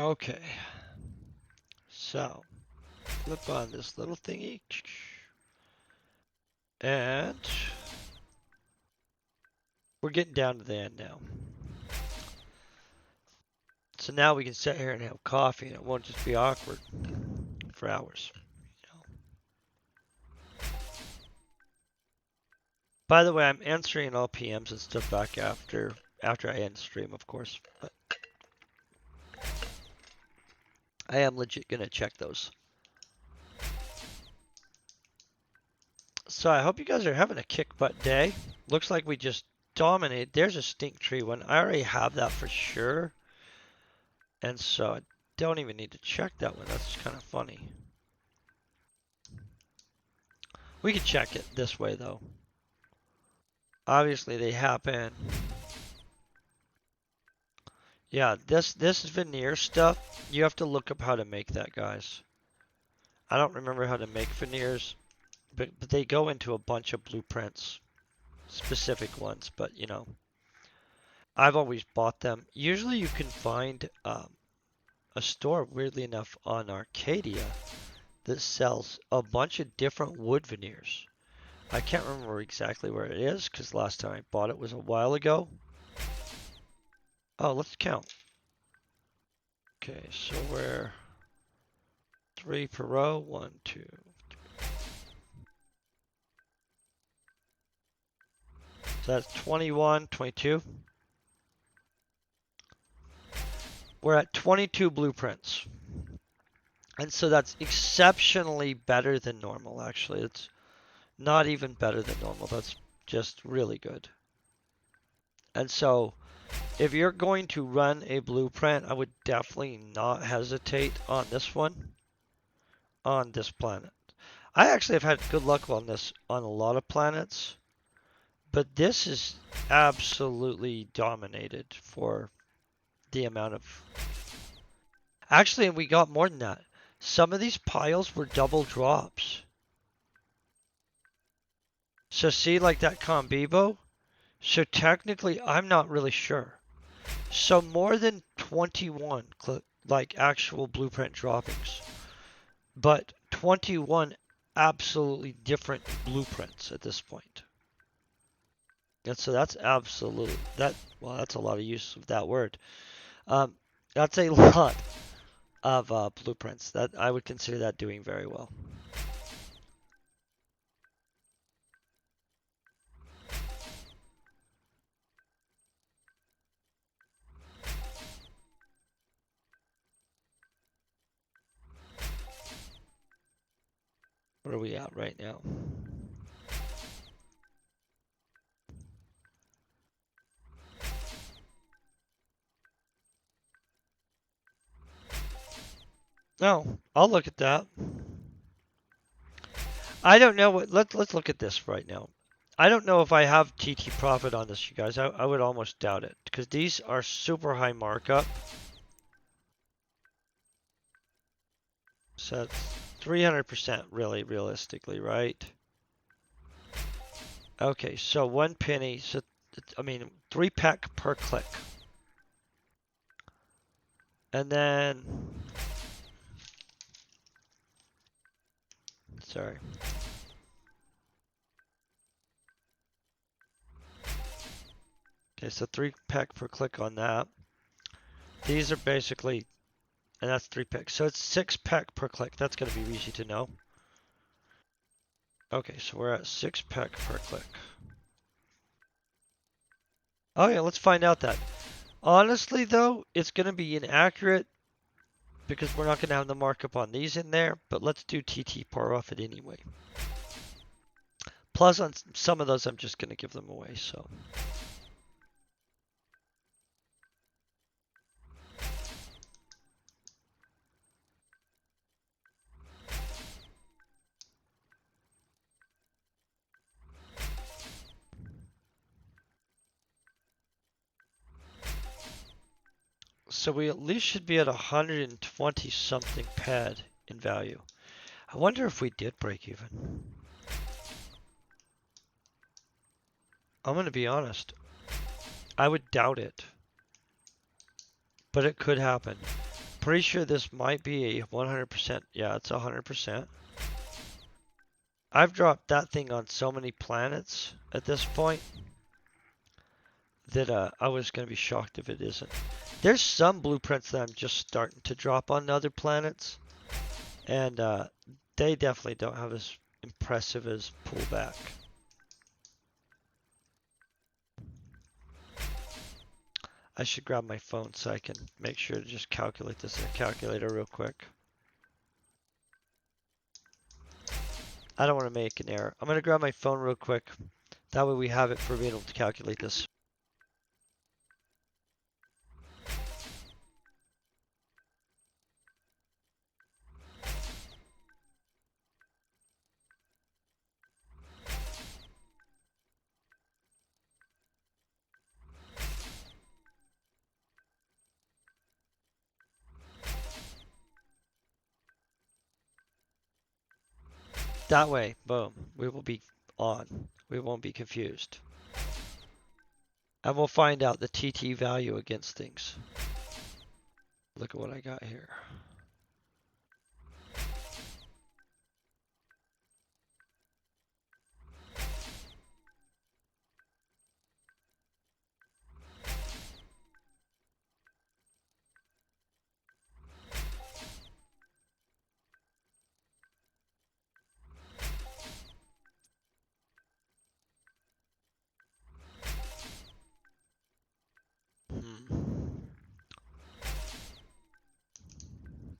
Okay. So, flip on this little thingy. And we're getting down to the end now. So now we can sit here and have coffee and it won't just be awkward for hours. By the way, I'm answering all PMs and stuff back after I end stream, of course. But I am legit gonna check those. So I hope you guys are having a kick butt day. Looks like we just dominate. There's a stink tree one. I already have that for sure. And so I don't even need to check that one. That's kind of funny. We can check it this way though. Obviously they happen. Yeah, this veneer stuff, you have to look up how to make that, guys. I don't remember how to make veneers, but they go into a bunch of blueprints, specific ones, but you know, I've always bought them. Usually you can find a store, weirdly enough, on Arcadia that sells a bunch of different wood veneers. I can't remember exactly where it is because last time I bought it was a while ago. Oh, let's count. Okay, so we're 3 per row. 1, 2, 3. So that's 21, 22. We're at 22 blueprints. And so that's exceptionally better than normal, actually. It's not even better than normal. That's just really good. And so if you're going to run a blueprint, I would definitely not hesitate on this one, on this planet. I actually have had good luck on this on a lot of planets, but this is absolutely dominated for the amount of... Actually, we got more than that. Some of these piles were double drops. So see, like that Combibo? So technically, I'm not really sure. So more than 21, like actual blueprint droppings. But 21 absolutely different blueprints at this point. And so that's absolutely, well, that's a lot of use of that word. That's a lot of blueprints. That I would consider that doing very well. What are we at right now? No, I'll look at that. I don't know what. Let's look at this right now. I don't know if I have TT profit on this, you guys. I would almost doubt it because these are super high markup. So it's 300% really realistically, right? Okay, so 1 penny. So I mean 3 peck per click, and then sorry. Okay, so 3 peck per click on that. These are basically, and that's 3 pecks. So it's 6 peck per click. That's going to be easy to know. Okay, so we're at 6 peck per click. Okay, let's find out that. Honestly, though, it's going to be inaccurate because we're not going to have the markup on these in there, but let's do TT par off it anyway. Plus, on some of those, I'm just going to give them away, so. So we at least should be at 120 something pad in value. I wonder if we did break even. I'm going to be honest. I would doubt it. But it could happen. pretty sure this might be a 100%. Yeah, it's 100%. I've dropped that thing on so many planets at this point that I was going to be shocked if it isn't. There's some blueprints that I'm just starting to drop on other planets, and they definitely don't have as impressive as pullback. I should grab my phone so I can make sure to just calculate this in a calculator real quick. I don't want to make an error. I'm going to grab my phone real quick. That way we have it for being able to calculate this. That way, boom, we will be on. We won't be confused. And we'll find out the TT value against things. Look at what I got here.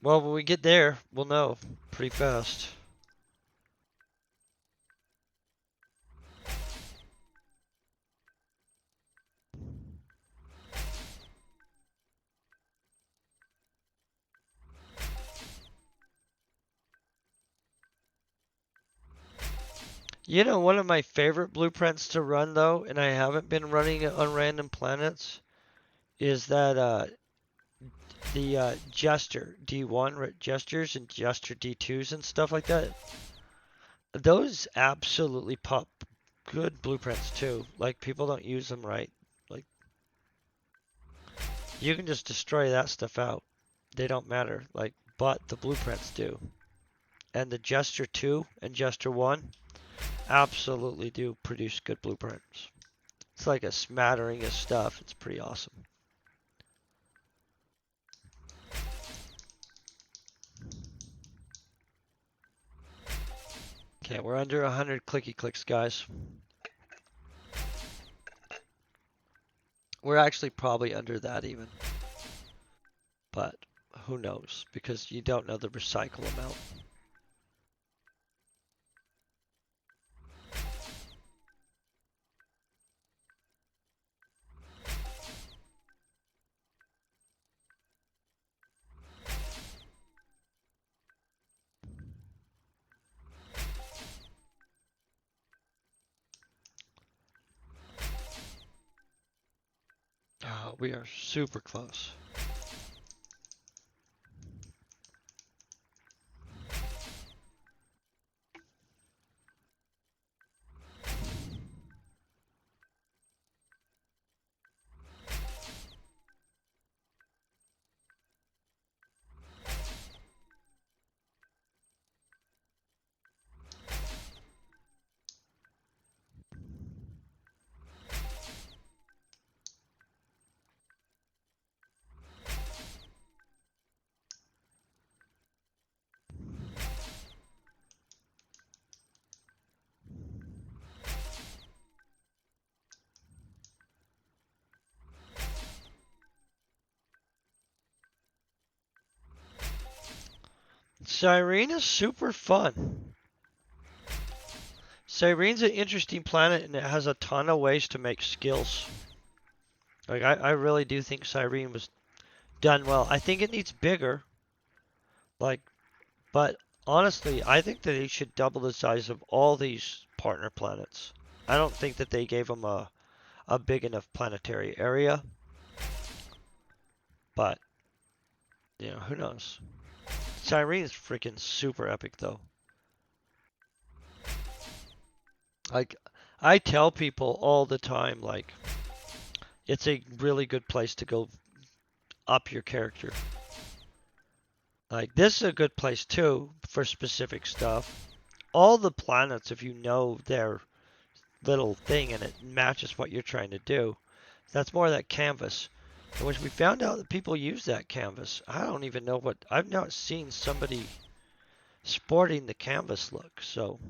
Well, when we get there, we'll know pretty fast. You know, one of my favorite blueprints to run, though, and I haven't been running it on random planets, is that the Jester D1 gestures and Jester D2s and stuff like that. Those absolutely pop good blueprints too. Like, people don't use them right. Like, you can just destroy that stuff out. They don't matter. Like, but the blueprints do. And the Jester 2 and Jester 1 absolutely do produce good blueprints. It's like a smattering of stuff. It's pretty awesome. Okay, we're under 100 clicky clicks, guys. We're actually probably under that even. But who knows? Because you don't know the recycle amount. Oh, we are super close. Cyrene is super fun. Cyrene's an interesting planet and it has a ton of ways to make skills. Like, I really do think Cyrene was done well. I think it needs bigger. Like, but honestly, I think that they should double the size of all these partner planets. I don't think that they gave them a big enough planetary area. But, you know, who knows? Cyrene is freaking super epic, though. Like, I tell people all the time, like, it's a really good place to go up your character. Like this is a good place too for specific stuff. All the planets, if you know their little thing and it matches what you're trying to do, that's more of that canvas. And which we found out that people use that canvas. I don't even know what, I've not seen somebody sporting the canvas look. So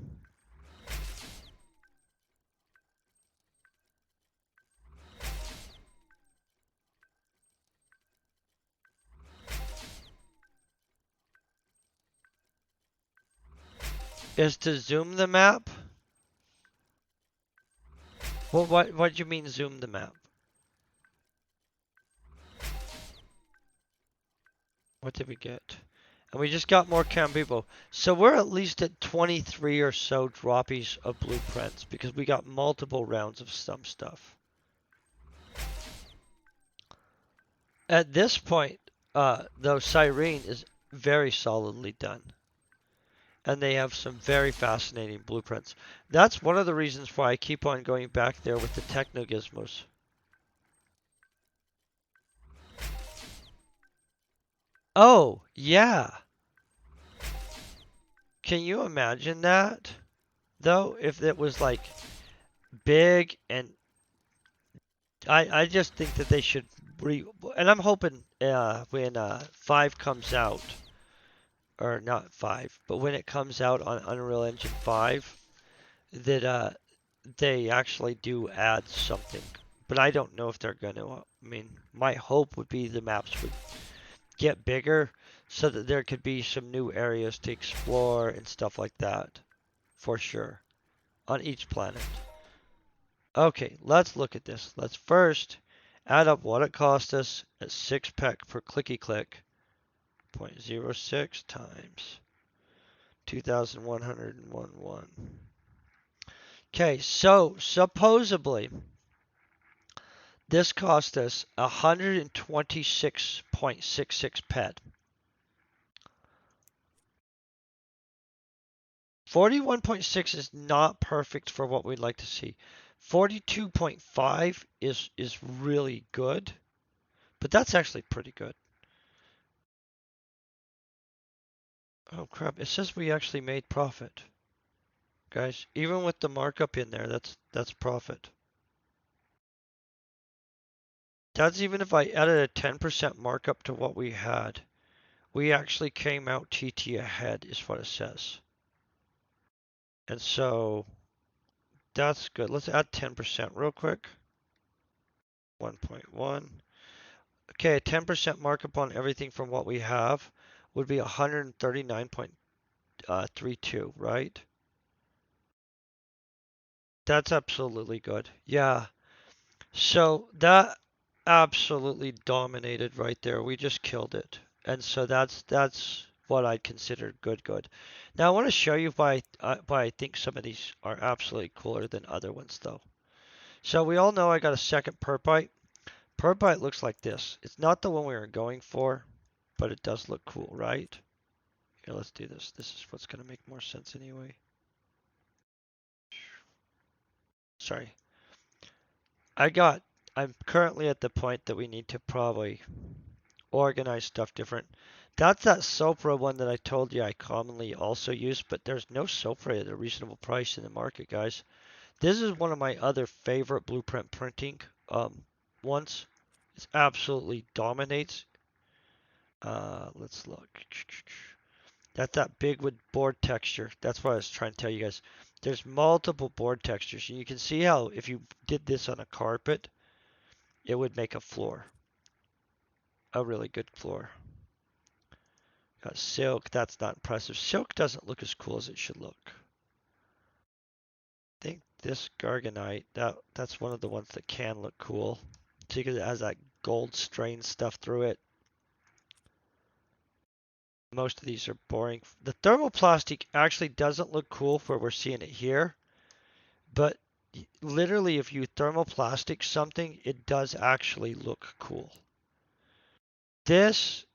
is to zoom the map. Well, what do you mean zoom the map? What did we get? And we just got more cam people. So we're at least at 23 or so droppies of blueprints because we got multiple rounds of some stuff. At this point, though, Cyrene is very solidly done. And they have some very fascinating blueprints. That's one of the reasons why I keep on going back there with the techno gizmos. Oh, yeah. Can you imagine that? Though, if it was like big and I just think that they should and I'm hoping when 5 comes out, or not 5, but when it comes out on Unreal Engine 5, that they actually do add something. But I don't know if they're going to. I mean, my hope would be the maps would get bigger so that there could be some new areas to explore and stuff like that, for sure, on each planet. Okay, let's look at this. Let's first add up what it cost us at 6 pec per clicky click. 0.06 times 2,101. Okay, so supposedly this cost us 126.66 pet. 41.6 is not perfect for what we'd like to see. 42.5 is really good, but that's actually pretty good. Oh crap, it says we actually made profit. Guys, even with the markup in there, that's profit. That's even if I added a 10% markup to what we had. We actually came out TT ahead is what it says. And so that's good. Let's add 10% real quick. 1.1. Okay, a 10% markup on everything from what we have would be 139.32, right? That's absolutely good. Yeah. So that absolutely dominated right there. We just killed it. And so that's what I consider good. Now I want to show you why I think some of these are absolutely cooler than other ones though. So we all know I got a second perpite. Perpite looks like this. It's not the one we were going for, but it does look cool, right? Here, let's do this. This is what's going to make more sense anyway. Sorry. I'm currently at the point that we need to probably organize stuff different. That's that Sopra one that I told you I commonly also use, but there's no Sopra at a reasonable price in the market, guys. This is one of my other favorite blueprint printing ones. It absolutely dominates. Let's look. That's that big wood board texture. That's what I was trying to tell you guys. There's multiple board textures, and you can see how if you did this on a carpet, it would make a floor. A really good floor. Got silk, that's not impressive. Silk doesn't look as cool as it should look. I think this Garganite, that's one of the ones that can look cool. Because it has that gold strain stuff through it. Most of these are boring. The thermoplastic actually doesn't look cool where we're seeing it here. But literally if you thermoplastic something, it does actually look cool. This,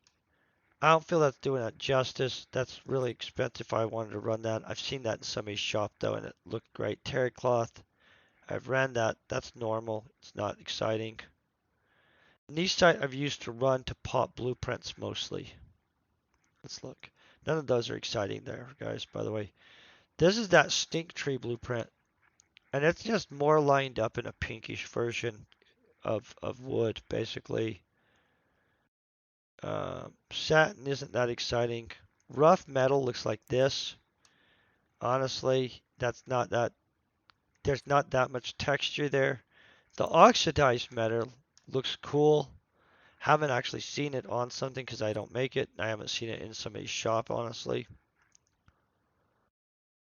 I don't feel that's doing it justice. That's really expensive if I wanted to run that. I've seen that in somebody's shop though, and it looked great. Terry cloth, I've ran that. That's normal. It's not exciting. These I've used to run to pop blueprints mostly. Let's look. None of those are exciting there, guys, by the way. This is that stink tree blueprint, and it's just more lined up in a pinkish version of wood, basically. Satin isn't that exciting. Rough metal looks like this. Honestly, that's not that. There's not that much texture there. The oxidized metal looks cool. Haven't actually seen it on something because I don't make it. I haven't seen it in somebody's shop, honestly.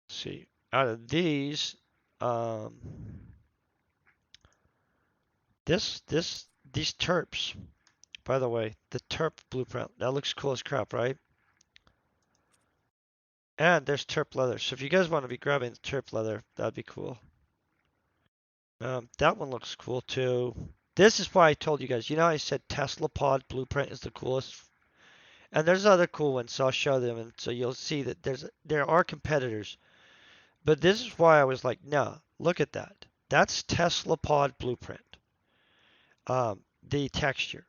Let's see, out of these, um, these terps. By the way, the terp blueprint that looks cool as crap, right? And there's terp leather. So if you guys want to be grabbing the terp leather, that'd be cool. That one looks cool too. This is why I told you guys. You know, I said Tesla Pod blueprint is the coolest, and there's other cool ones, so I'll show them, and so you'll see that there are competitors. But this is why I was like, no, look at that. That's Tesla Pod blueprint. The texture.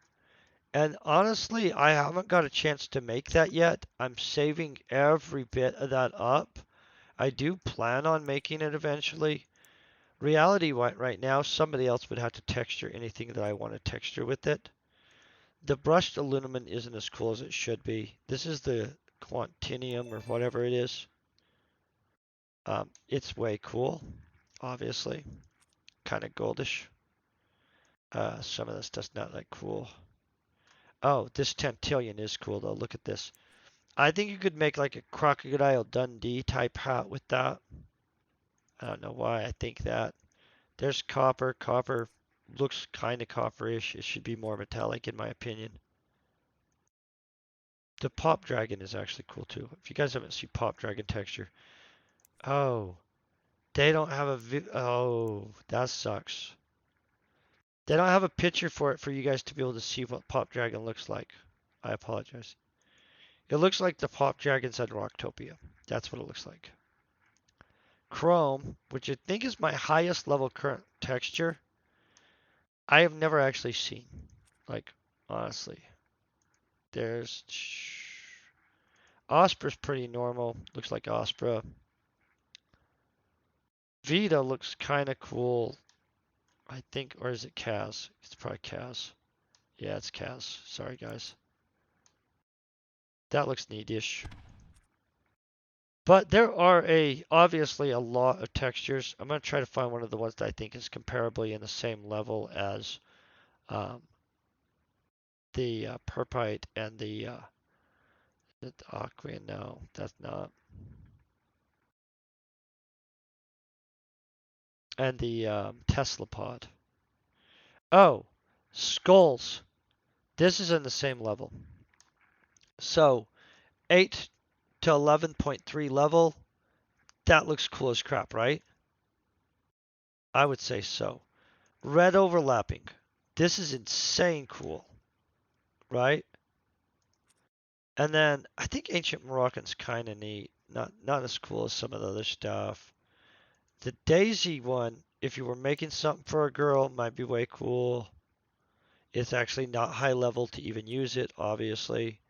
And honestly, I haven't got a chance to make that yet. I'm saving every bit of that up. I do plan on making it eventually. Reality right now, somebody else would have to texture anything that I want to texture with it. The brushed aluminum isn't as cool as it should be. This is the Quantinium or whatever it is. It's way cool, obviously. Kind of goldish. Some of this stuff's not that cool. Oh, this Tantillion is cool though. Look at this. I think you could make like a Crocodile Dundee type hat with that. I don't know why I think that. There's copper. Copper looks kind of copperish. It should be more metallic in my opinion. The Pop Dragon is actually cool too. If you guys haven't seen Pop Dragon texture. Oh, they don't have oh, that sucks. They don't have a picture for it for you guys to be able to see what Pop Dragon looks like. I apologize. It looks like the Pop Dragons at Rocktopia. That's what it looks like. Chrome, which I think is my highest level current texture, I have never actually seen. Like, honestly. There's Ospra's pretty normal. Looks like Ospra. Vita looks kind of cool. I think, or is it Kaz? It's probably Kaz. Yeah, it's Kaz. Sorry, guys. That looks neatish. But there are obviously a lot of textures. I'm going to try to find one of the ones that I think is comparably in the same level as um, the Perpite and the Aquarian. No, that's not. And the Tesla Pod. Oh, skulls. This is in the same level. So 8 to 11.3 level. That looks cool as crap, right? I would say so. Red overlapping. This is insane cool, right? And then I think Ancient Moroccan's kind of neat. Not as cool as some of the other stuff. The Daisy one, if you were making something for a girl, might be way cool. It's actually not high level to even use it, obviously.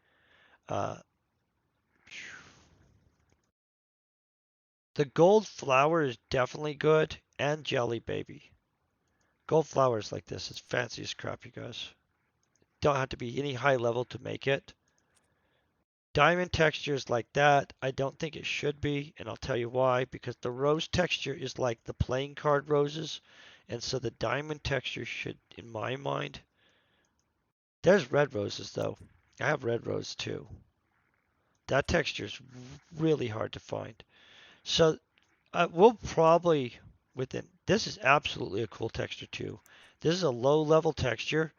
Uh, the gold flower is definitely good, and Jelly Baby. Gold flowers like this is fancy as crap, you guys. Don't have to be any high level to make it. Diamond textures like that, I don't think it should be, and I'll tell you why. Because the rose texture is like the playing card roses, and so the diamond texture should, in my mind. There's red roses though. I have red rose too. That texture is really hard to find. So we'll probably within. This is absolutely a cool texture too. This is a low level texture,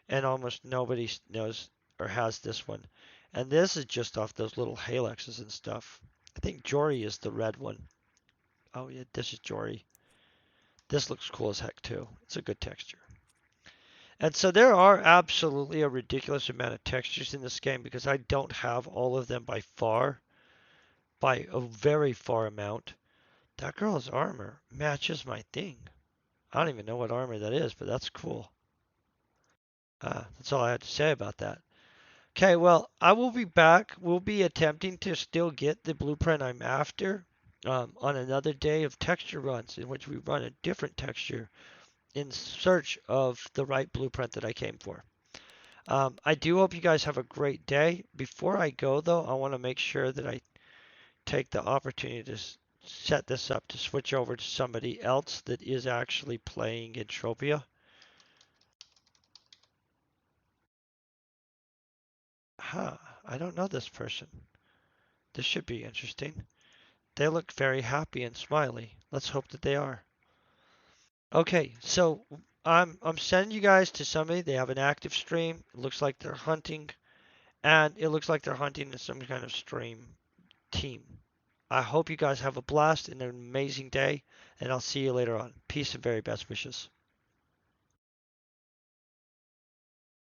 and almost nobody knows or has this one. And this is just off those little halexes and stuff. I think Jory is the red one. Oh yeah, this is Jory. This looks cool as heck too. It's a good texture. And so there are absolutely a ridiculous amount of textures in this game because I don't have all of them by far, by a very far amount. That girl's armor matches my thing. I don't even know what armor that is, but that's cool. That's all I have to say about that. Okay, well, I will be back. We'll be attempting to still get the blueprint I'm after on another day of texture runs in which we run a different texture in search of the right blueprint that I came for. I do hope you guys have a great day. Before I go, though, I want to make sure that I take the opportunity to set this up to switch over to somebody else that is actually playing Entropia. Huh, I don't know this person. This should be interesting. They look very happy and smiley. Let's hope that they are. Okay, so I'm sending you guys to somebody. They have an active stream. It looks like they're hunting, and it looks like they're hunting in some kind of stream team. I hope you guys have a blast and an amazing day, and I'll see you later on. Peace and very best wishes.